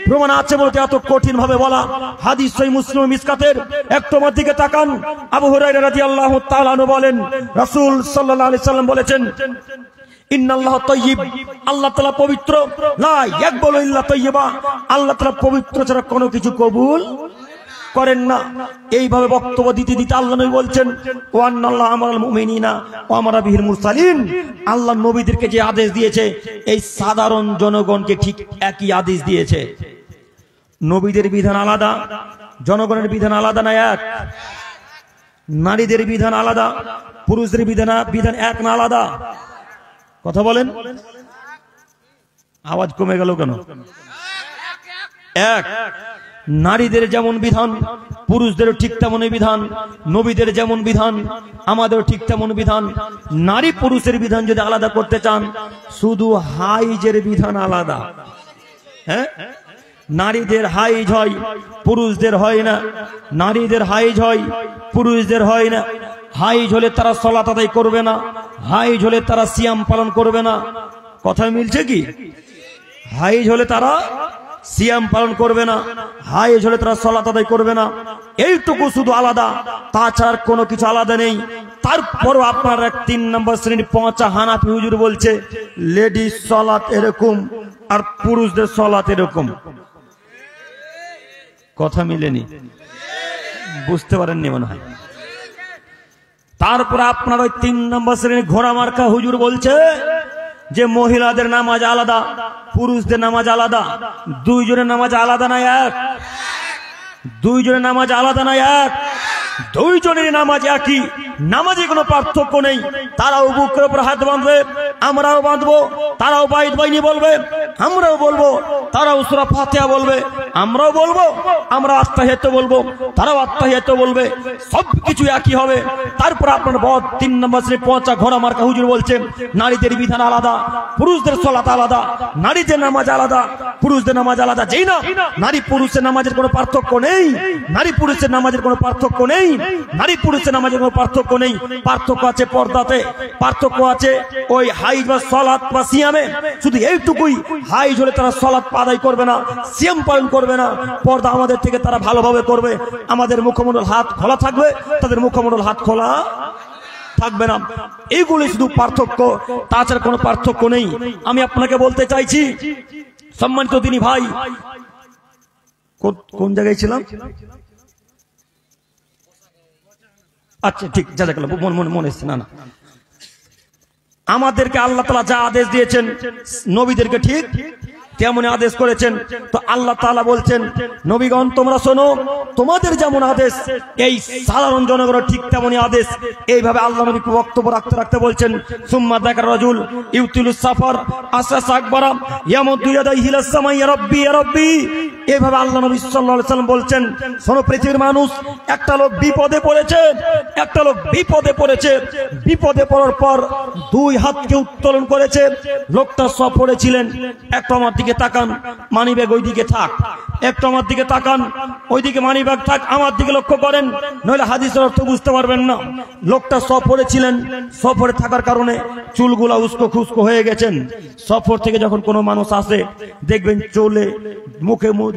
প্রমাণ আছে বলতে এত কঠিন ভাবে বলা। হাদিস সহিহ মুসলিম মিসকাতের একটু আমার দিকে তাকান। আবু হুরায়রা রাদিয়াল্লাহু তাআলা আনহু বলেন, রাসূল সাল্লাল্লাহু আলাইহি সাল্লাম বলেছেন, ইন্নাল্লাহা তাইয়্যিব, আল্লাহ তাআলা পবিত্র, লা ইয়াকবালু ইল্লা তাইয়্যিবা, আল্লাহ তাআলা পবিত্র ছাড়া কোনো কিছু কবুল করেন না। এইভাবে বক্তব্য দিতে দিতে আল্লাহ নবী বলছেন, ওয়া আন্নাল্লাহা আমারাল মুমিনিনা ওয়া আমারা বিহিল মুরসালিন, আল্লাহ নবীদেরকে যে আদেশ দিয়েছে, এই সাধারণ জনগণকে ঠিক একই আদেশ দিয়েছে। নবীদের বিধান আলাদা, জনগণের বিধান আলাদা না এক? নারীদের বিধান আলাদা, পুরুষদের বিধান এক না আলাদা? কথা বলেন, আওয়াজ কমে গেল কেন? এক। নারীদের যেমন বিধান, পুরুষদেরও ঠিক তেমনই বিধান। নবীদের যেমন বিধান, আমাদেরও ঠিক তেমন বিধান। নারী পুরুষের বিধান যদি আলাদা করতে চান, শুধু হাইজের বিধান আলাদা। হ্যাঁ, নারীদের হাইজ হয়, পুরুষদের হয় না। নারীদের হাইজ হয়, পুরুষদের হয় না। হাইজ হলে তারা সালাত আদায় করবে না, হাইজ হলে তারা সিয়াম পালন করবে না। কথা মিলছে কি? হাইজ হলে তারা সিয়াম পালন করবে না, হাইজ হলে তারা সালাত আদায় করবে না। এইটুকু শুধু আলাদা, তাছাড়া কোনো কিছু আলাদা নেই। তারপরও আপনার এক 3 নম্বর শ্রেণীর পচা হানাফি হুজুর বলছে, লেডিস সালাত এরকম আর পুরুষদের সালাত এরকম। কথা মিলেনি, বুঝতে পারেননি মনে হয়। তারপর আপনার ওই 3 নম্বর শ্রেণীর ঘোড়া মার্কা হুজুর বলছে যে মহিলাদের নামাজ আলাদা, পুরুষদের নামাজ আলাদা। দুইজনের নামাজ আলাদা না এক? দুইজনের নামাজ আলাদা না এক? দুইজনের নামাজ একই, নামাজে কোনো পার্থক্য নেই। তারাও বুকের উপর হাত বাঁধবে, আমরাও বাঁধবো। তারাও বাইত বাইনি বলবে, আমরাও বলবো। তারাও সূরা ফাতিহা বলবে, আমরাও বলবো। আমরা আত্তাহিয়াত বলবো, তারাও আত্তাহিয়াত বলবে। সবকিছু একই হবে। তারপর আপনার বদ 3 নম্বর শ্রেণী পচা ঘোড়া মার্কা হুজুর বলছে, নারীদের বিধান আলাদা, পুরুষদের সালাত আলাদা। নারীদের নামাজ আলাদা, পুরুষদের নামাজ আলাদা। যেই না নারী পুরুষের নামাজের কোনো পার্থক্য নেই, নারী পুরুষের নামাজের কোনো পার্থক্য নেই, নারী পুরুষের নামাজের কোনো পার্থক্য নেই। পার্থক্য আছে পর্দাতে, পার্থক্য আছে ওই হাইজ বা সালাত বা সিয়ামে। শুধু এইটুকুই, হাইজ হলে তারা সালাত আদায় করবে না, সিয়াম পালন করবে না। পর্দা আমাদের থেকে তারা ভালোভাবে করবে। আমাদের মুখমণ্ডল হাত খোলা থাকবে, তাদের মুখমণ্ডল হাত খোলা থাকবে না। এইগুলি শুধু পার্থক্য, তাছাড়া কোনো পার্থক্য নেই। আমি আপনাকে বলতে চাইছি, সম্মানিত দিনী ভাই, কোন জায়গায় ছিলাম? আচ্ছা ঠিক, জাযাকাল্লাহ, মনে এসছে। না, আমাদেরকে আল্লাহ তাআলা যা আদেশ দিয়েছেন, নবীদেরকে ঠিক তেমনই আদেশ করেছেন। তো আল্লাহ তাআলা বলছেন, নবীগণ তোমরা শোনো, তোমাদের যেমন আদেশ এই সাধারণ জনগণের ঠিক তেমনই আদেশ। এইভাবে আল্লাহ নবী বক্তব্য রাখতে রাখতে বলছেন, সুম্মা যাকার রাজুল ইউতিলুস সাফার আসাস আকবারা ইয়ামুদ্দু ইয়াদাইহি ইলাস সামাই ইয়া রাব্বি ইয়া রাব্বি। এইভাবে আল্লাহ নবী সাল্লাল্লাহু আলাইহি সাল্লাম বলছেন, শোনো পৃথিবীর মানুষ, একটা লোক বিপদে পড়েছে, একটা লোক বিপদে পড়েছে। বিপদে পড়ার পর 2 হাতকে উত্তোলন করেছে। লোকটা সব পড়েছিলেন, একটা আমার দিকে তাকান, মানিব্যাগ ওই দিকে থাক। একটু আমার দিকে তাকান, ওইদিকে মানিব্যাগ থাক। আমার দিকে লক্ষ্য করেন, নইলে হাদিসের অর্থ বুঝতে পারবেন না। লোকটা সফরে ছিলেন, সফরে থাকার কারণে চুলগুলা উস্কো খুস্কো হয়ে গেছেন। সফর থেকে যখন কোনো মানুষ আসে, দেখবেন চলে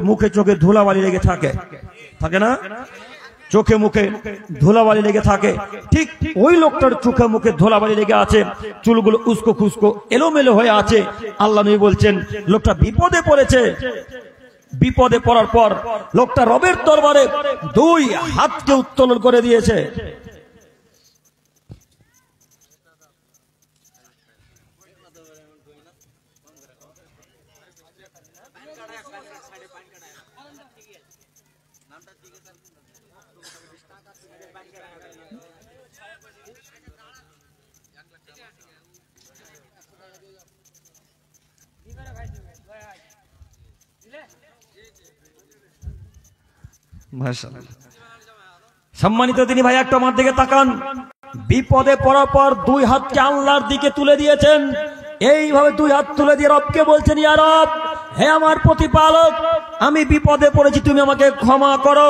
মুখে চোখে ধুলাবালি লেগে থাকে, থাকে না? চোখে মুখে ধুলাবালি লেগে থাকে। ঠিক ওই লোকটার চোখে মুখে ধুলাবালি লেগে আছে, চুলগুলো উস্কো খুস্কো এলোমেলো হয়ে আছে। আল্লাহ নবী বলছেন, লোকটা বিপদে পড়েছে। বিপদে পড়ার পর লোকটা রবের দরবারে দুই হাতকে উত্তোলন করে দিয়েছে। সম্মানিত তিনি ভাই একটা আমার দিকে তাকান। বিপদে পড়ার পর দুই হাতকে আল্লাহর দিকে তুলে দিয়েছেন। এইভাবে দুই হাত তুলে দিয়ে রবকে বলছেন, ইয়া রব, হে আমার প্রতিপালক, আমি বিপদে পড়েছি, তুমি আমাকে ক্ষমা করো।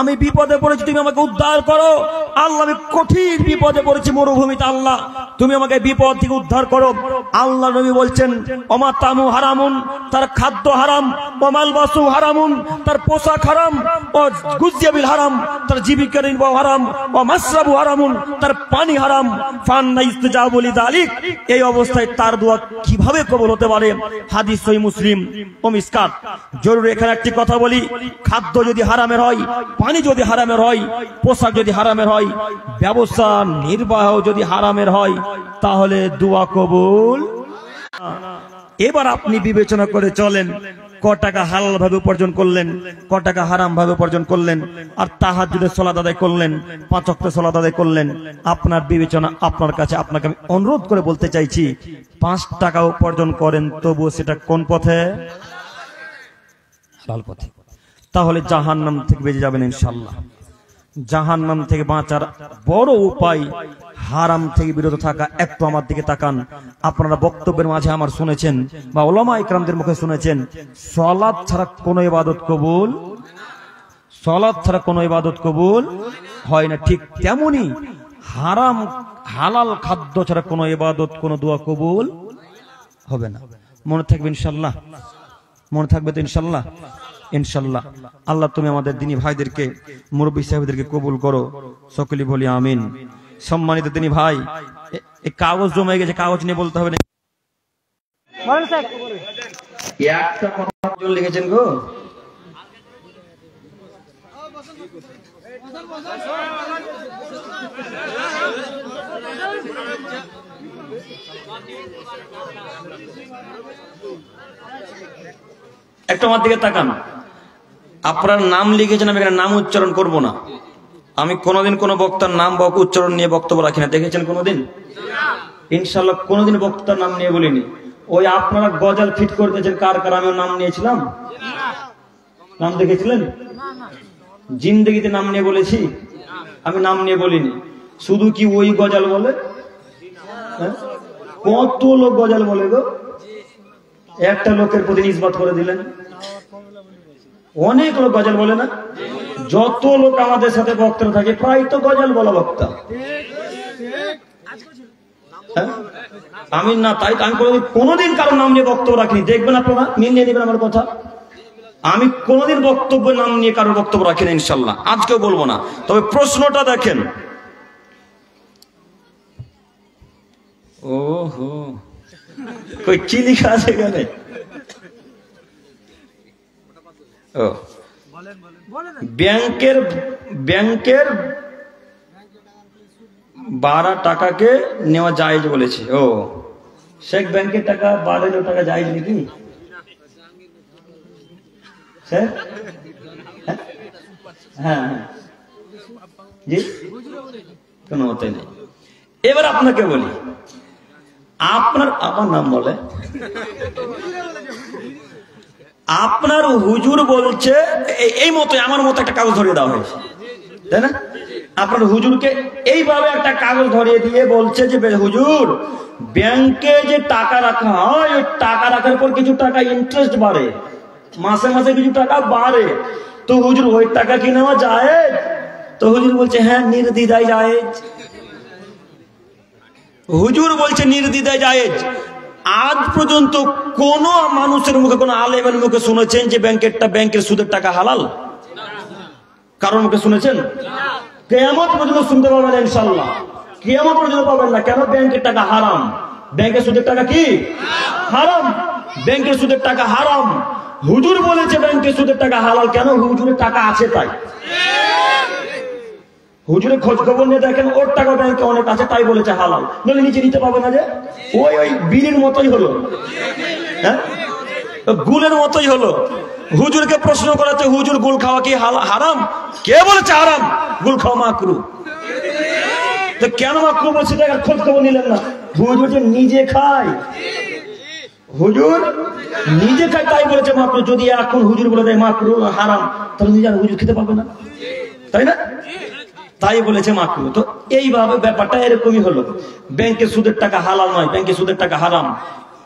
আমি বিপদে পড়েছি, তুমি আমাকে উদ্ধার করো। আল্লাহ, আমি কঠিন বিপদে পড়েছি মরুভূমিতে, আল্লাহ তুমি আমাকে বিপদ থেকে উদ্ধার করো। আল্লাহ নবী বলছেন, ওমা তামু হারামুন, তার খাদ্য হারাম, ওমাল বাসু হারামুন, তার পোশাক হারাম, ও গুজিয়াবিল হারাম, তার জীবিকা নির্বাহ হারাম, ও মাসরাবু হারামুন, তার পানি হারাম। ফান্না ইস্তিজাবু লিযালিক, এই অবস্থায় তার দোয়া কিভাবে কবুল হতে পারে? হাদিস সহিহ মুসলিম ও মিসকাত। জরুরি এখানে একটি কথা বলি, খাদ্য যদি হারামের হয়, পানি যদি হারামের হয়, পোশাক যদি হারামের হয়, ব্যবসা নির্বাহ যদি হারামের হয়, তাহলে দোয়া কবুল। এবার আপনি বিবেচনা করে চলেন, ক টাকা হালাল ভাবে উপার্জন করলেন, ক টাকা হারাম ভাবে উপার্জন করলেন, আর তাহাজ্জুদের সালাত আদায় করলেন, 5 ওয়াক্ত সালাত আদায় করলেন। আপনার বিবেচনা আপনার কাছে, আপনাকে আমি অনুরোধ করে বলতে চাইছি, 5 টাকা উপার্জন করেন, তবু সেটা কোন পথে? হালাল পথে। তাহলে জাহান্নাম থেকে বেঁচে যাবেন ইনশাআল্লাহ। জাহান্নাম থেকে বাঁচার বড় উপায় হারাম থেকে বিরত থাকা। একটু আমার দিকে তাকান। আপনারা বক্তব্যের মাঝে আমার শুনেছেন বা উলামা ইকরামদের মুখে শুনেছেন, সালাত ছাড়া কোনো ইবাদত কবুল, সালাত ছাড়া কোনো ইবাদত কবুল হয় না। ঠিক তেমনি হারাম হালাল খাদ্য ছাড়া কোনো ইবাদত, কোনো দোয়া কবুল হবে না। মনে থাকবে ইনশাআল্লাহ, মনে থাকবে তো ইনশাআল্লাহ। ইনশাআল্লাহ আল্লাহ তুমি আমাদের দিনী ভাইদেরকে, মুরব্বী সাহেবদেরকে কবুল করো, সকলেই বলি আমিন। সম্মানিত দিনী ভাই, এই কাগজ জমে গেছে, কাগজ নিয়ে বলতে হবে না। একটা কথা লিখেছেন গো, একটু আমার দিকে তাকান। আপনার নাম লিখেছেন, আমি এখানে নাম উচ্চারণ করব না। আমি কোনোদিন কোন বক্তার নাম বা উচ্চারণ নিয়ে বক্তব্য রাখি না, দেখেছেন কোনোদিন? ইনশাআল্লাহ কোনোদিন বক্তার নাম নিয়ে বলিনি। ওই আপনারা গজাল ফিট করতেছেন, কার কার আমি নাম নিয়েছিলাম? নাম দেখেছিলেন? জিন্দেগিতে নাম নিয়ে বলেছি? আমি নাম নিয়ে বলিনি। শুধু কি ওই গজাল বলে? কত লোক গজাল বলে গো, একটা লোকের প্রতি নিসবত করে দিলেন। অনেক লোক গজাল বলে না? যত লোক আমাদের সাথে বক্তা থাকে প্রায় তো গজাল বলা বক্তা। আমি না, তাই আমি কোনোদিন কারো নাম নিয়ে বক্তব্য রাখিনি। দেখবেন আপনারা, নিয়ে নেবেন আমার কথা। আমি কোনোদিন বক্তব্য নাম নিয়ে কারোর বক্তব্য রাখি না ইনশাল্লাহ, আজকেও বলবো না। তবে প্রশ্নটা দেখেন, ওহো কই কি লেখা আছে এখানে? ও ব্যাংকের 12 টাকাকে নেওয়া জায়েজ বলেছে। ও শেখ ব্যাংকের টাকা 12 টাকা জায়েজ নাকি স্যার? হ্যাঁ হ্যাঁ জি, কোনো মতেই নেই। এবার আপনাকে বলি, আপনার আমার নাম বলে, আপনার হুজুর বলছে এই মতো, আমার মতো একটা কাগজ ধরিয়ে দেওয়া হয়েছে, তাই না? আপনার হুজুরকে এইভাবে একটা কাগজ ধরিয়ে দিয়ে বলছে যে হুজুর, ব্যাংকে যে টাকা রাখা হয়, ওই টাকা রাখার পর কিছু টাকা ইন্টারেস্ট বাড়ে, মাসে মাসে কিছু টাকা বাড়ে, তো হুজুর ওই টাকা কি নেওয়া জায়েজ? তো হুজুর বলছে হ্যাঁ, নির্দ্বিধায় জায়েজ। হুজুর বলছে নির্দ্বিধায় জায়েজ। আজ পর্যন্ত কোন মানুষের মুখে, কোন আলেমের মুখে শুনেছেন যে ব্যাংকের সুদের টাকা হালাল? কারোর মুখে শুনেছেন? কিয়ামত পর্যন্ত শুনতে পাবেন ইনশাআল্লাহ, কিয়ামত পর্যন্ত পাবেন না। কেন? ব্যাংকের টাকা হারাম। ব্যাংকের সুদের টাকা কি হারাম? ব্যাংকের সুদের টাকা হারাম। হুজুর বলেছে ব্যাংকে সুদের টাকা হালাল, কেন? হুজুরের টাকা আছে তাই। হুজুরে খোঁজ খবর নিয়ে দেখেন ওর টাকা ব্যাংকে অনেক আছে তাই বলেছে হালাল, নইলে নিচে নিতে পাবে না। যে ওই ওই বিড়ির মতোই হলো, হ্যাঁ, গুলের মতোই হলো। হুজুরকে প্রশ্ন করাচ্ছে হুজুর গুল খাওয়া কি হারাম? কে বলেছে হারাম? গুল খাওয়া মাকরু। তো কেন মাকরু বলছে খোঁজ খবর নিলেন না? হুজুর যে নিজে খায়, হুজুর নিজে খায় তাই বলেছে মাকরু। যদি এখন হুজুর বলে দেয় মাকরু হারাম, তাহলে নিজে হুজুর খেতে পারবে না, তাই না? তাই বলেছে মাকরু। তো এইভাবে ব্যাপারটা এরকমই হলো। ব্যাংকে সুদের টাকা হালাল নয়, ব্যাংকে সুদের টাকা হারাম।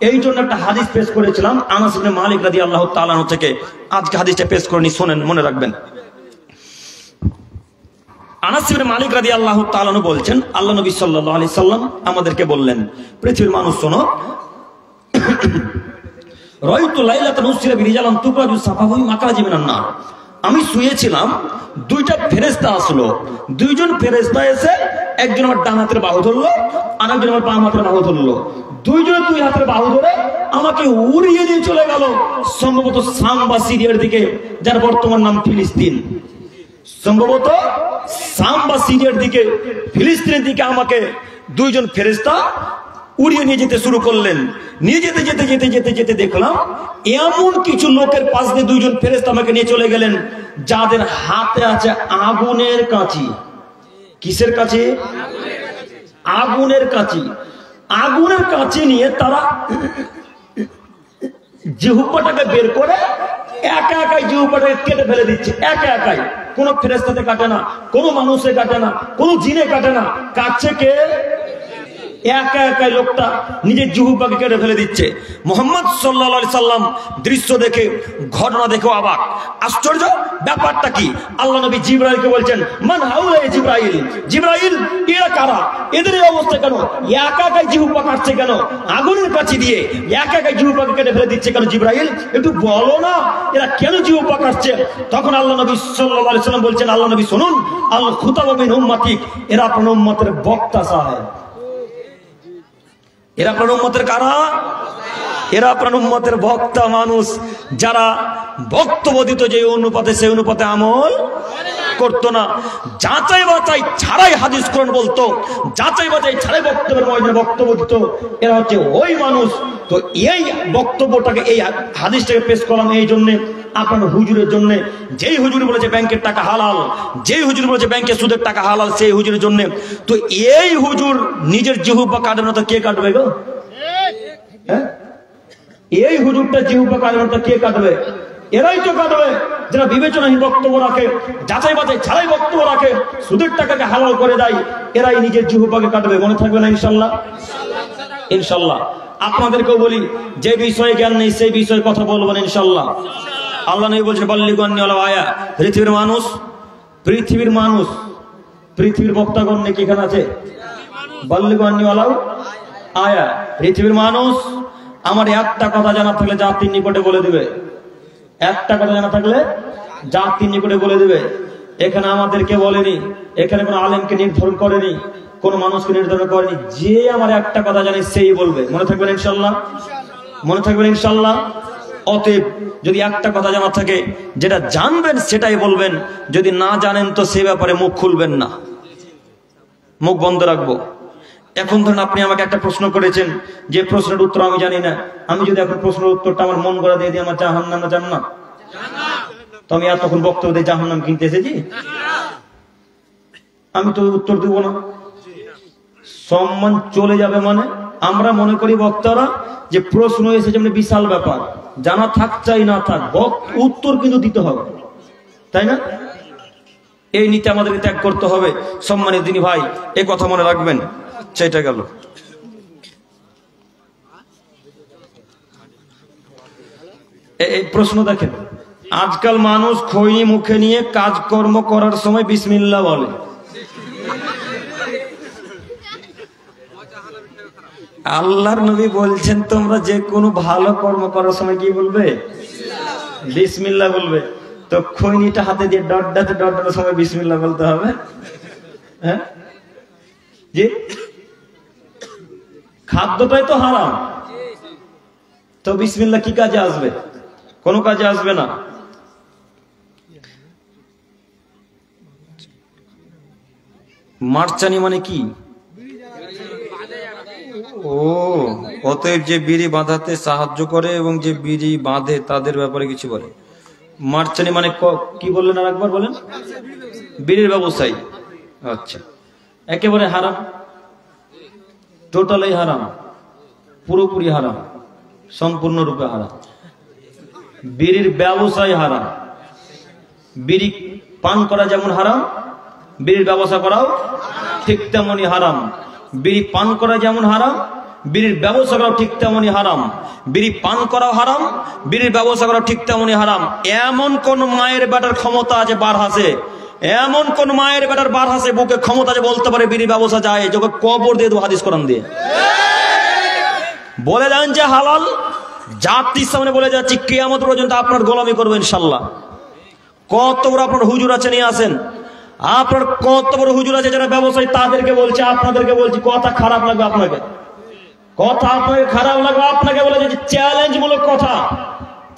এই জন্য একটা হাদিস পেশ করেছিলাম আনাস ইবনে মালিক রাদিয়াল্লাহু তাআলা আনহু থেকে। আজকে হাদিসটা পেশ করেনি, শোনেন, মনে রাখবেন। আনাস ইবনে মালিক রাদিয়াল্লাহু তাআলা আনহু বলছেন, আল্লাহ নবী সাল্লাল্লাহু আলাইহি সাল্লাম আমাদেরকে বললেন, পৃথিবীর মানুষ শোনো, রাইতু লাইলাতান উসরিয়া বিরিজালান তুকরাজু সাফাহুম মাকারাজি মিনান নার। আমি শুয়েছিলাম, দুইটা ফেরেশতা আসলো। দুইজন ফেরেশতা এসে একজন আমার ডান হাতের বাহু ধরলো, আরেকজন আমার বাম হাতের বাহু ধরলো। দুইজনে দুই হাতের বাহু ধরে আমাকে উড়িয়ে দিয়ে চলে গেল সম্ভবত শাম বা সিরিয়ার দিকে, যার বর্তমান নাম ফিলিস্তিন। সম্ভবত শাম বা সিরিয়ার দিকে, ফিলিস্তিনের দিকে আমাকে দুইজন ফেরেশতা উড়িয়ে নিয়ে যেতে শুরু করলেন। নিয়ে যেতে যেতে যেতে যেতে যেতে দেখলাম এমন কিছু লোকের পাশ দিয়ে দুইজন ফেরেশতা আমাকে নিয়ে চলে গেলেন যাদের হাতে আছে আগুনের কাঁচি। কিসের কাঁচি? আগুনের কাঁচি। আগুনের কাঁচি নিয়ে তারা জিহ্বাটাকে বের করে একা একাই জিহ্বাটাকে কেটে ফেলে দিচ্ছে, একা একাই। কোন ফেরেশতাতে কাটে না, কোন মানুষে কাটে না, কোন জিনে কাটে না, কাটছে কে? একা একাই লোকটা নিজের জিহ্বাকে কেটে ফেলে দিচ্ছে। মুহাম্মদ সাল্লাল্লাহু আলাইহি সাল্লাম দৃশ্য দেখে, ঘটনা দেখে অবাক, আশ্চর্য। ব্যাপারটা কি? আল্লাহ নবী জিবরাইলকে বলছেন, মান হাউলা ইয়া জিবরাইল, জিবরাইল এরা কারা? এদের এই অবস্থা কেন? একা একাই জিহ্বা কাটছে কেন? আগুনের কাছে দিয়ে একা একাই জিহ্বাকে কেটে ফেলে দিচ্ছে কেন? জিবরাইল একটু বলো না, এরা কেন জিহ্বা কাটছে? তখন আল্লাহ নবী সাল্লাল্লাহু আলাইহি সাল্লাম বলছেন, আল্লাহ নবী শুনুন, আল খুতাবা মিন উম্মতিক, এরা আপনার উম্মতের বক্তা সাহেব। এরা আপনার উম্মতের কারা? এরা আপনার উম্মতের বক্তা মানুষ, যারা বক্তব্য দিত যে অনুপাতে সেই অনুপাতে আমল করতো না। যাচাই বাছাই ছাড়াই হাদিস কোরআন বলতো, যাচাই বাছাই ছাড়াই বক্তব্যের ময়দানে বক্তব্য দিত। এরা হচ্ছে ওই মানুষ। তো এই বক্তব্যটাকে, এই হাদিসটাকে পেশ করলাম এই জন্য, আপনার হুজুরের জন্য। যেই হুজুর বলেছে ব্যাংকের টাকা হালাল, যেই হুজুর বলেছে ব্যাংকের সুদের টাকা হালাল, সেই হুজুরের জন্য। তো এই হুজুর নিজের জিহ্বা কাটবে না তো কে কাটবে গো? হ্যাঁ, এই হুজুরটা জিহ্বা কাটবে না তো কে কাটবে? এরাই তো কাটবে যারা বিবেচনাহীন বক্তব্য রাখে, যাচাই বাছাই ছাড়াই বক্তব্য রাখে, সুদের টাকাকে হালাল করে দেয়। এরাই নিজের জিহ্বাকে কাটবে। মনে থাকবে না ইনশাল্লাহ? ইনশাল্লাহ। আপনাদেরকেও বলি, যে বিষয়ে জ্ঞান নেই সেই বিষয়ে কথা বলবেন ইনশাল্লাহ। আল্লাহ নবী বলছেন, বাল্লিগু আন্নী ওয়ালাউ আয়া। পৃথিবীর মানুষ, পৃথিবীর মানুষ, পৃথিবীর বক্তাগণ নাকি এখানে আছে? বাল্লিগু আন্নী ওয়ালাউ আয়া। পৃথিবীর মানুষ আমার একটা কথা জানা থাকলে জাতির নিকটে বলে দিবে। একটা কথা জানা থাকলে জাতির নিকটে বলে দিবে। এখানে আমাদেরকে বলেনি, এখানে কোনো আলেমকে নির্ধারণ করেনি, কোন মানুষকে নির্ধারণ করেনি। যে আমার একটা কথা জানে সেই বলবে। মনে থাকবেন ইনশাল্লাহ? মনে থাকবেন ইনশাল্লাহ? অতএব যদি একটা কথা জানা থাকে, যেটা জানবেন সেটাই বলবেন। যদি না জানেন তো সে ব্যাপারে মুখ খুলবেন না, মুখ বন্ধ রাখবো। এখন ধরুন আপনি আমাকে একটা প্রশ্ন করেছেন, যে প্রশ্নের উত্তর আমি জানি না। আমি যদি এখন প্রশ্নের উত্তরটা আমার মন গড়া দিয়ে দিই, আমার জাহান্নাম না জান্নাত? তো আমি আর তখন বক্তব্য দিয়ে জাহান্নাম কিনতে এসেছি? আমি তো উত্তর দেব না, সম্মান চলে যাবে। মানে আমরা মনে করি বক্তারা যে প্রশ্ন এসেছে মানে বিশাল ব্যাপার, জানা থাক চাই না থাক, উত্তর কিন্তু দিতে হবে, তাই না? এই নীতি আমাদেরকে ত্যাগ করতে হবে। সম্মানিত দিনী ভাই, এই কথা মনে রাখবেন। সেটা গেল। এই প্রশ্ন দেখেন, আজকাল মানুষ খৈনি মুখে নিয়ে কাজকর্ম করার সময় বিসমিল্লাহ বলে। আল্লাহর নবী বলছেন তোমরা যে কোনো ভালো কর্ম করার সময় কি বলবে? বিসমিল্লাহ বলবে। তো খৈনিটা হাতে দিয়ে ডড্ডাতে ডড্ডার সময় বিসমিল্লাহ বলতে হবে? হ্যাঁ জি, খাদ্যটাই তো হারাম, তো বিসমিল্লাহ কি কাজে আসবে? কোনো কাজে আসবে না। মারচানি মানে কি? ও, অতএব যে বিড়ি বাঁধাতে সাহায্য করে এবং যে বিড়ি বাঁধে তাদের ব্যাপারে কিছু বলে। মারচানি মানে কি বললেন আর একবার বলেন? বিড়ির ব্যবসায়ী। আচ্ছা, একেবারে হারাম, টোটালি হারাম, পুরোপুরি হারাম, সম্পূর্ণরূপে হারাম। বিড়ির ব্যবসায় হারাম। বিড়ি পান করা যেমন হারাম, বিড়ির ব্যবসা করাও ঠিক তেমনই হারাম। বিড়ি পান করা যেমন হারাম, বিড়ির ব্যবসা করাও ঠিক তেমনই হারাম। বিড়ি পান করাও হারাম, বিড়ির ব্যবসা করাও ঠিক তেমনই হারাম। এমন কোন মায়ের বেটার ক্ষমতা আছে বার হাসে, এমন কোন মায়ের বেটার বার হাসে বুকে ক্ষমতা আছে বলতে পারে বিড়ির ব্যবসা যায়, যোগে কবর দিয়ে দেবো হাদিস কোরআন দিয়ে। বলে দেন যে হালাল, জাতির সামনে বলে যাচ্ছি কিয়ামত পর্যন্ত আপনার গোলামি করবেন ইনশাআল্লাহ। কত বড় আপনার হুজুর আছে নিয়ে আসেন, আপনার কত বড় হুজুর আছে যারা ব্যবসায়ী, তাদেরকে বলছে, আপনাদেরকে বলছি, কথা খারাপ লাগবে আপনাকে, কথা আপনাকে খারাপ লাগবে। আপনাকে বলে যে চ্যালেঞ্জ মূলক কথা,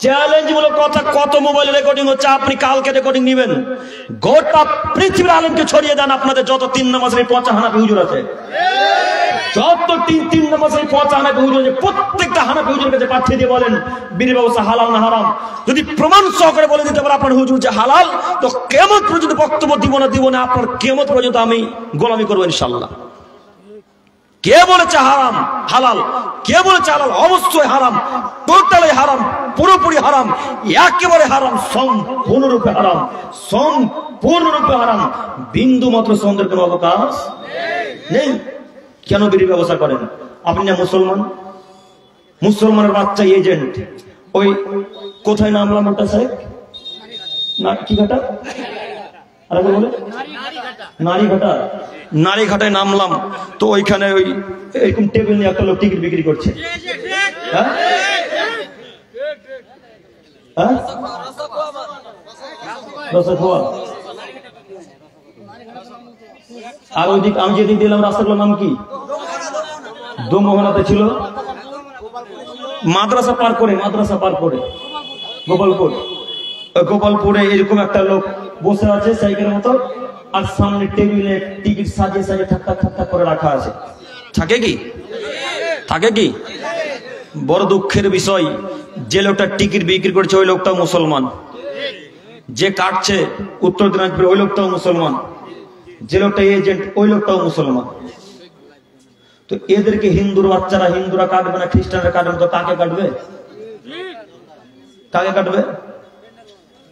চ্যালেঞ্জ মূলক কথা। কত মোবাইল রেকর্ডিং হচ্ছে, আপনি কালকে রেকর্ডিং নেবেন, গোটা পৃথিবীর আলেমকে ছড়িয়ে দেন। আপনাদের যত 3 নামাজের 50 হানাফি হুজুর আছে, যত 3 নামাজের 50 হানাফি হুজুর আছে, প্রত্যেকটা হানাফি হুজুরের কাছে পাঠিয়ে দিয়ে বলেন বিড়ির ব্যবসা হালাল না হারাম। যদি প্রমাণ সহকারে বলে দিতে পারে আপনার হুজুর যে হালাল, তো কিয়ামত পর্যন্ত বক্তব্য দিব না, আপনার কিয়ামত পর্যন্ত আমি গোলামি করবো ইনশাআল্লাহ। কে বলেছে হারাম হালাল, কে বলেছে হালাল? অবশ্যই হারাম, টোটালি হারাম, পুরোপুরি হারাম, একেবারে হারাম, সম্পূর্ণরূপে হারাম, সম্পূর্ণরূপে হারাম। বিন্দু মাত্র সন্দেহের কোনো অবকাশ নেই। কেন বিড়ির ব্যবসা করেন? আপনি না মুসলমান, মুসলমানের বাচ্চা এজেন্ট। ওই কোথায় নামলাম ওটা সাহেব, না কি ঘাটা, আর বলে নারীঘাটা, নারীঘাটায় নামলাম, তো ওইখানে ওই এরকম টেবিল নিয়ে একটা লোক টিকিট বিক্রি করছে। হ্যাঁ, আর ওই দিক আমি যেদিক দিলাম রাস্তাগুলোর নাম কি? দোমোহনাতে ছিল, মাদ্রাসা পার করে, মাদ্রাসা পার করে গোপালপুর, গোপালপুরে এরকম একটা লোক বসে আছে সাইকেলের মতো, আর সামনে টেবিলে টিকিট সাজিয়ে সাজিয়ে ঠাক ঠাক করে রাখা আছে। থাকে কি? থাকে কি? বড় দুঃখের বিষয়, যে লোকটা টিকিট বিক্রি করছে ওই লোকটাও মুসলমান, যে কাটছে উত্তর দিনাজপুরে ওই লোকটাও মুসলমান, যে লোকটা এজেন্ট ওই লোকটাও মুসলমান। তো এদেরকে হিন্দুর বাচ্চারা, হিন্দুরা কাটবে না, খ্রিস্টানরা কাটবে, তো কাকে কাটবে? কাকে কাটবে?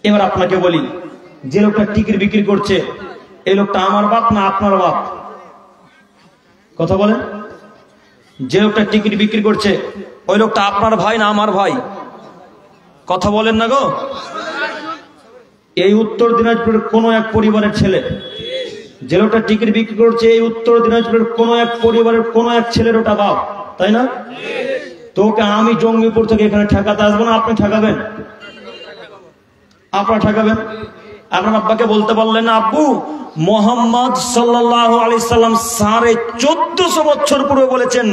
এবার আপনাকে বলি, যে লোকটা টিকিট বিক্রি করছে এই লোকটা আমার বাপ না আপনার বাপ? কথা বলেন। যে লোকটা টিকিট বিক্রি করছে ওই লোকটা আপনার ভাই না আমার ভাই? কথা বলেন না গো। এই উত্তর দিনাজপুরের কোন এক পরিবারের ছেলে, যে লোকটা টিকিট বিক্রি করছে এই উত্তর দিনাজপুরের কোন এক পরিবারের কোন এক ছেলের ওটা বাপ, তাই না? তোকে আমি জঙ্গিপুর থেকে এখানে ঠেকাতে আসবো না, আপনি ঠেকাবেন, আপনারা ঠেকাবেন। আপনার আব্বাকে বলতে পারলেন না, আব্বু মোহাম্মদ সাল্লাল্লাহু আলাইহি সাল্লাম 1450 বছর পূর্বে বলেছেন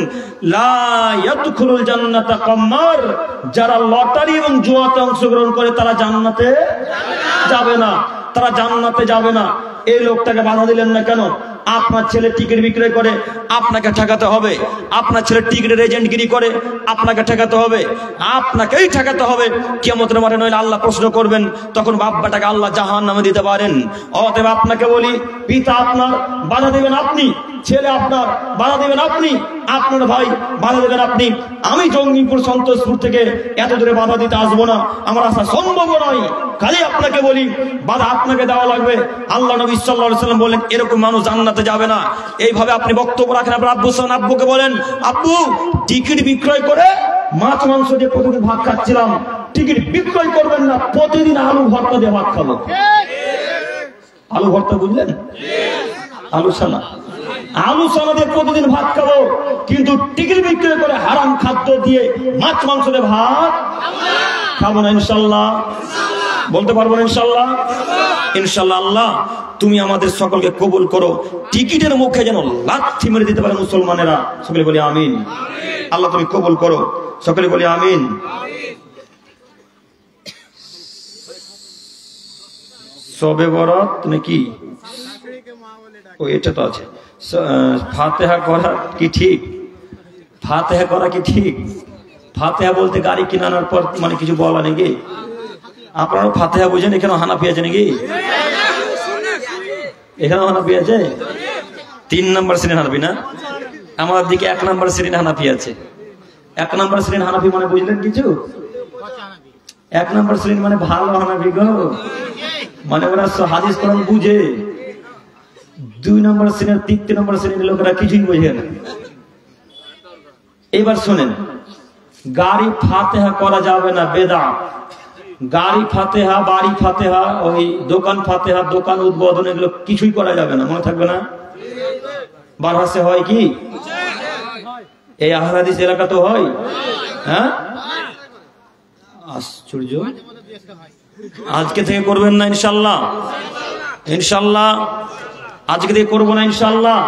লা ইয়াদখুলুল জান্নাতা কাম্মার, যারা লটারি এবং জুয়াতে অংশগ্রহণ করে তারা জান্নাতে যাবে না, তারা জান্নাতে যাবে না। এই লোকটাকে বাধা দিলেন না কেন? আপনার ছেলে টিকিট বিক্রয় করে, আপনাকে ঠেকাতে হবে। আপনার ছেলে টিকিটের এজেন্টগিরি করে, আপনাকে ঠেকাতে হবে, আপনাকেই ঠেকাতে হবে। কিয়ামতের মাঠে নইলে আল্লাহ প্রশ্ন করবেন, তখন বাপ্পাটাকে আল্লাহ জাহান্নামে দিতে পারেন। অতএব আপনাকে বলি, পিতা আপনার বাধা দিবেন আপনি, ছেলে আপনার বাধা দিবেন আপনি, আপনার ভাই বাধা দেবেন আপনি। আমি জঙ্গিপুর সন্তোষপুর থেকে এত দূরে বাধা দিতে আসবো না, আমার আসা সম্ভব নয়। খালি আপনাকে বলি, বাধা আপনাকে দেওয়া লাগবে। আল্লাহ নবী সাল্লাল্লাহু আলাইহি ওয়াসাল্লাম বলেন এরকম মানুষ জান্নাতে যাবে না। এইভাবে আপনি বক্তব্য রাখেন, আপনার আব্বু সাহেব আব্বুকে বলেন, আব্বু টিকিট বিক্রয় করে মাছ মাংস দিয়ে প্রতিদিন ভাত খাচ্ছিলাম, টিকিট বিক্রয় করবেন না, প্রতিদিন আলু ভর্তা দিয়ে ভাত খাবো। আলু ভর্তা বুঝলেন? আলু সানা, আলু সানা দিয়ে প্রতিদিন ভাত খাবো, কিন্তু টিকিট বিক্রয় করে হারাম খাদ্য দিয়ে মাছ মাংস দিয়ে ভাত খাবো না ইনশাল্লাহ। বলতে পারবো না ইনশাল্লাহ? ইনশাল্লাহ। আল্লাহ তুমি আমাদের সকলকে কবুল করো, টিকিটের মুখে যেন লাথি মেরে দিতে পারে মুসলমানেরা। সকলে বলি আমিন। আল্লাহ তুমি কবুল করো, সকলে বলি আমিন। সবে বরাত নাকি ও এটা তো আছে। ফাতেহা করা কি ঠিক? ফাতেহা করা কি ঠিক? ফাতেহা বলতে গাড়ি কিনানোর পর মানে কিছু বলা নাকি? আপনারা ফাতেহা বুঝেন? এখানে হানাফি আছে নাকি? এখানে হানাফি আছে? 3 নম্বর শ্রেণীর হানাফি না? আমাদের দিকে 1 নম্বর শ্রেণীর হানাফি আছে। 1 নম্বর শ্রেণীর হানাফি মানে বুঝলেন কিছু? 1 নম্বর শ্রেণী মানে ভালো হানাফি গো, মানে ওরা হাদিস কোরআন বুঝে। 2 নম্বর শ্রেণীর 3 নম্বর শ্রেণীর লোকেরা কিছুই বোঝে না। এবার শোনেন, গাড়ি ফাতেহা করা যাবে না, বেদাত। গাড়ি ফাতেহা, বাড়ি ফাতেহা, ওই দোকান ফাতেহা, দোকান উদ্বোধন, এগুলো কিছুই করা যাবে না, মনে থাকবে না? বারহাসে হয় কি? এই আহলাদিস এলাকা তো হয়। হ্যাঁ, আশ্চর্য। আজকে থেকে করবেন না ইনশাল্লাহ? ইনশাল্লাহ আজকে থেকে করবো না ইনশাল্লাহ।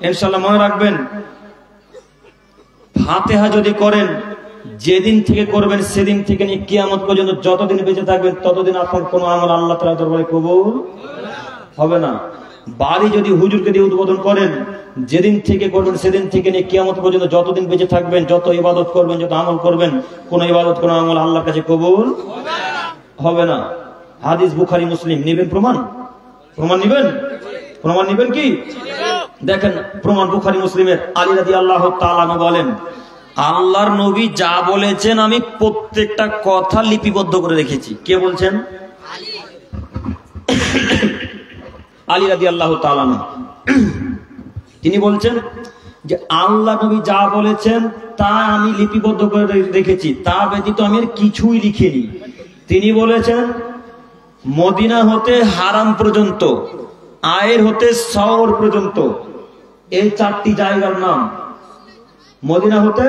ইনশাল্লাহ মনে রাখবেন, ফাতেহা যদি করেন, যেদিন থেকে করবেন সেদিন থেকে নিয়ে কিয়ামত পর্যন্ত যতদিন বেঁচে থাকবেন ততদিন আপনার কোনো আমল আল্লাহ তাআলার দরবারে কবুল হবে না। বাড়ি যদি হুজুরকে দিয়ে উদ্বোধন করেন, যেদিন থেকে করবেন সেদিন থেকে নিয়ে কিয়ামত পর্যন্ত যতদিন বেঁচে থাকবেন, যত ইবাদত করবেন, যত আমল করবেন, কোন ইবাদত কোন আমল আল্লাহর কাছে কবুল হবে না। হাদিস বুখারী মুসলিম। নেবেন প্রমাণ? প্রমাণ নেবেন? প্রমাণ নেবেন কি? দেখেন প্রমাণ বুখারী মুসলিমের। আলী রাদিয়াল্লাহু তাআলা আনহু বলেন, আল্লাহর নবী যা বলেছেন আমি প্রত্যেকটা কথা লিপিবদ্ধ করে রেখেছি। কে বলছেন? আলী রাদিয়াল্লাহু তাআলা আনহু। তিনি বলছেন যে আল্লাহ নবী যা বলেছেন তা আমি লিপিবদ্ধ করে রেখেছি, তা ব্যতীত আমি আর কিছুই লিখিনি। তিনি বলেছেন মদিনা হতে হারাম পর্যন্ত, আয়ের হতে শহর পর্যন্ত, এই 4টি জায়গার নাম। মদিনা হতে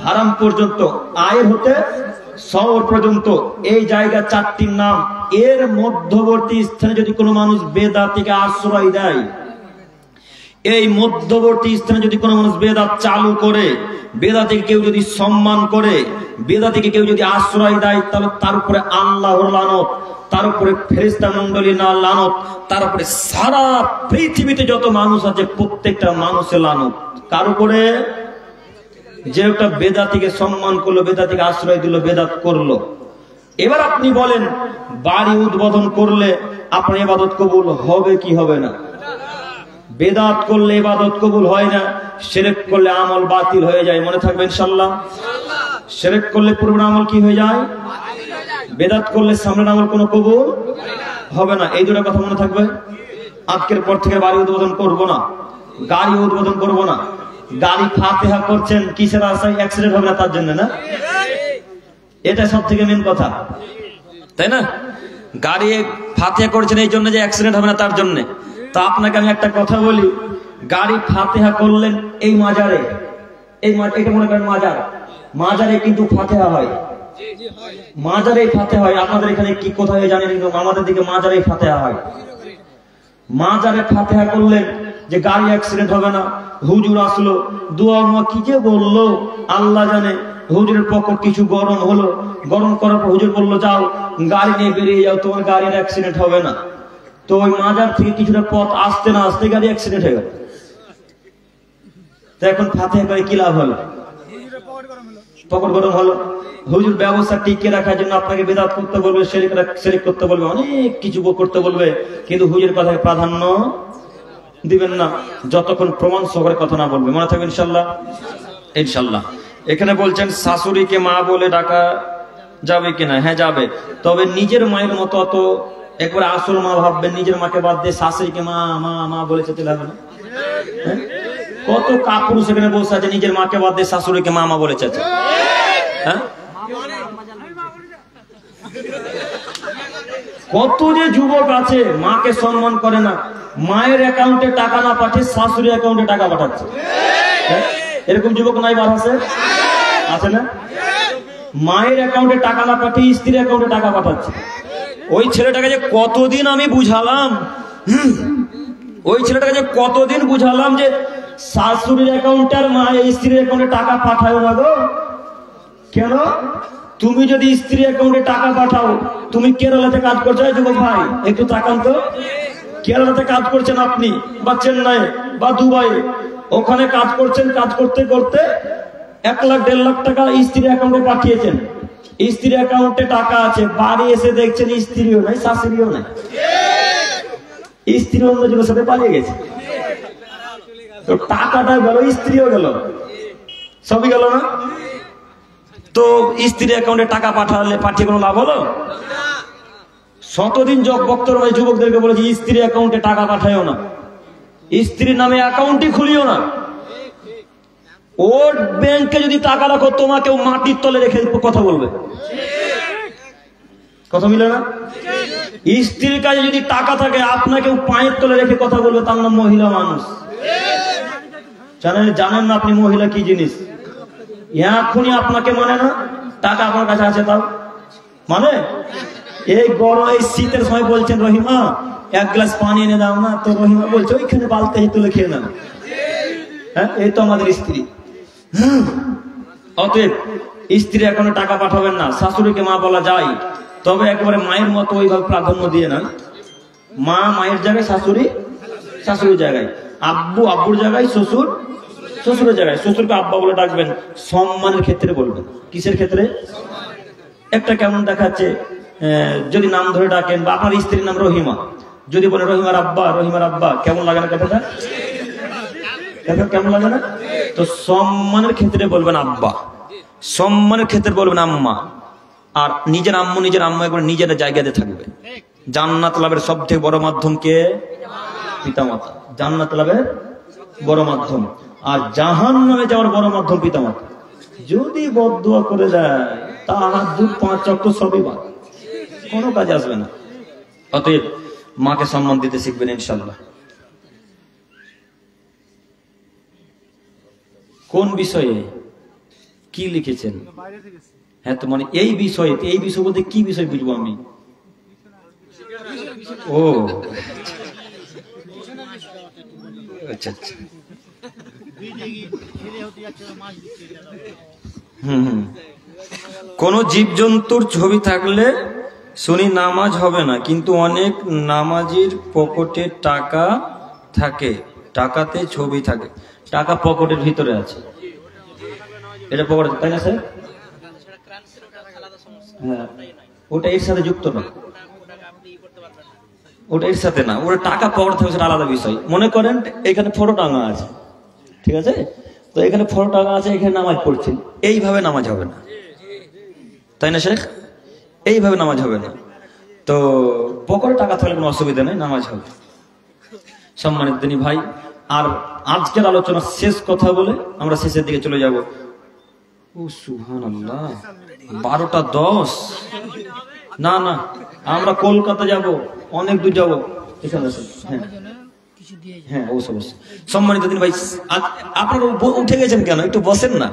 হারাম পর্যন্ত, আয়ের হতে শহর পর্যন্ত, এই জায়গা 4টির নাম। এর মধ্যবর্তী স্থানে যদি কোনো মানুষ বেদাতিকে আশ্রয় দেয়, এই মধ্যবর্তী স্থানে যদি কোনো মানুষ বেদাত চালু করে, বেদাতিকে কেউ যদি সম্মান করে, বেদাতিকে কেউ যদি আশ্রয় দেয়, তাহলে তার উপরে আল্লাহর লানত, তার উপরে ফেরেশতা মণ্ডলী না লানত, তার উপরে সারা পৃথিবীতে যত মানুষ আছে প্রত্যেকটা মানুষের লানত। কার উপরে? যে একটা বেদাতিকে সম্মান করলো, বেদাতিকে আশ্রয় দিল, বেদাত করলো। এবার আপনি বলেন, বাড়ি উদ্বোধন করলে আপনার ইবাদত কবুল হবে কি হবে না? বেদাত করলে ইবাদত কবুল হয় না, শিরক করলে আমল বাতিল হয়ে যায়। মনে থাকবে ইনশাআল্লাহ। শিরক করলে পূর্বের আমল কি হয়ে যায়? বেদাত করলে সামনের আমল কোনো কবুল হবে না। এই দুটো কথা মনে থাকবে। আজকের পর থেকে বাড়ি উদ্বোধন করব না, গাড়ি উদ্বোধন করব না। গাড়ি ফাতেহা করছেন কিসের আশায়? অ্যাক্সিডেন্ট হবে না তার জন্য না? এটা সব থেকে মেন কথা, তাই না? গাড়ি ফাতেহা করছেন এই জন্য যে অ্যাক্সিডেন্ট হবে না তার জন্য। তো আপনাকে আমি একটা কথা বলি, গাড়ি ফাতেহা করলেন এই মাজারে, এটা মনে করেন মাজার, মাজারে কিন্তু ফাতেহা হয়, মাজারে ফাতেহা হয়। আপনাদের এখানে কি কোথায় জানেন? আমাদের দিকে মাজারে ফাতেহা হয়। মাজারে ফাতেহা করলেন যে গাড়ি অ্যাক্সিডেন্ট হবে না। হুজুর আসলো, দোয়া কি যে বললো আল্লাহ জানে। হুজুরের পক্ষ কিছু গরম হলো, গরম করার পর হুজুর বললো যাও গাড়ি নিয়ে বেরিয়ে যাও, তোমার গাড়ির অ্যাক্সিডেন্ট হবে না। তো ওই মাজার থেকে কিছুটা পথ আসতে না আসতে গাড়ি অ্যাক্সিডেন্ট হয়ে গেল। তো এখন ফাতেহা করে কি লাভ হলো? পকেট গরম হলো। হুজুর ব্যবস্থা টিকিয়ে রাখার জন্য আপনাকে বেদাত করতে বলবে, শিরক করতে বলবে, অনেক কিছু করতে বলবে, কিন্তু হুজুরের কথাকে প্রাধান্য দিবেন না যতক্ষণ প্রমাণ সহকারে কথা না বলবে। মনে থাকবে ইনশাল্লাহ। ইনশাল্লাহ। এখানে বলছেন শাশুড়িকে মা বলে ডাকা যাবে কিনা? হ্যাঁ যাবে, তবে নিজের মায়ের মতো অত একবার আসল মা ভাববেন। নিজের মাকে বাদ দিয়ে শাশুড়িকে মা মা মা বলে যেতে লাগবে না? কত কাপুরুষ এখানে বসে আছে, নিজের মাকে বাদ দিয়ে শাশুড়িকে মা মা বলে চাচ্ছে। হ্যাঁ, কত যে যুবক আছে মাকে সম্মান করে না, মায়ের অ্যাকাউন্টে টাকা না পাঠিয়ে শাশুড়ি অ্যাকাউন্টে টাকা পাঠাচ্ছে। এরকম যুবক নাই বাড়াছে? আছে না? মায়ের অ্যাকাউন্টে টাকা না পাঠিয়ে স্ত্রীর অ্যাকাউন্টে টাকা পাঠাচ্ছে। ওই ছেলেটাকে যে কতদিন আমি বুঝালাম, ওই ছেলেটাকে যে কতদিন বুঝালাম যে শাশুড়ির অ্যাকাউন্টে আর মায়ের স্ত্রীর অ্যাকাউন্টে টাকা পাঠায় না গো। কেন? তুমি যদি স্ত্রী অ্যাকাউন্টে টাকা পাঠাও, তুমি কেরালাতে কাজ করছো যুবক ভাই, একটু তাকান তো, কেরালাতে কাজ করছেন আপনি, বা চেন্নাই বা দুবাই, ওখানে কাজ করছেন, কাজ করতে করতে 1 লাখ 1.5 লাখ টাকা স্ত্রী অ্যাকাউন্টে পাঠিয়েছেন, স্ত্রী অ্যাকাউন্টে টাকা আছে, বাড়ি এসে দেখছেন স্ত্রীও নাই, শাশুড়িও নাই, স্ত্রী অন্যজনের সাথে পালিয়ে গেছে, তো টাকাটা গেল, স্ত্রীও গেল, সবই গেল না? তো স্ত্রী অ্যাকাউন্টে টাকা পাঠিয়ে কোনো লাভ হলো? শতদিন বক্তব্য যুবকদেরকে বলেছি স্ত্রী অ্যাকাউন্টে টাকা পাঠায়ও না, স্ত্রীর নামে অ্যাকাউন্টই খুলিও না। ওর ব্যাংকে যদি টাকা রাখো, তোমাকেও মাটির তলে রেখে কথা বলবে, কথা মিলে না? স্ত্রীর কাছে যদি টাকা থাকে, আপনাকেও পায়ের তলে রেখে কথা বলবে, তার নাম মহিলা মানুষ। জানেন না আপনি মহিলা কি জিনিস? এখনই আপনাকে মানে না, টাকা আপনার কাছে আছে তাও মানে? এই গরম, এই শীতের সময় বলছেন রহিমা 1 গ্লাস পানি এনে দাও না, তো রহিমা বলছে ওইখানে বালতে তুলে খেয়ে নেন। হ্যাঁ, এই তো আমাদের স্ত্রী। অতএব স্ত্রী এখনো টাকা পাঠাবেন না। শাশুড়িকে মা বলা যায়, তবে একেবারে মায়ের মতো ওইভাবে প্রাধান্য দিয়ে না। মা মায়ের জায়গায়, শাশুড়ি শাশুড়ির জায়গায়, আব্বু আব্বুর জায়গায়, শ্বশুর শ্বশুরের জায়গায়। শ্বশুরকে আব্বা বলে ডাকবেন, সম্মানের ক্ষেত্রে বলবেন। কিসের ক্ষেত্রে? একটা কেমন দেখাচ্ছে, যদি নাম ধরে ডাকেন, বা আপনার স্ত্রীর নাম রহিমা, যদি বলে রহিমার আব্বা, রহিমার আব্বা, কেমন লাগে না কথাটা? কেমন লাগে না? তো সম্মানের ক্ষেত্রে বলবেন আব্বা, সম্মানের ক্ষেত্রে বলবেন আম্মা। আর নিজের আম্মু একবার নিজের জায়গাতে থাকবে। জান্নাত লাভের সব থেকে বড় মাধ্যম কে? পিতামাতা। জান্নাত লাভের বড় মাধ্যম, আর জাহান্নামে যাওয়ার বড় মাধ্যম পিতামাতা। যদি বদদুয়া করে দেয়, তা হাত 2-5 ওয়াক্ত সবই বাদ, কোনো কাজে আসবে না। অতএব মাকে সম্মান দিতে শিখবেন ইনশাআল্লাহ। কোন বিষয়ে কি লিখেছেন? হ্যাঁ, তো মানে এই বিষয় বলতে কি বিষয় বুঝবো আমি? ও আচ্ছা আচ্ছা, কোন জীবজন্তুর ছবি থাকলে শুনি নামাজ হবে না, কিন্তু অনেক নামাজির পকেটে টাকা থাকে, টাকাতে ছবি থাকে, টাকা পকেটের ভিতরে আছে, এটা পকেটে, তাই না স্যার? হ্যাঁ, ওটা এর সাথে যুক্ত না, ওটা এর সাথে না, ওটা টাকা পকেটে থাকে, সেটা আলাদা বিষয়। মনে করেন এখানে ফটো টাঙা আছে, ঠিক আছে, তো এখানে ফটো টাঙা আছে, এখানে নামাজ পড়ছেন, এইভাবে নামাজ হবে না, তাই না শেখ? এইভাবে নামাজ হবে না। তো পকেটে টাকা থাকলে কোনো অসুবিধা নেই, নামাজ হবে। সম্মানিত দিনী ভাই, আর আজকের আলোচনা শেষ কথা বলে আমরা শেষের দিকে চলে যাব। ও সুবহানাল্লাহ, 12টা 10। না না, আমরা কলকাতা যাব, অনেক দূর যাব, এখানে আছে। হ্যাঁ অবশ্যই। সম্মানিত দিনী ভাই, আপনারা উঠে গেছেন কেন? একটু বসেন না,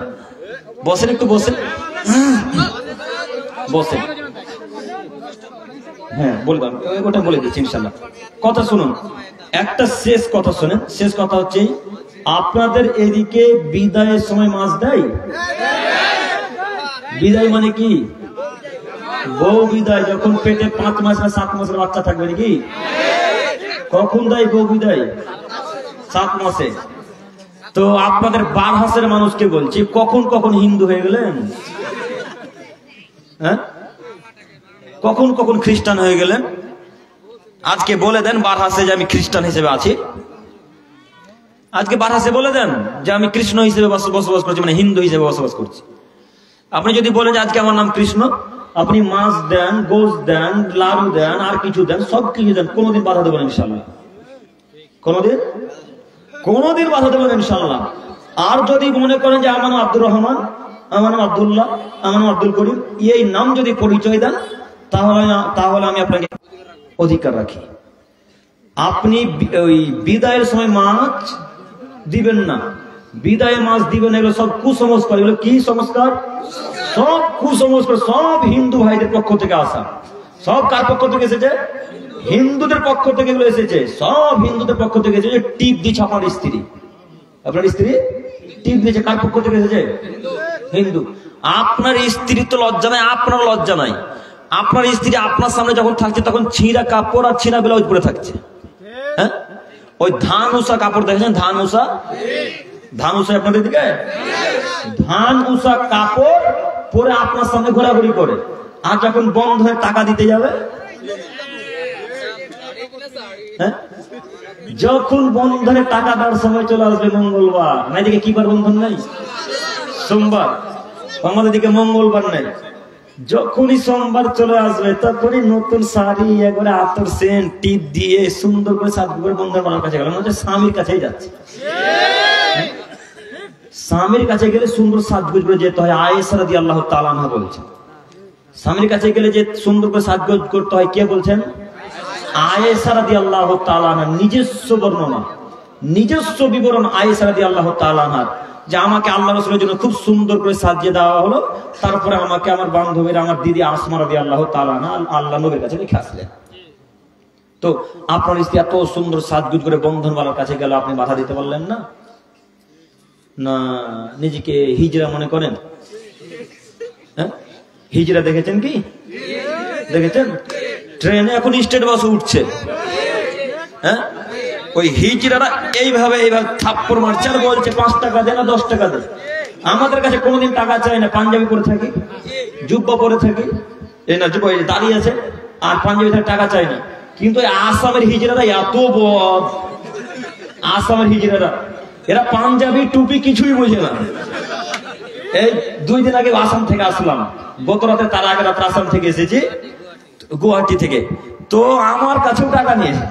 বসেন, একটু বসেন, বসেন। হ্যাঁ বললাম, ওটা বলে দিচ্ছি ইনশাল্লাহ। কথা শুনুন, একটা শেষ কথা শুনেন। শেষ কথা হচ্ছে, আপনাদের এদিকে বিদায়ের সময় মাছ দেয়? বিদায় মানে কি? বউ বিদায়, যখন পেটে 5 মাস না 7 মাসের বাচ্চা থাকবে নাকি? কখন দেয় বউ বিদায়? 7 মাসে। তো আপনাদের বারহাসের মানুষকে বলছি, কখন কখন হিন্দু হয়ে গেলেন? হ্যাঁ, কখন কখন খ্রিস্টান হয়ে গেলেন? আজকে বলে দেন বারহাসে যে আমি খ্রিস্টান হিসেবে আছি। আজকে বারহাসে বলে দেন যে আমি কৃষ্ণ হিসেবে বসবাস করছি, মানে হিন্দু হিসেবে বসবাস করছি। আপনি যদি বলেন যে আজকে আমার নাম কৃষ্ণ, আপনি মাছ দেন, গোশ দেন, লাড়ু দেন, আর কিছু দেন, সব কিছু দেন, কোনোদিন বাধা দেবেন ইনশাল্লাহ, কোনোদিন বাধা দেবেন ইনশাল্লাহ। আর যদি মনে করেন যে আমার নাম আব্দুর রহমান, আমার নাম আব্দুল্লাহ, আমার নাম আব্দুল করিম, এই নাম যদি পরিচয় দেন, তাহলে আমি আপনাকে অধিকার রাখি। আপনি ওই বিদায়ের সময় মাছ দিবেন না, বিদায়ে মাছ দিবেন, এগুলো সব কুসংস্কার। এগুলো কি সংস্কার? সব কুসংস্কার, সব হিন্দু ভাইদের পক্ষ থেকে আসা। সব কার পক্ষ থেকে এসেছে? হিন্দুদের পক্ষ থেকে এগুলো এসেছে, সব হিন্দুদের পক্ষ থেকে এসেছে। টিপ দিচ্ছে আপনার স্ত্রী টিপ দিচ্ছে, কার পক্ষ থেকে এসেছে? হিন্দু। আপনার স্ত্রী তো লজ্জা নাই, আপনার লজ্জা নাই। আপনার স্ত্রী আপনার সামনে যখন থাকছে তখন ছিঁড়া কাপড় আর ছিঁড়া ব্লাউজ পরে থাকছে। হ্যাঁ, ওই ধান উষা কাপড় দেখেছেন? ধান উষা, ধান উষা আপনাদের দিকে ধান উষা কাপড় পরে আপনার সামনে ঘোরাঘুরি করে। আর যখন বন্ধ হয়ে টাকা দিতে যাবে, হ্যাঁ, যখন বন্ধনে টাকা দেওয়ার সময় চলে আসবে মঙ্গলবার, না দিকে কি বার বন্ধন নাই? সোমবার। আমাদের দিকে মঙ্গলবার নাই। যখনই সোমবার চলে আসবে তখনই নতুন শাড়ি একবারে আতর সেন্ট টিপ দিয়ে সুন্দর করে সাজ করে বন্ধন বানার কাছে গেলাম, স্বামীর কাছেই যাচ্ছে। স্বামীর কাছে গেলে সুন্দর সাজগোজ করে যেতে হয়। আয়েশা রাদিয়াল্লাহু তাআলা আনহা বলছেন, স্বামীর কাছে গেলে যে সুন্দর করে সাজগোজ করতে হয়। কে বলছেন? আয়েশা রাদিয়াল্লাহু তাআলা আনহা। নিজস্ব বর্ণনা, নিজস্ব বিবরণ আয়েশা রাদিয়াল্লাহু তাআলা আনহা, যে আমাকে আল্লাহ রাসূলের জন্য খুব সুন্দর করে সাজিয়ে দেওয়া হলো, তারপরে আমাকে আমার বান্ধবীরা, আমার দিদি আসমা রাদিয়াল্লাহু তাআলা আনহা আল্লাহ নবীর কাছে রেখে আসলেন। তো আপনার স্ত্রী এত সুন্দর সাজগোজ করে বন্ধনওয়ালার কাছে গেল, আপনি বাধা দিতে পারলেন না? না নিজেকে হিজড়া মনে করেন? হ্যাঁ, হিজড়া দেখেছেন কি? দেখেছেন? ট্রেনে এখন স্টেট বাস উঠছে, হ্যাঁ, ওই হিজড়ারা এইভাবে এইভাবে থাপ্পড় মারছে আর বলছে 5 টাকা দে না 10 টাকা দে। আমাদের কাছে কোনোদিন টাকা চাই না, পাঞ্জাবি পরে থাকি, জুব্বা পরে থাকি, এই না জুব্বা দাঁড়িয়ে আছে আর পাঞ্জাবি থেকে টাকা চাই না। কিন্তু আসামের হিজড়ারা এত বদ, আসামের হিজড়ারা এরা পাঞ্জাবি টুপি কিছুই বোঝে না। এই 2 দিন আগে আসাম থেকে আসলাম, গত রাতে, তার আগে রাতে আসাম থেকে এসেছি, গুয়াহাটি থেকে। তো আমার কাছেও টাকা নিয়েছে,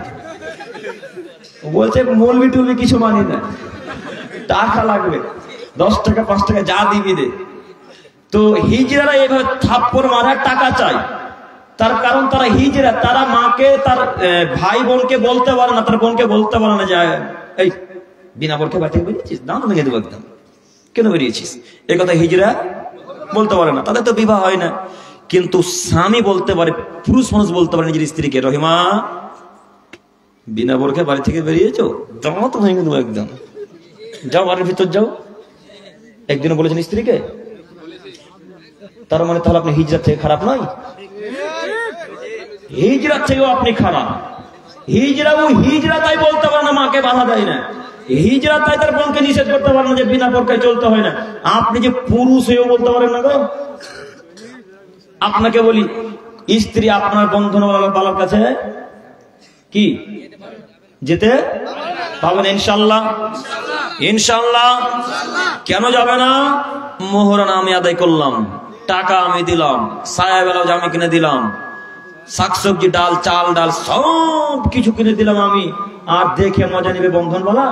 বলছে মৌলবি টুলবি কিছু মানি না, টাকা লাগবে, 10 টাকা 5 টাকা যা দিবি দে। তো হিজড়ারা এইভাবে থাপ্পড় মারা টাকা চায়, তার কারণ তারা হিজড়া, তারা মাকে, তার ভাই বোনকে বলতে পারে না, তার বোনকে বলতে পারে না যে এই বিনা বোরকে বাড়ি থেকে বেরিয়েছিস, দাম ভেঙে দেবো একদম, কেন বেরিয়েছিস, এই কথা হিজড়া বলতে পারে না, তাদের তো বিবাহ হয় না। কিন্তু স্বামী বলতে পারে, পুরুষ মানুষ বলতে পারে নিজের স্ত্রীকে, রহিমা বিনা বোরকে বাড়ি থেকে বেরিয়েছো, দাঁত ভেঙে দেবো একদম, যাও বাড়ির ভিতর যাও। একদিনও বলেছেন স্ত্রীকে? তার মানে তাহলে আপনি হিজড়া থেকে খারাপ নয়, হিজড়া থেকেও আপনি খারাপ। হিজড়া ও হিজড়া তাই বলতে পারে না, মাকে বাধা দেয় না। হিজড়া তাই তার বোনকে নিষেধ করতে পারে না যে বিনা বোরকায় চলতে হয় না। আপনি যে পুরুষ হয়েও বলতে পারেন না গো। আপনাকে বলি, স্ত্রী আপনার বন্ধনওয়ালার কাছে কি যেতে পাবেন ইনশাআল্লাহ? ইনশাআল্লাহ। কেন যাবে না? মোহরানা আমি আদায় করলাম, টাকা আমি দিলাম, সায়া ব্লাউজ আমি কিনে দিলাম, শাকসবজি ডাল চাল ডাল সব কিছু কিনে দিলাম আমি, আর দেখে মজা নিবে বন্ধনওয়ালা?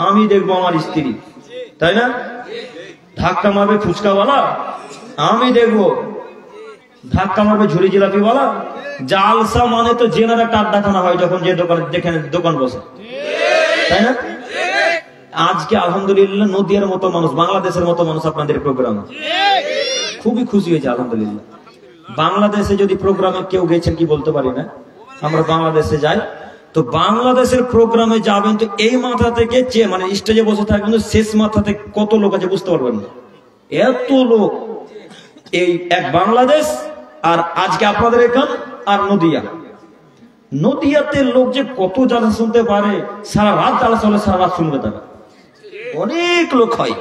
আমি দেখবো আমার স্ত্রী, তাই না? ধাক্কা মারবে ফুচকাওয়ালা, আমি দেখবো। ধাক্কা মারবে ঝুড়ি জিলাপিওয়ালা। জালসা মানে তো জেনার একটা আড্ডাখানা হয় যখন যে দোকানে দেখেন দোকান বসে, তাই না? আজকে আলহামদুলিল্লাহ নদিয়ার মতো মানুষ, বাংলাদেশের মতো মানুষ আপনাদের প্রোগ্রাম, খুবই খুশি হয়েছে আলহামদুলিল্লাহ। বাংলাদেশে যদি প্রোগ্রামে কেউ গেছেন কি বলতে পারি না, আমরা বাংলাদেশে যাই, তো বাংলাদেশের প্রোগ্রামে যাবেন তো এই মাথা থেকে মানে স্টেজে বসে থাকবেন, শেষ মাথা থেকে কত লোক আছে বুঝতে পারবেন না, এত লোক। এই এক বাংলাদেশ আর আজকে আপনাদের এখান আর নদিয়াতে লোক যে কত জালসা শুনতে পারে, সারা রাত জালসা হলে সারা রাত শুনবে, তারা অনেক লোক হয়।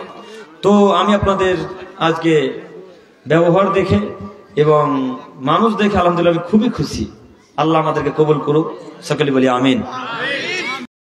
তো আমি আপনাদের আজকে ব্যবহার দেখে এবং মানুষ দেখে আলহামদুলিল্লাহ আমি খুবই খুশি। আল্লাহ আমাদেরকে কবুল করুক, সকলে বলি আমিন।